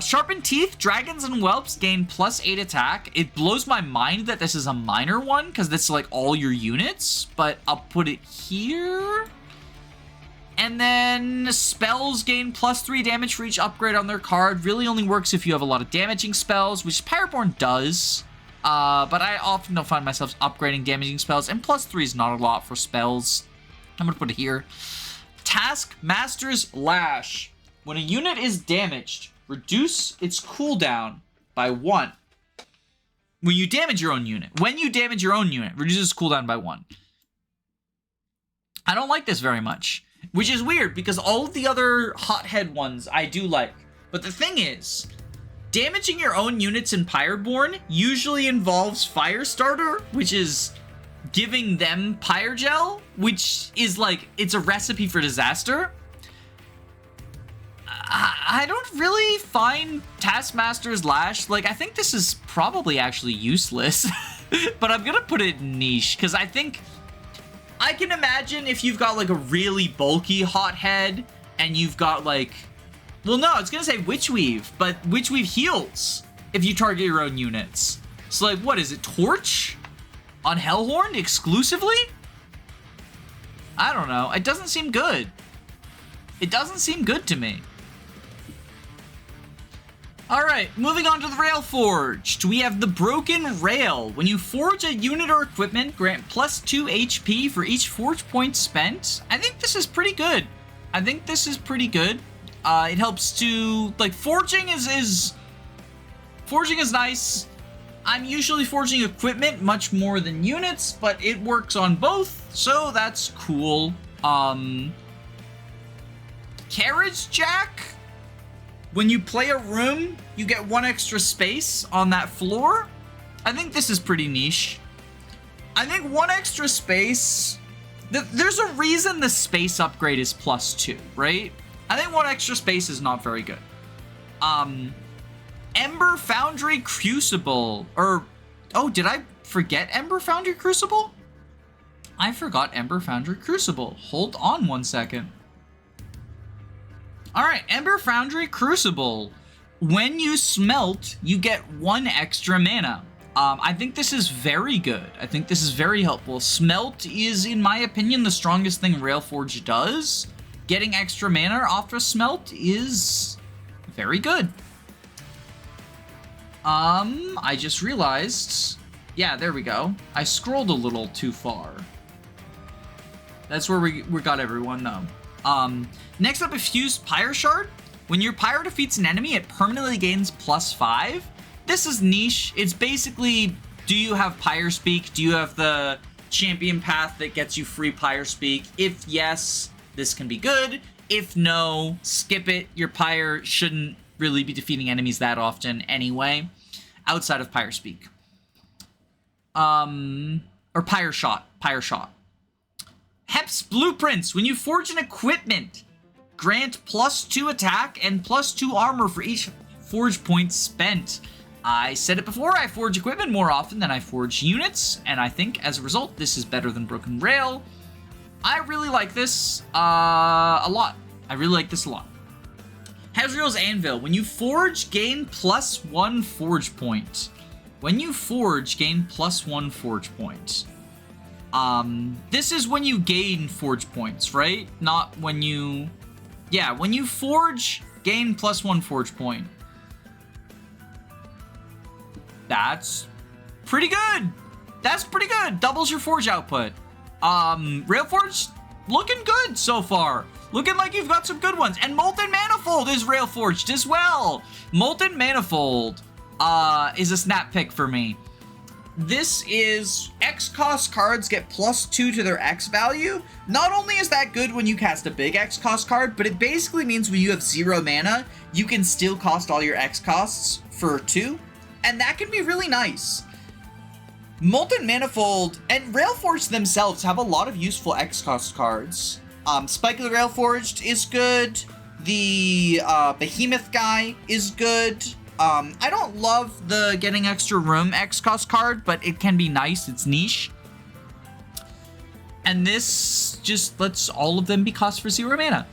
Sharpened Teeth. Dragons and whelps gain +8 attack. It blows my mind that this is a minor one because that's like all your units, but I'll put it here. And then spells gain +3 damage for each upgrade on their card. Really only works if you have a lot of damaging spells, which Pyreborn does. But I often don't find myself upgrading damaging spells, and +3 is not a lot for spells. I'm going to put it here. Taskmaster's Lash. When a unit is damaged, reduce its cooldown by 1. When you damage your own unit. When you damage your own unit, reduces cooldown by 1. I don't like this very much. Which is weird, because all of the other hothead ones I do like. But the thing is, damaging your own units in Pyreborn usually involves Firestarter, which is giving them Pyregel, which is like, it's a recipe for disaster. I don't really find Taskmaster's Lash, like, I think this is probably actually useless, but I'm gonna put it in niche, because I think, I can imagine if you've got like a really bulky hothead, and you've got like, well no, it's gonna say Witchweave, but Witchweave heals if you target your own units. So like, what is it, Torch? On Hellhorn exclusively? I don't know, it doesn't seem good. It doesn't seem good to me. Alright, moving on to the Rail Forged. We have the Broken Rail. When you forge a unit or equipment, grant +2 HP for each forge point spent. I think this is pretty good. I think this is pretty good. It helps to, like, forging is nice. I'm usually forging equipment much more than units, but it works on both, so that's cool. Carriage Jack? When you play a room, you get 1 extra space on that floor. I think this is pretty niche. I think 1 extra space... There's a reason the space upgrade is +2, right? I think 1 extra space is not very good. Ember Foundry Crucible. Oh, did I forget Ember Foundry Crucible? I forgot Ember Foundry Crucible. Hold on 1 second. Alright, Ember Foundry Crucible. When you smelt, you get 1 extra mana. I think this is very good. I think this is very helpful. Smelt is, in my opinion, the strongest thing Railforge does. Getting extra mana off of Smelt is very good. I just realized... Yeah, there we go. I scrolled a little too far. That's where we got everyone, though. Next up is Fused Pyre Shard. When your pyre defeats an enemy, it permanently gains +5. This is niche. It's basically, do you have Pyre Speak? Do you have the champion path that gets you free Pyre Speak? If yes, this can be good. If no, skip it. Your pyre shouldn't really be defeating enemies that often anyway, outside of Pyre Speak. Or Pyre Shot. Pyre Shot. Hep's Blueprints. When you forge an equipment, grant +2 attack and +2 armor for each forge point spent. I said it before, I forge equipment more often than I forge units, and I think as a result, this is better than Broken Rail. I really like this a lot. I really like this a lot. Hezreel's Anvil. When you forge, gain +1 forge point. When you forge, gain +1 forge point. This is when you gain forge points, right? Not when you... Yeah, when you forge, gain +1 forge point. That's pretty good. That's pretty good. Doubles your forge output. Railforge, looking good so far. Looking like you've got some good ones. And Molten Manifold is Railforged as well. Molten Manifold is a snap pick for me. This is X cost cards get +2 to their X value. Not only is that good when you cast a big X cost card, but it basically means when you have 0 mana, you can still cost all your X costs for 2. And that can be really nice. Molten Manifold and Railforged themselves have a lot of useful X cost cards. Spike of the Railforged is good. The Behemoth guy is good. I don't love the getting extra room X cost card, but it can be nice. It's niche. And this just lets all of them be cost for 0 mana.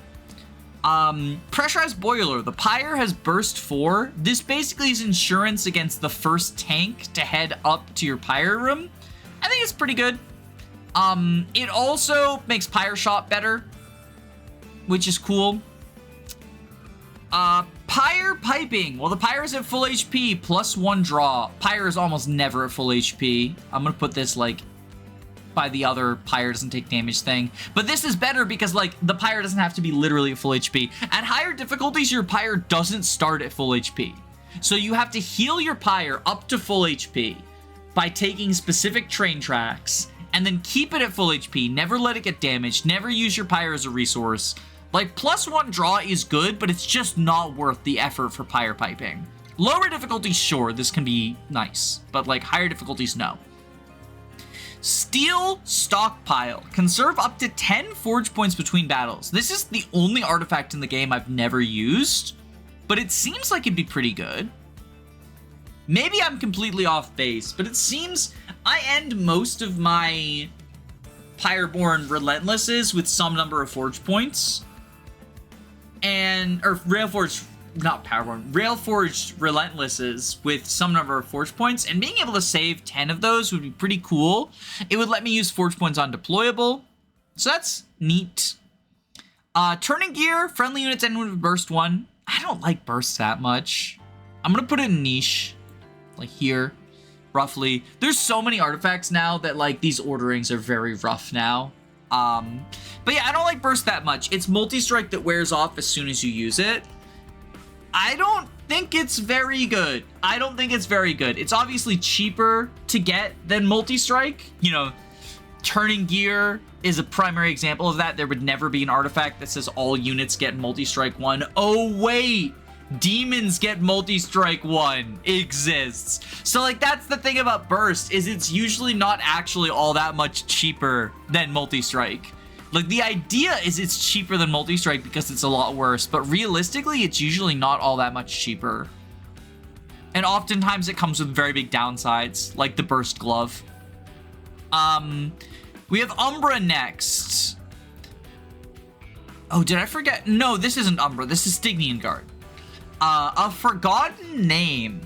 Pressurized Boiler. The Pyre has burst 4. This basically is insurance against the first tank to head up to your Pyre room. I think it's pretty good. It also makes Pyre Shot better, which is cool. Pyre Piping. Well, the Pyre is at full HP, +1 draw. Pyre is almost never at full HP. I'm gonna put this, like, by the other Pyre doesn't take damage thing. But this is better because, like, the Pyre doesn't have to be literally at full HP. At higher difficulties, your Pyre doesn't start at full HP. So you have to heal your Pyre up to full HP by taking specific train tracks, and then keep it at full HP, never let it get damaged, never use your Pyre as a resource. Like, +1 draw is good, but it's just not worth the effort for Pyre piping. Lower difficulties, sure, this can be nice, but like higher difficulties, no. Steel Stockpile. Conserve up to 10 forge points between battles. This is the only artifact in the game I've never used, but it seems like it'd be pretty good. Maybe I'm completely off base, but it seems I end most of my Pyreborn Relentlesses with some number of forge points. Or Railforged, not Pyreborn, Railforged Relentlesses with some number of forge points, and being able to save 10 of those would be pretty cool. It would let me use forge points on deployable, so that's neat. Turning gear, friendly units end with burst 1. I don't like bursts that much. I'm gonna put it in niche, like here, roughly. There's so many artifacts now that like these orderings are very rough now. But yeah, I don't like burst that much. It's multi-strike that wears off as soon as you use it. I don't think it's very good. I don't think it's very good. It's obviously cheaper to get than multi-strike. You know, turning gear is a primary example of that. There would never be an artifact that says all units get multi-strike 1. Oh, wait. Demons get multi-strike 1 exists. So like that's the thing about burst, is it's usually not actually all that much cheaper than multi-strike. Like the idea is it's cheaper than multi-strike because it's a lot worse, but realistically it's usually not all that much cheaper. And oftentimes it comes with very big downsides, like the burst glove. We have Umbra next. Oh, did I forget? No, this isn't Umbra, this is Stygian Guard. A forgotten name.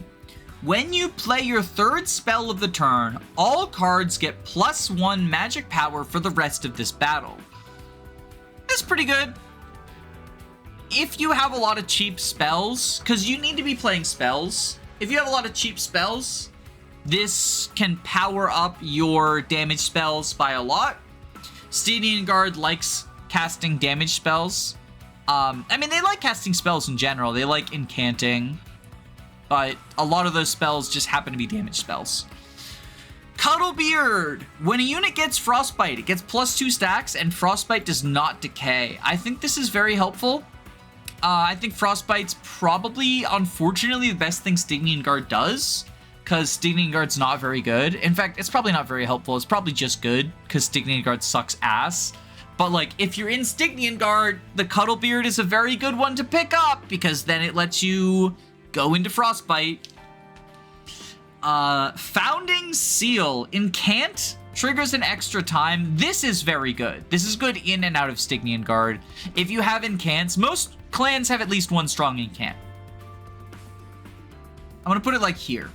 When you play your third spell of the turn, all cards get +1 magic power for the rest of this battle. That's pretty good. If you have a lot of cheap spells, because you need to be playing spells, if you have a lot of cheap spells, this can power up your damage spells by a lot. Stygian Guard likes casting damage spells. I mean, they like casting spells in general. They like incanting, but a lot of those spells just happen to be damage spells. Cuddlebeard. When a unit gets Frostbite, it gets +2 stacks, and Frostbite does not decay. I think this is very helpful. I think Frostbite's probably, unfortunately, the best thing Stygian Guard does, because Stygian Guard's not very good. In fact, it's probably not very helpful. It's probably just good, because Stygian Guard sucks ass. But like, if you're in Stygian Guard, the Cuddlebeard is a very good one to pick up, because then it lets you go into Frostbite. Founding Seal. Incant triggers an extra time. This is very good. This is good in and out of Stygian Guard. If you have incants, most clans have at least one strong incant. I'm gonna put it like here.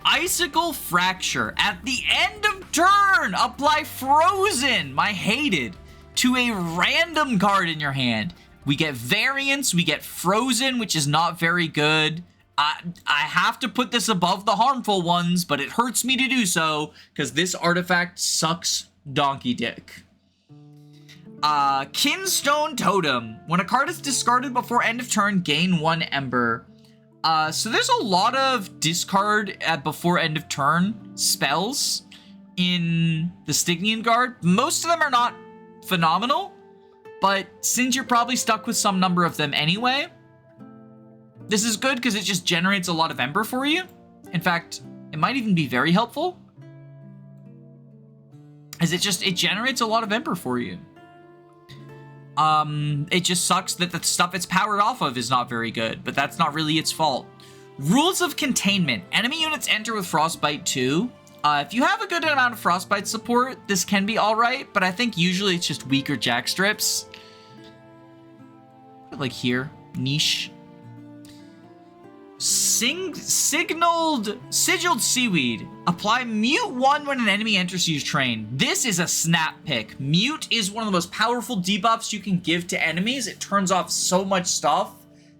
Icicle Fracture. At the end of turn, apply Frozen, my hated, to a random card in your hand. We get variance, we get Frozen, which is not very good. I have to put this above the harmful ones, but it hurts me to do so, because this artifact sucks donkey dick. Kinstone Totem. When a card is discarded before end of turn, gain 1 Ember. So there's a lot of discard at before end of turn spells in the Stygian Guard. Most of them are not phenomenal, but since you're probably stuck with some number of them anyway, this is good because it just generates a lot of Ember for you. In fact, it might even be very helpful, as it generates a lot of Ember for you. It just sucks that the stuff it's powered off of is not very good, but that's not really its fault. Rules of Containment. Enemy units enter with Frostbite too. If you have a good amount of Frostbite support, this can be alright, but I think usually it's just weaker jack strips. Like here, niche. Sigiled Seaweed. Apply Mute 1 when an enemy enters your train. This is a snap pick. Mute is one of the most powerful debuffs you can give to enemies. It turns off so much stuff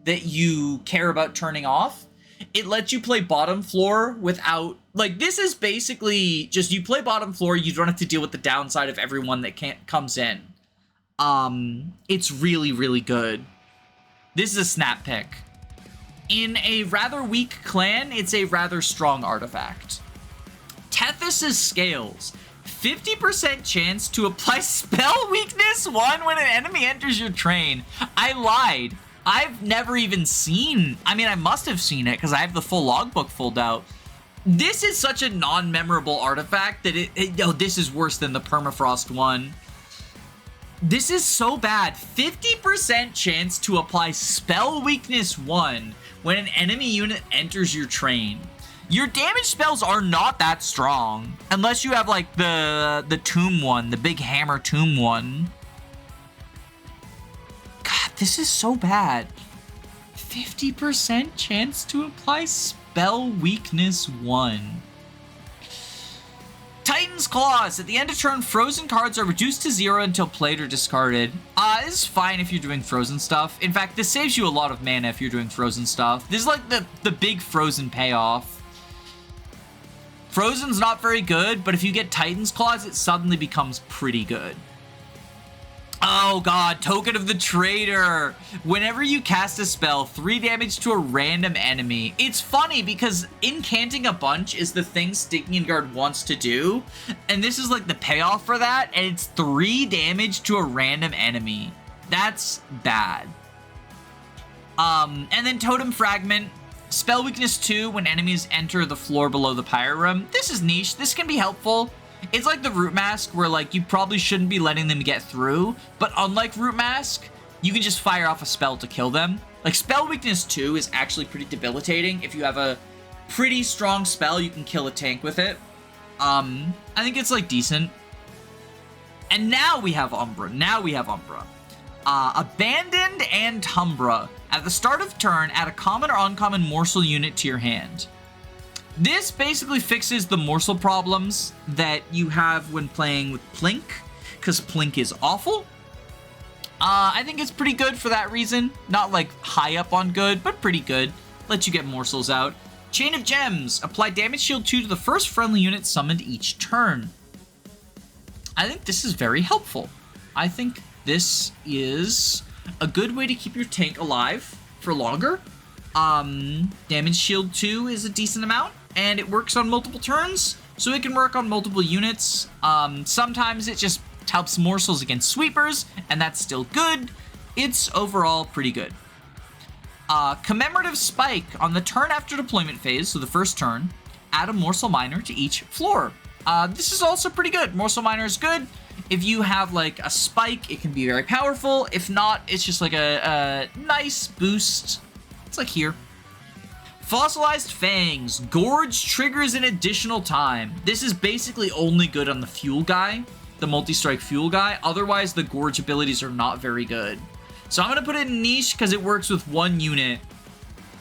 that you care about turning off. It lets you play bottom floor without... Like, this is basically just you play bottom floor, you don't have to deal with the downside of everyone that comes in. It's really, really good. This is a snap pick. In a rather weak clan, it's a rather strong artifact. Tethys' Scales. 50% chance to apply spell weakness 1 when an enemy enters your train. I lied. I've never even seen... I mean, I must have seen it because I have the full logbook pulled out. This is such a non-memorable artifact that oh, this is worse than the Permafrost one. This is so bad. 50% chance to apply spell weakness 1 when an enemy unit enters your train. Your damage spells are not that strong unless you have like the tomb one, the big hammer tomb one. God, this is so bad. 50% chance to apply spell weakness 1. Titan's Claws. At the end of turn, frozen cards are reduced to 0 until played or discarded. This is fine if you're doing frozen stuff. In fact, this saves you a lot of mana if you're doing frozen stuff. This is like the big frozen payoff. Frozen's not very good, but if you get Titan's Claws, it suddenly becomes pretty good. Oh god, Token of the Traitor. Whenever you cast a spell, 3 damage to a random enemy. It's funny because incanting a bunch is the thing Stygian Guard wants to do, and this is like the payoff for that, and it's 3 damage to a random enemy. That's bad. And then Totem Fragment. Spell weakness 2 when enemies enter the floor below the Pyre Room. This is niche. This can be helpful. It's like the Root Mask where like you probably shouldn't be letting them get through, but unlike Root Mask, you can just fire off a spell to kill them. Like spell weakness 2 is actually pretty debilitating. If you have a pretty strong spell, you can kill a tank with it. I think it's like decent. And now we have Umbra. Abandoned and Tumbra. At the start of turn, add a common or uncommon morsel unit to your hand. This basically fixes the morsel problems that you have when playing with Plink, because Plink is awful. I think it's pretty good for that reason. Not like high up on good, but pretty good. Let you get morsels out. Chain of Gems. Apply damage shield 2 to the first friendly unit summoned each turn. I think this is very helpful. I think this is a good way to keep your tank alive for longer. Damage shield 2 is a decent amount, and it works on multiple turns, so it can work on multiple units. Sometimes it just helps morsels against sweepers, and that's still good. It's overall pretty good. Commemorative Spike. On the turn after deployment phase, so the first turn, add a Morsel Miner to each floor. This is also pretty good. Morsel Miner is good. If you have like a spike, it can be very powerful. If not, it's just like a nice boost. It's like here. Fossilized Fangs. Gorge triggers an additional time. This is basically only good on the fuel guy, the multi-strike fuel guy. Otherwise, the Gorge abilities are not very good. So I'm going to put it in niche because it works with 1 unit.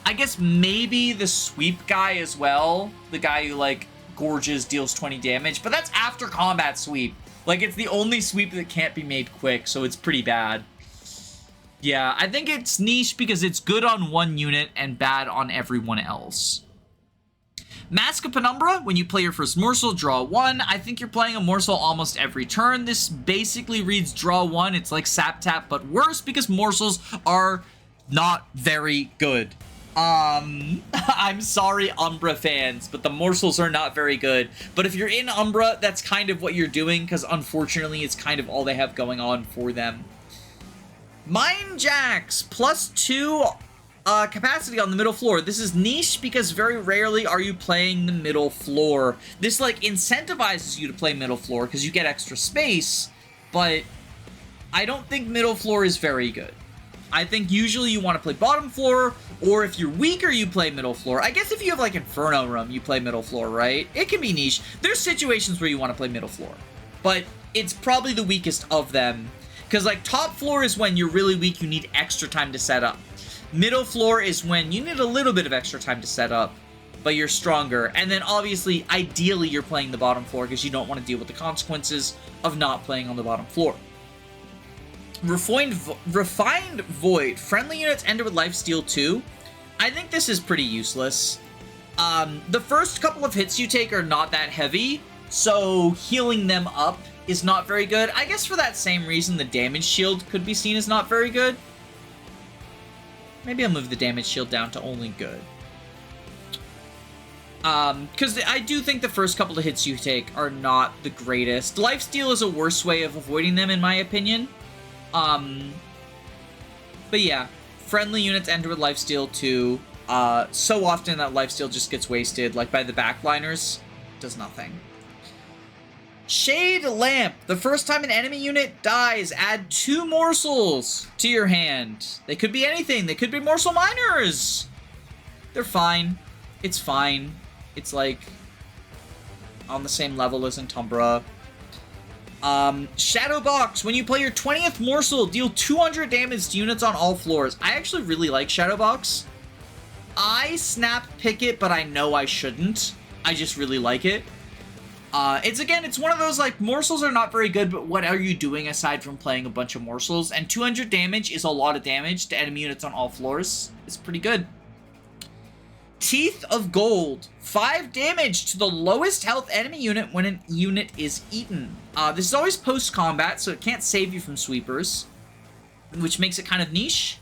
I guess maybe the sweep guy as well. The guy who like gorges, deals 20 damage. But that's after combat sweep. Like, it's the only sweep that can't be made quick, so it's pretty bad. Yeah, I think it's niche because it's good on 1 unit and bad on everyone else. Mask of Penumbra. When you play your first morsel, draw 1. I think you're playing a morsel almost every turn. This basically reads draw 1. It's like Sap Tap, but worse because morsels are not very good. I'm sorry, Umbra fans, but the morsels are not very good. But if you're in Umbra, that's kind of what you're doing, because unfortunately, it's kind of all they have going on for them. Mine Jacks, +2 capacity on the middle floor. This is niche because very rarely are you playing the middle floor. This, like, incentivizes you to play middle floor because you get extra space, but I don't think middle floor is very good. I think usually you want to play bottom floor, or if you're weaker, you play middle floor. I guess if you have, like, Inferno Room, you play middle floor, right? It can be niche. There's situations where you want to play middle floor, but it's probably the weakest of them. Because, like, top floor is when you're really weak, you need extra time to set up. Middle floor is when you need a little bit of extra time to set up, but you're stronger. And then, obviously, ideally, you're playing the bottom floor because you don't want to deal with the consequences of not playing on the bottom floor. Refined Void. Friendly units enter with lifesteal 2. I think this is pretty useless. The first couple of hits you take are not that heavy, so healing them up is not very good. I guess for that same reason, the damage shield could be seen as not very good. Maybe I'll move the damage shield down to only good. Because I do think the first couple of hits you take are not the greatest. Lifesteal is a worse way of avoiding them, in my opinion. But yeah, friendly units enter with lifesteal too. So often that lifesteal just gets wasted, like by the backliners. Does nothing. Shade Lamp. The first time an enemy unit dies, add 2 morsels to your hand. They could be anything. They could be morsel miners. They're fine. It's fine. It's like on the same level as Entumbra. Shadow Box. When you play your 20th morsel, deal 200 damage to units on all floors. I actually really like Shadow Box. I snap pick it, but I know I shouldn't. I just really like it. It's one of those, like, morsels are not very good, but what are you doing aside from playing a bunch of morsels? And 200 damage is a lot of damage to enemy units on all floors. It's pretty good. Teeth of Gold. 5 damage to the lowest health enemy unit when an unit is eaten. This is always post-combat, so it can't save you from sweepers, which makes it kind of niche.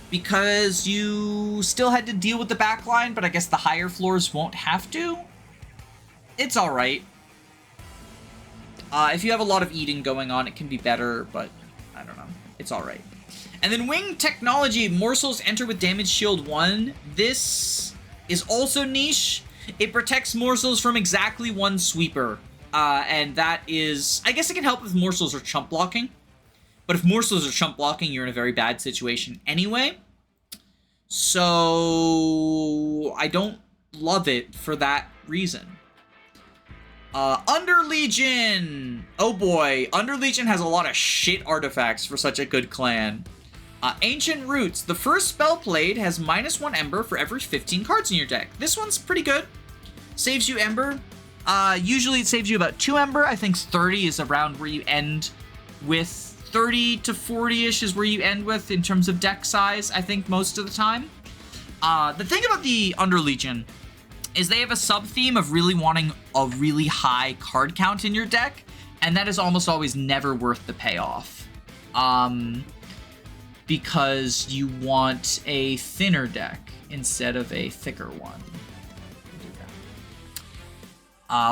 Because you still had to deal with the backline, but I guess the higher floors won't have to. It's alright. If you have a lot of eating going on, it can be better, but I don't know. It's alright. And then Wing Technology. Morsels enter with damage shield 1. This is also niche. It protects morsels from exactly 1 sweeper. And that is... I guess it can help if morsels are chump blocking. But if morsels are chump blocking, you're in a very bad situation anyway. So... I don't love it for that reason. Underlegion! Oh boy, Underlegion has a lot of shit artifacts for such a good clan. Ancient Roots. The first spell played has -1 Ember for every 15 cards in your deck. This one's pretty good. Saves you Ember. Usually it saves you about 2 Ember. I think 30 is around where you end with. 30 to 40-ish is where you end with in terms of deck size, I think, most of the time. The thing about the Underlegion is they have a sub-theme of really wanting a really high card count in your deck, and that is almost always never worth the payoff. Because you want a thinner deck instead of a thicker one.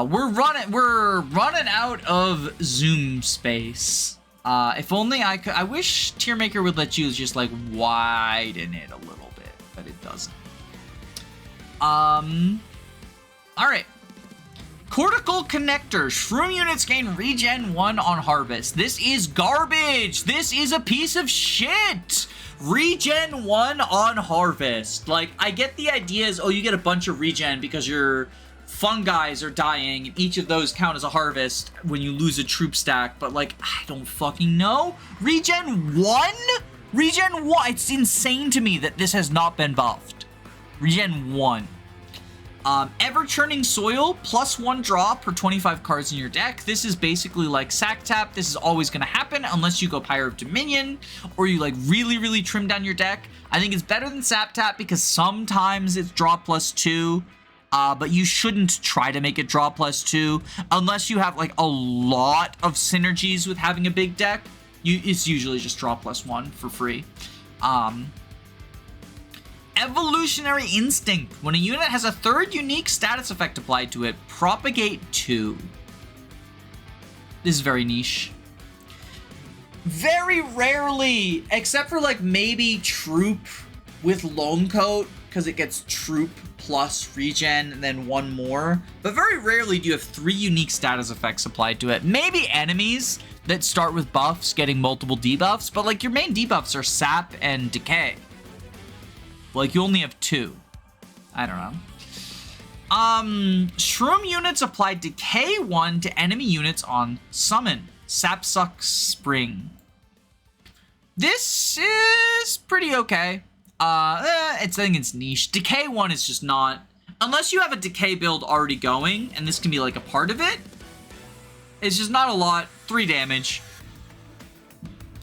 We're running out of zoom space. If only I could. I wish Tiermaker would let you just like widen it a little bit, but it doesn't. Alright. Cortical Connector. Shroom units gain regen 1 on harvest. This is garbage. This is a piece of shit. Regen 1 on harvest. Like, I get the idea is, oh, you get a bunch of regen because your fungi are dying, and each of those count as a harvest when you lose a troop stack, but like, I don't fucking know. Regen 1? Regen 1? It's insane to me that this has not been buffed. Regen 1. Ever-Churning Soil, +1 draw per 25 cards in your deck. This is basically like Sack Tap. This is always going to happen unless you go Pyre of Dominion or you like really trim down your deck. I think it's better than Sap Tap because sometimes it's draw +2, but you shouldn't try to make it draw +2 unless you have like a lot of synergies with having a big deck. It's usually just draw +1 for free. Evolutionary Instinct. When a unit has a 3rd unique status effect applied to it, Propagate 2. This is very niche. Very rarely, except for like maybe Troop with Lone Coat, because it gets Troop plus regen and then 1 more. But very rarely do you have 3 unique status effects applied to it. Maybe enemies that start with buffs getting multiple debuffs, but like your main debuffs are Sap and Decay. Like, you only have 2. I don't know. Shroom units apply Decay 1 to enemy units on Summon. Sapsuck Spring. This is pretty okay. I think it's niche. Decay 1 is just not... Unless you have a Decay build already going, and this can be like a part of it, it's just not a lot. 3 damage.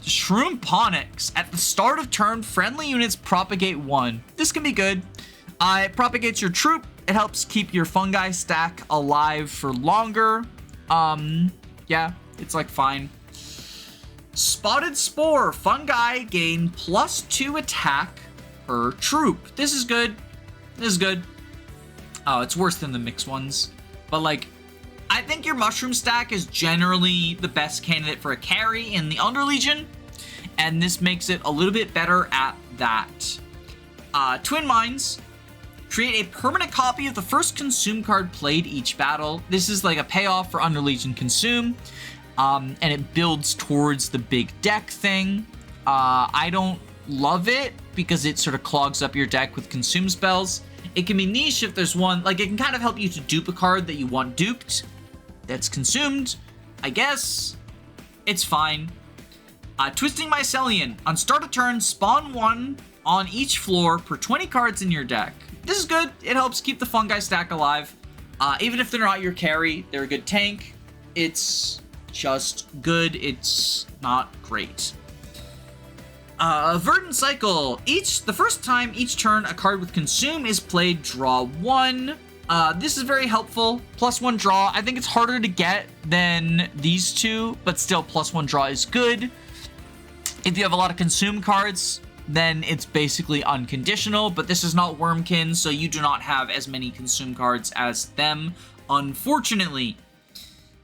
Shroom Ponix. At the start of turn, friendly units propagate 1. This can be good. It propagates your troop. It helps keep your fungi stack alive for longer. Yeah, it's like fine. Spotted Spore. Fungi gain +2 attack per troop. This is good. This is good. Oh, it's worse than the mixed ones. But, like, I think your mushroom stack is generally the best candidate for a carry in the Underlegion. And this makes it a little bit better at that. Twin Mines. Create a permanent copy of the first consume card played each battle. This is like a payoff for Underlegion Consume. And it builds towards the big deck thing. I don't love it because it sort of clogs up your deck with consume spells. It can be niche if there's one, like it can kind of help you to dupe a card that you want duped that's consumed. I guess it's fine. Twisting Mycelium. On start of turn, spawn 1 on each floor per 20 cards in your deck. This is good. It helps keep the fungi stack alive. Even if they're not your carry, they're a good tank. It's just good. It's not great. Verdant Cycle. The first time each turn a card with consume is played, draw 1. This is very helpful. +1 draw. I think it's harder to get than these two, but still +1 draw is good. If you have a lot of consume cards, then it's basically unconditional, but this is not Wurmkin, so you do not have as many consume cards as them, unfortunately.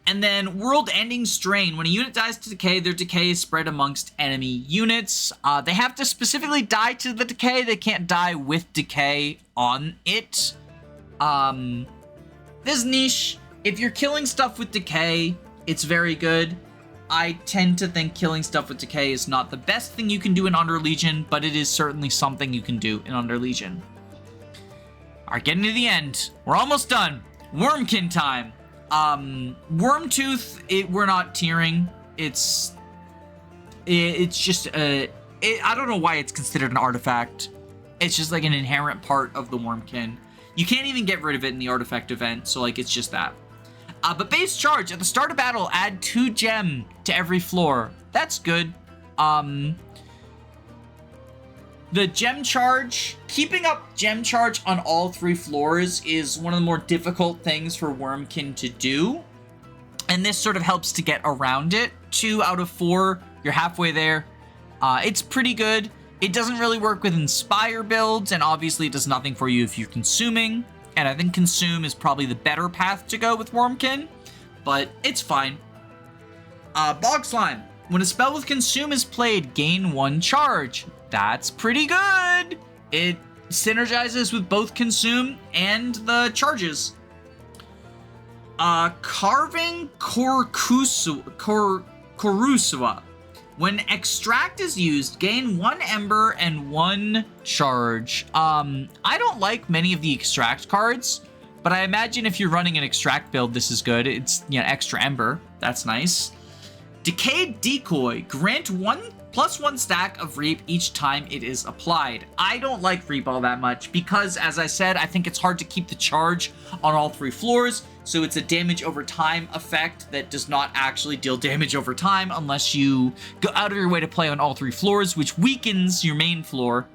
And then World-Ending Strain. When a unit dies to decay, their decay is spread amongst enemy units. They have to specifically die to the decay. They can't die with decay on it. This is niche. If you're killing stuff with decay, it's very good. I tend to think killing stuff with decay is not the best thing you can do in Underlegion, but it is certainly something you can do in Underlegion. Alright, getting to the end. We're almost done. Wurmkin time. Wurmtooth, we're not tiering. It's just, I don't know why it's considered an artifact. It's just like an inherent part of the Wurmkin. You can't even get rid of it in the artifact event, so like it's just that. But base charge, at the start of battle, add 2 gem to every floor. That's good. The gem charge, keeping up gem charge on all 3 floors is one of the more difficult things for Wurmkin to do. And this sort of helps to get around it. 2 out of 4, you're halfway there. It's pretty good. It doesn't really work with Inspire builds, and obviously it does nothing for you if you're consuming. And I think Consume is probably the better path to go with Wurmkin, but it's fine. Bog Slime. When a spell with Consume is played, gain 1 charge. That's pretty good. It synergizes with both Consume and the charges. Carving Korusua. When Extract is used, gain 1 Ember and 1 charge. I don't like many of the Extract cards, but I imagine if you're running an Extract build, this is good. It's, you know, extra Ember. That's nice. Decayed Decoy. Grant +1 stack of Reap each time it is applied. I don't like Reap all that much because, as I said, I think it's hard to keep the charge on all 3 floors. So it's a damage over time effect that does not actually deal damage over time unless you go out of your way to play on all 3 floors, which weakens your main floor.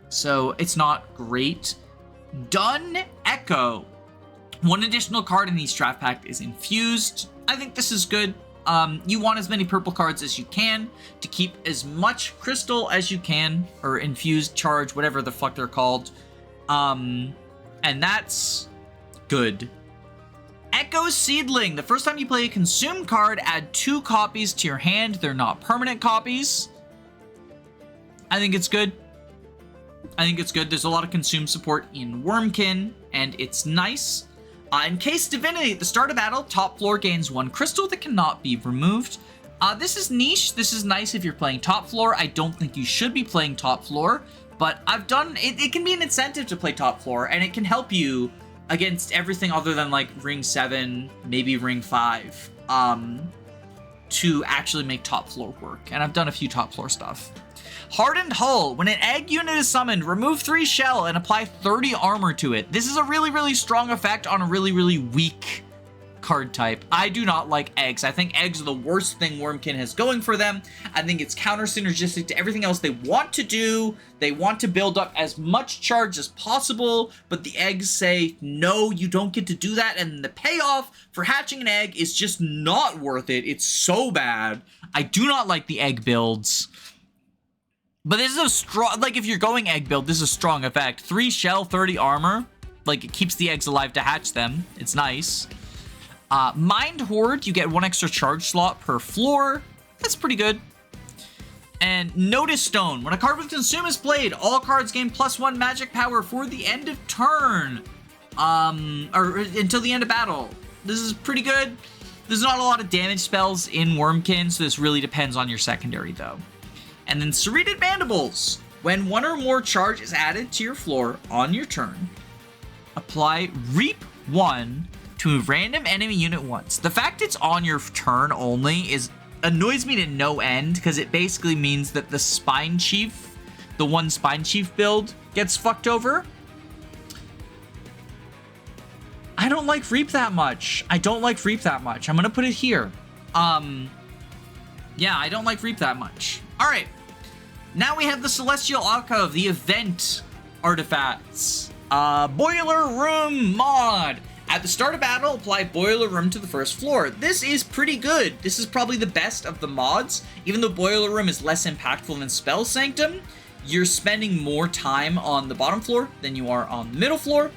So it's not great. Dun Echo. 1 additional card in the Strat Pack is infused. I think this is good. You want as many purple cards as you can to keep as much crystal as you can, or infused charge, whatever the fuck they're called. And that's good. Echo Seedling. The first time you play a consume card, add 2 copies to your hand. They're not permanent copies. I think it's good. I think it's good. There's a lot of consume support in Wurmkin, and it's nice. Encased Divinity. At the start of battle, top floor gains 1 crystal that cannot be removed. This is niche. This is nice if you're playing top floor. I don't think you should be playing top floor, but I've done it. It can be an incentive to play top floor, and it can help you against everything other than like ring 7, maybe ring 5, to actually make top floor work. And I've done a few top floor stuff. Hardened Hull. When an egg unit is summoned, remove 3 shell and apply 30 armor to it. This is a really, really strong effect on a really, really weak card type. I do not like eggs. I think eggs are the worst thing Wurmkin has going for them. I think it's counter synergistic to everything else they want to do. They want to build up as much charge as possible, but the eggs say, no, you don't get to do that, and the payoff for hatching an egg is just not worth it. It's so bad. I do not like the egg builds. But this is a strong, like, if you're going egg build, this is a strong effect. 3 shell, 30 armor. Like, it keeps the eggs alive to hatch them. It's nice. Mind Horde, you get 1 extra charge slot per floor. That's pretty good. And Notice Stone. When a card with Consume is played, all cards gain +1 magic power for the end of turn. Or until the end of battle. This is pretty good. There's not a lot of damage spells in Wurmkin, so this really depends on your secondary, though. And then Serrated Mandibles. When 1 or more charge is added to your floor on your turn, apply Reap 1 to a random enemy unit once. The fact it's on your turn only annoys me to no end, because it basically means that the Spine Chief, the 1 Spine Chief build, gets fucked over. I don't like Reap that much. I'm gonna put it here. Yeah, I don't like Reap that much. All right. Now we have the Celestial Alcove, the event artifacts. Boiler Room mod. At the start of battle, apply Boiler Room to the first floor. This is pretty good. This is probably the best of the mods. Even though Boiler Room is less impactful than Spell Sanctum, you're spending more time on the bottom floor than you are on the middle floor.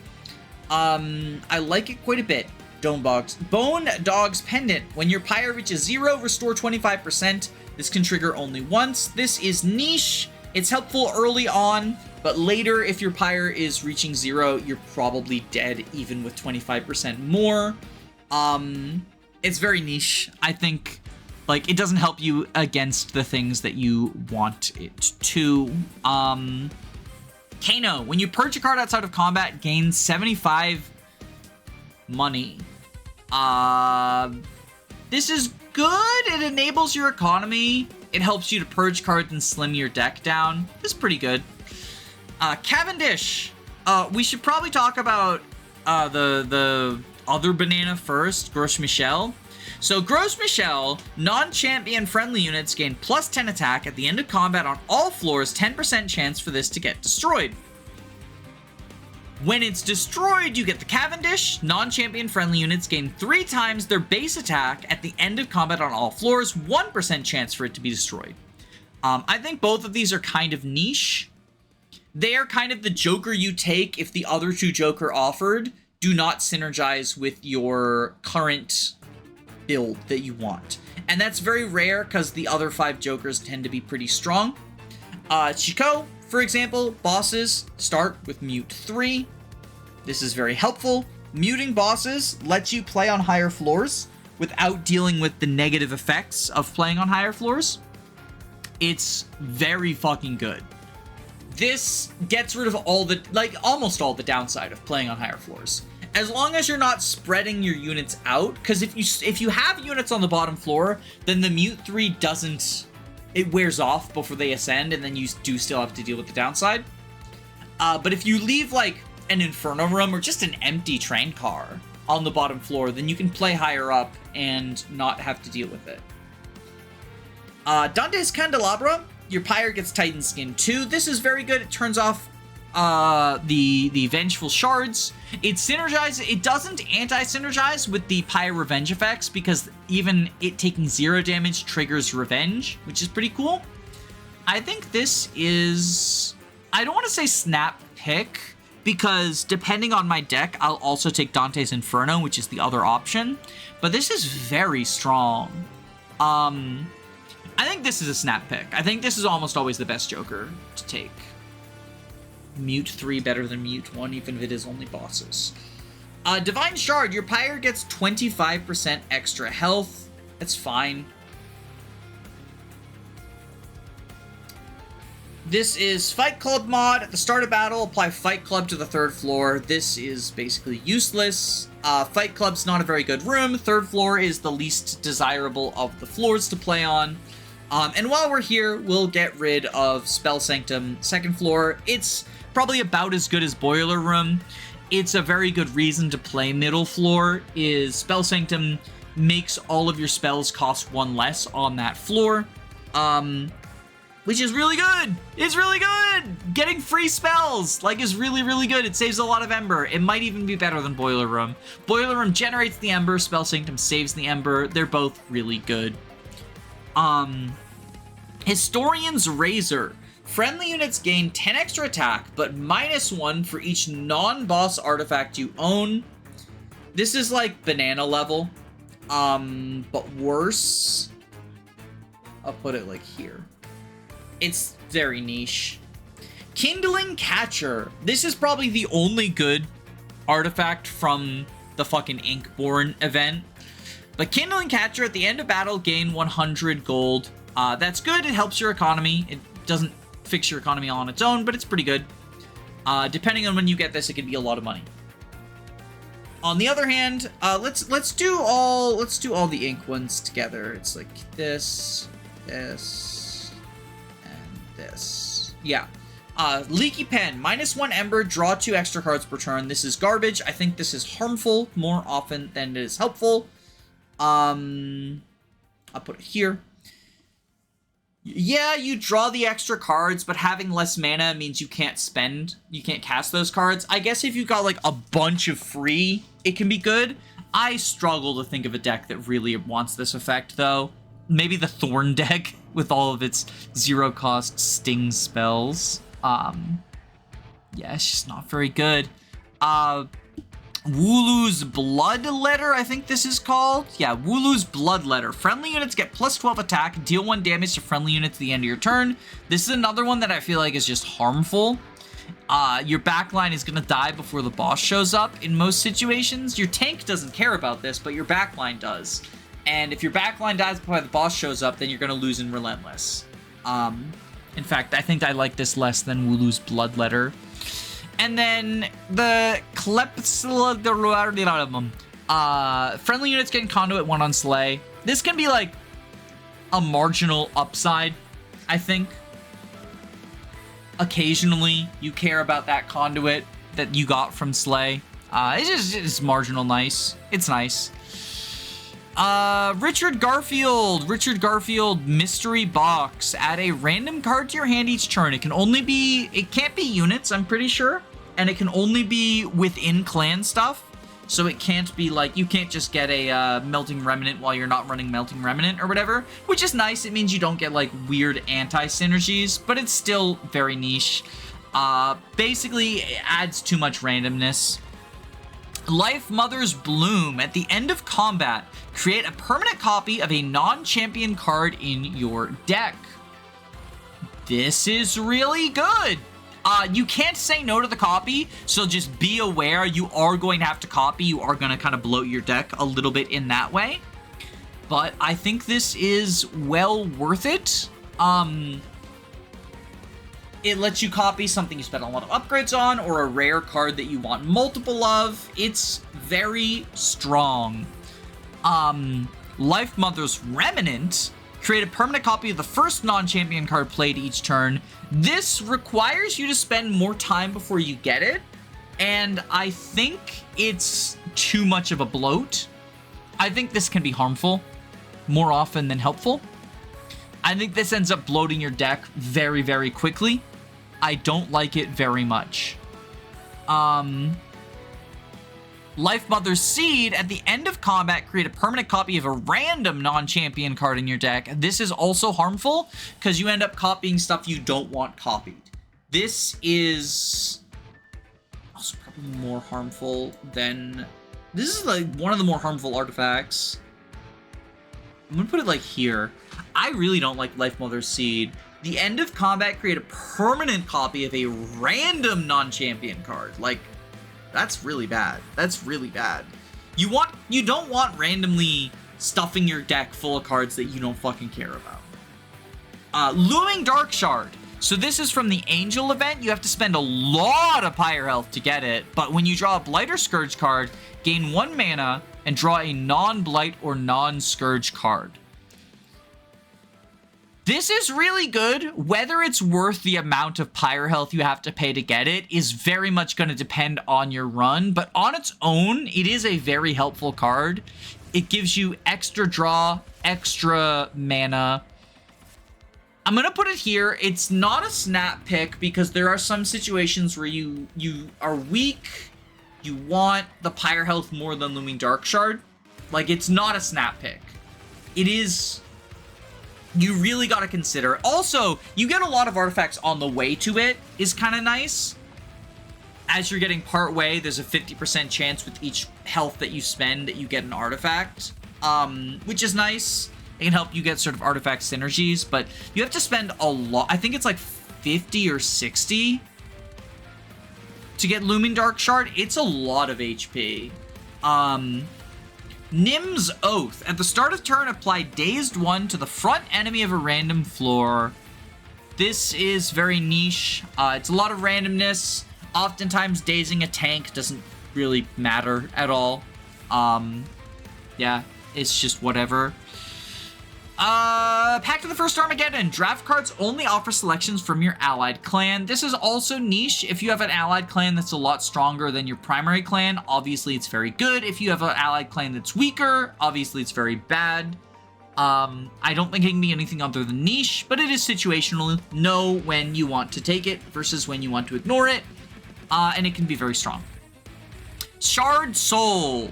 I like it quite a bit. Bone Dog's Pendant. When your pyre reaches 0, restore 25%. This can trigger only once. This is niche. It's helpful early on, but later, if your pyre is reaching 0, you're probably dead even with 25% more. It's very niche. I think, like, it doesn't help you against the things that you want it to. Kano. When you purge a card outside of combat, gain 75 money. This is good. It enables your economy. It helps you to purge cards and slim your deck down. This is pretty good. Cavendish. We should probably talk about the other banana first, Gros Michel. So Gros Michel, non-champion friendly units gain +10 attack at the end of combat on all floors, 10% chance for this to get destroyed. When it's destroyed, you get the Cavendish. Non-champion friendly units gain 3 times their base attack at the end of combat on all floors, 1% chance for it to be destroyed. I think both of these are kind of niche. They are kind of the Joker you take if the other 2 Joker offered do not synergize with your current build that you want. And that's very rare because the other 5 Jokers tend to be pretty strong. Chico, for example, bosses start with Mute 3. This is very helpful. Muting bosses lets you play on higher floors without dealing with the negative effects of playing on higher floors. It's very fucking good. This gets rid of almost all the downside of playing on higher floors. As long as you're not spreading your units out, because if you have units on the bottom floor, then the Mute 3 it wears off before they ascend, and then you do still have to deal with the downside. But if you leave like an Inferno Room or just an empty train car on the bottom floor, then you can play higher up and not have to deal with it. Dante's Candelabra, your pyre gets Titan Skin 2. This is very good. It turns off the Vengeful Shards. It doesn't anti-synergize with the Pyre Revenge effects, because even it taking 0 damage triggers Revenge, which is pretty cool. I think this is, I don't want to say snap pick, because depending on my deck, I'll also take Dante's Inferno, which is the other option, but this is very strong. I think this is a snap pick. I think this is almost always the best Joker to take. Mute 3 better than Mute 1, even if it is only bosses. Divine Shard, your pyre gets 25% extra health. That's fine. This is Fight Club mod. At the start of battle, apply Fight Club to the 3rd floor. This is basically useless. Fight Club's not a very good room. 3rd floor is the least desirable of the floors to play on. And while we're here, we'll get rid of Spell Sanctum 2nd floor. It's probably about as good as Boiler Room. it's a very good reason to play Middle Floor, is Spell Sanctum makes all of your spells cost 1 less on that floor, which is really good. It's really good. Getting free spells, like, is really, really good. It saves a lot of Ember. It might even be better than Boiler Room. Boiler Room generates the Ember, Spell Sanctum saves the Ember. They're both really good. Historian's Razor. Friendly units gain 10 extra attack, but -1 for each non-boss artifact you own. This is like banana level, but worse. I'll put it like here. It's very niche. Kindling Catcher. This is probably the only good artifact from the fucking Inkborn event. But Kindling Catcher, at the end of battle, gain 100 gold. That's good. It helps your economy. It doesn't fix your economy all on its own, but it's pretty good. Depending on when you get this, it could be a lot of money. On the other hand, let's do all the ink ones together. It's like this, and this. Yeah. Leaky Pen, -1 Ember, draw 2 extra cards per turn. This is garbage. I think this is harmful more often than it is helpful. I'll put it here. Yeah, you draw the extra cards, but having less mana means you can't cast those cards. I guess if you got like a bunch of free, it can be good. I struggle to think of a deck that really wants this effect, though. Maybe the Thorn deck with all of its 0-cost sting spells. Yeah, it's just not very good. Wooloo's Bloodletter, I think this is called. Yeah, Wooloo's Bloodletter. Friendly units get +12 attack, deal 1 damage to friendly units at the end of your turn. This is another one that I feel like is just harmful. Your backline is gonna die before the boss shows up in most situations. Your tank doesn't care about this, but your backline does. And if your backline dies before the boss shows up, then you're gonna lose in Relentless. In fact, I think I like this less than Wooloo's Bloodletter. And then the friendly units getting Conduit 1 on Slay. This can be like a marginal upside, I think. Occasionally, you care about that Conduit that you got from Slay. It's marginal nice. It's nice. Richard Garfield Mystery Box. Add a random card to your hand each turn. It can't be units, I'm pretty sure. And it can only be within clan stuff. So it can't be like, you can't just get a Melting Remnant while you're not running Melting Remnant or whatever. Which is nice. It means you don't get like weird anti-synergies, but it's still very niche. Basically, it adds too much randomness. Life Mother's Bloom. At the end of combat, create a permanent copy of a non-champion card in your deck. This is really good. You can't say no to the copy, so just be aware you are going to have to copy. You are going to kind of bloat your deck a little bit in that way. But I think this is well worth it. It lets you copy something you spent a lot of upgrades on, or a rare card that you want multiple of. It's very strong. Life Mother's Remnant. Create a permanent copy of the first non-champion card played each turn. This requires you to spend more time before you get it, and I think it's too much of a bloat. I think this can be harmful more often than helpful. I think this ends up bloating your deck very, very quickly. I don't like it very much. Life Mother's Seed. At the end of combat, create a permanent copy of a random non-champion card in your deck. This is also harmful because you end up copying stuff you don't want copied. This is also probably more harmful than... This is like one of the more harmful artifacts. I'm gonna put it like here. I really don't like Life Mother's Seed. The end of combat, create a permanent copy of a random non-champion card. Like, that's really bad. That's really bad. You don't want randomly stuffing your deck full of cards that you don't fucking care about. Looming Darkshard. So this is from the Angel event. You have to spend a lot of Pyre Health to get it, but when you draw a Blight or Scourge card, gain 1 mana and draw a non-Blight or non-Scourge card. This is really good. Whether it's worth the amount of pyre health you have to pay to get it is very much going to depend on your run, but on its own, it is a very helpful card. It gives you extra draw, extra mana. I'm going to put it here. It's not a snap pick because there are some situations where you are weak. You want the pyre health more than Looming Dark Shard. Like, it's not a snap pick. It is... You really got to consider. Also, you get a lot of artifacts on the way to it is kind of nice. As you're getting part way, there's a 50% chance with each health that you spend that you get an artifact, which is nice. It can help you get sort of artifact synergies, but you have to spend a lot. I think it's like 50 or 60 to get Looming Dark Shard. It's a lot of HP. Nim's Oath. At the start of turn, apply Dazed 1 to the front enemy of a random floor. This is very niche. It's a lot of randomness. Oftentimes, dazing a tank doesn't really matter at all. Yeah, it's just whatever. Pact of the First Armageddon. Draft cards only offer selections from your allied clan. This is also niche. If you have an allied clan that's a lot stronger than your primary clan, obviously it's very good. If you have an allied clan that's weaker, obviously it's very bad. I don't think it can be anything other than niche, but it is situational. Know when you want to take it versus when you want to ignore it. And it can be very strong. Shard Soul.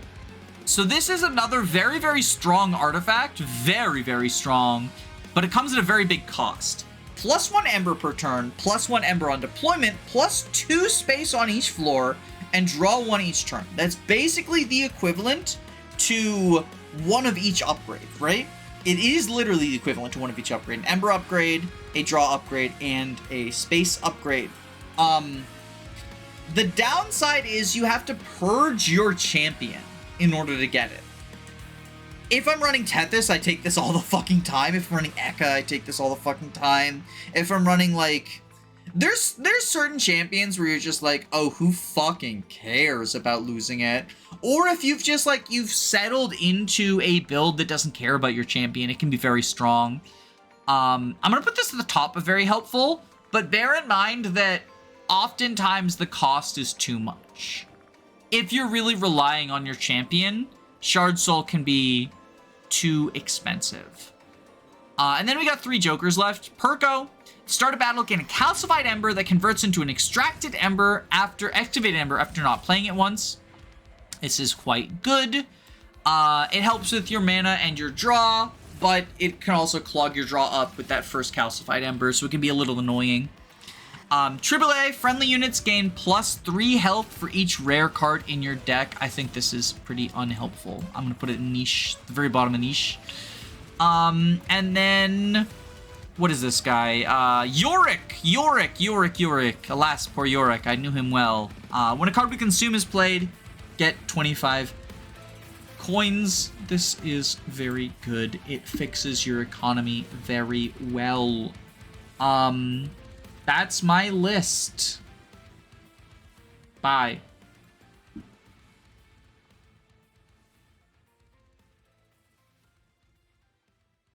So this is another very, very strong artifact. Very, very strong. But it comes at a very big cost. +1 Ember per turn, +1 Ember on deployment, +2 space on each floor, and draw 1 each turn. That's basically the equivalent to 1 of each upgrade, right? It is literally the equivalent to 1 of each upgrade. An Ember upgrade, a draw upgrade, and a space upgrade. The downside is you have to purge your champion in order to get it. If I'm running Tethys, I take this all the fucking time. If I'm running Ekka, I take this all the fucking time. If I'm running, like... There's certain champions where you're just like, oh, who fucking cares about losing it? Or if you've just, like, you've settled into a build that doesn't care about your champion, it can be very strong. I'm gonna put this at the top of very helpful, but bear in mind that oftentimes the cost is too much. If you're really relying on your champion, Shard Soul can be too expensive. And then we got 3 jokers left. Perko. Start a battle, gain a calcified ember that converts into an extracted ember after activated ember after not playing it once. This is quite good. It helps with your mana and your draw, but it can also clog your draw up with that first calcified ember, so it can be a little annoying. AAA, friendly units gain +3 health for each rare card in your deck. I think this is pretty unhelpful. I'm going to put it in niche, the very bottom of niche. And then, what is this guy? Yorick. Alas, poor Yorick. I knew him well. When a card we consume is played, get 25 coins. This is very good. It fixes your economy very well. That's my list. Bye.